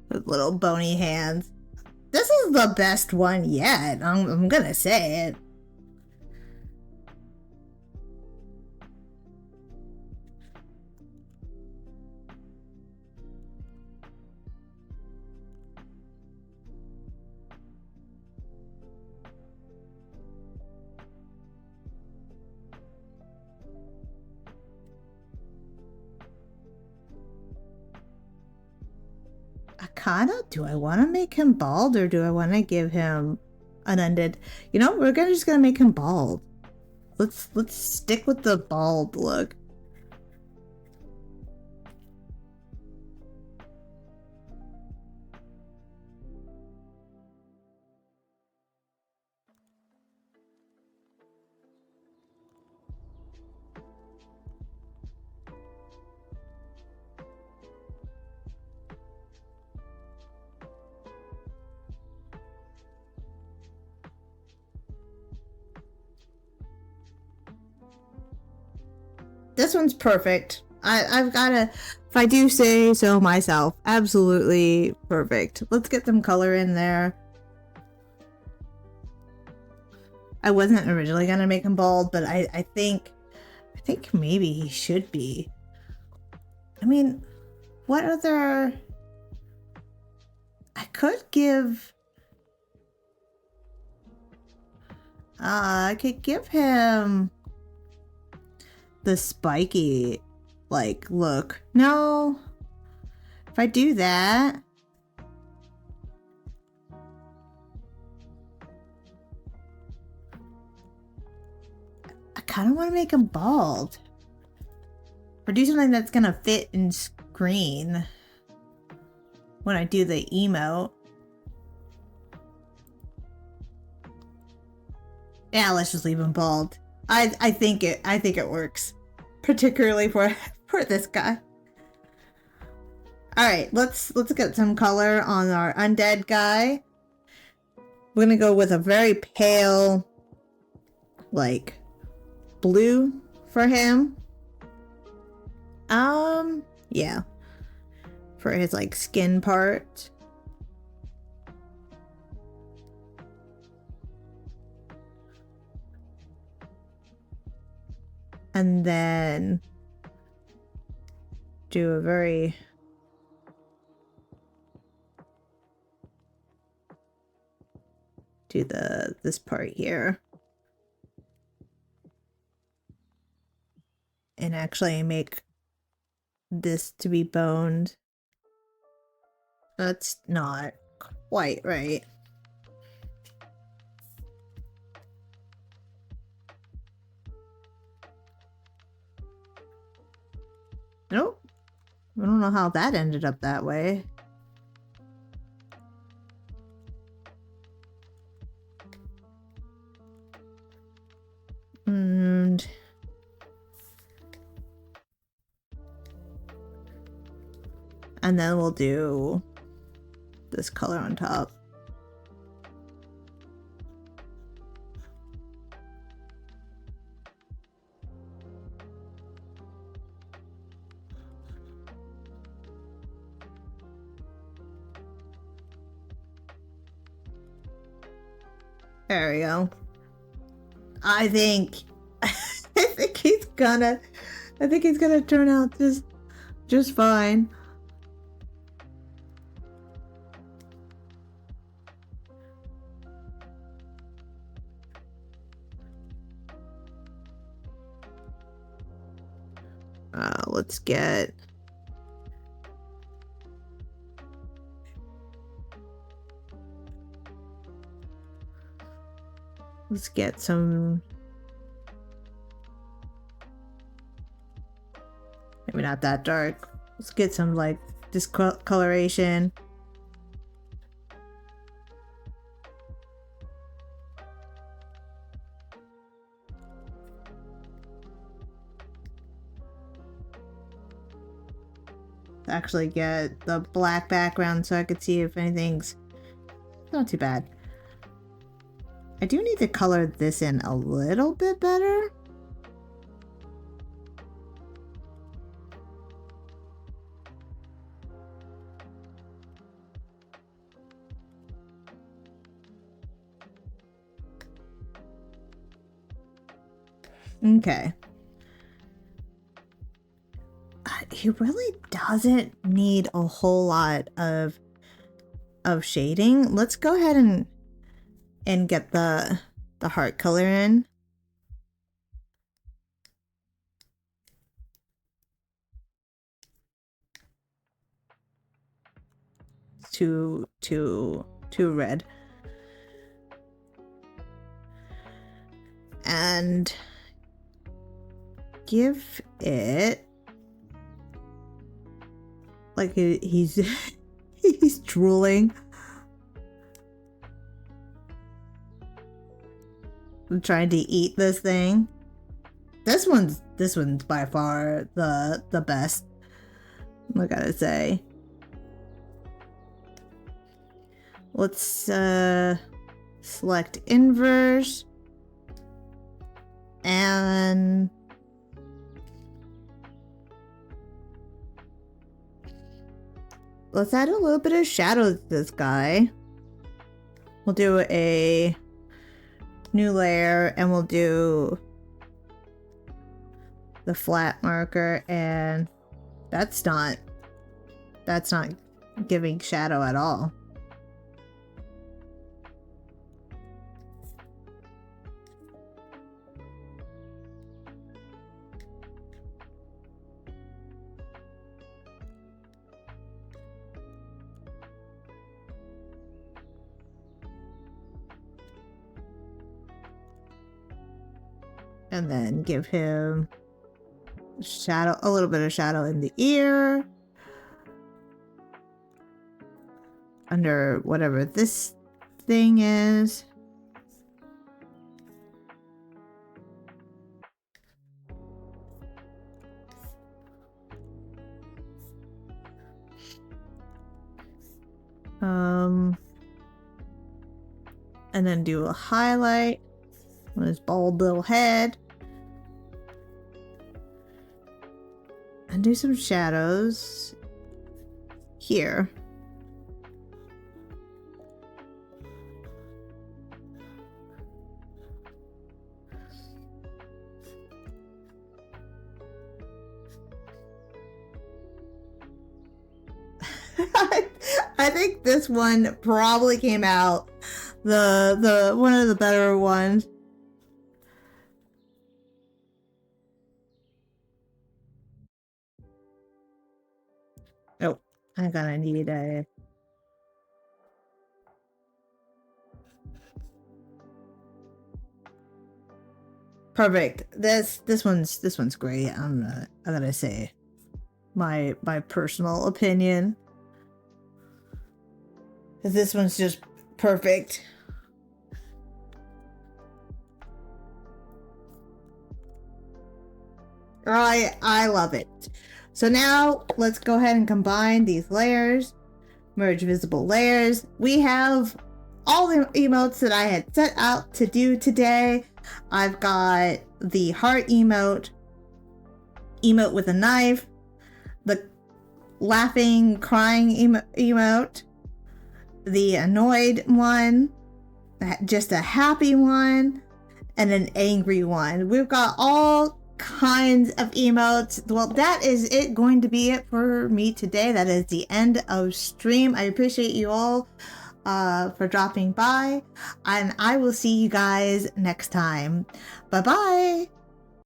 With little bony hands. This is the best one yet. I'm gonna say it. Do I want to make him bald or do I want to give him an undead? You know, we're just gonna make him bald. Let's stick with the bald look. This one's perfect. I've gotta, if I do say so myself, absolutely perfect. Let's get some color in there. I wasn't originally gonna make him bald, but I think maybe he should be. I mean, what other... I could give... I could give him the spiky like look. No, if I do that, I kind of want to make him bald or do something that's gonna fit in screen when I do the emote. Yeah, let's just leave him bald. I think it works, particularly for this guy. All right, let's get some color on our undead guy. We're gonna go with a very pale, like blue for him. Yeah, for his like skin part. And then do a very this part here and actually make this to be boned. That's not quite right. Nope. I don't know how that ended up that way. And then we'll do this color on top. There we go. I think I think he's gonna turn out just fine. Let's get some, maybe not that dark. Let's get some like discoloration. Actually get the black background so I could see if anything's not too bad. I do need to color this in a little bit better. Okay. He really doesn't need a whole lot of shading. Let's go ahead and get the heart color in. Too red. And give it like he's he's drooling. I'm trying to eat this thing. This one's by far the best, I gotta say. Let's select inverse and let's add a little bit of shadow to this guy. We'll do a new layer and we'll do the flat marker, and that's not giving shadow at all. And then give him shadow, a little bit of shadow in the ear. Under whatever this thing is. And then do a highlight on his bald little head. And do some shadows here. I think this one probably came out the one of the better ones. Oh, I'm gonna need a perfect. This one's great. I gotta say my personal opinion. This one's just perfect. I love it. So now let's go ahead and combine these layers. Merge visible layers. We have all the emotes that I had set out to do today. I've got the heart emote with a knife, the laughing, crying emote, the annoyed one, just a happy one, and an angry one. We've got all kinds of emotes. Well, that is it going to be it for me today. That is the end of stream. I appreciate you all for dropping by, and I will see you guys next time. Bye bye.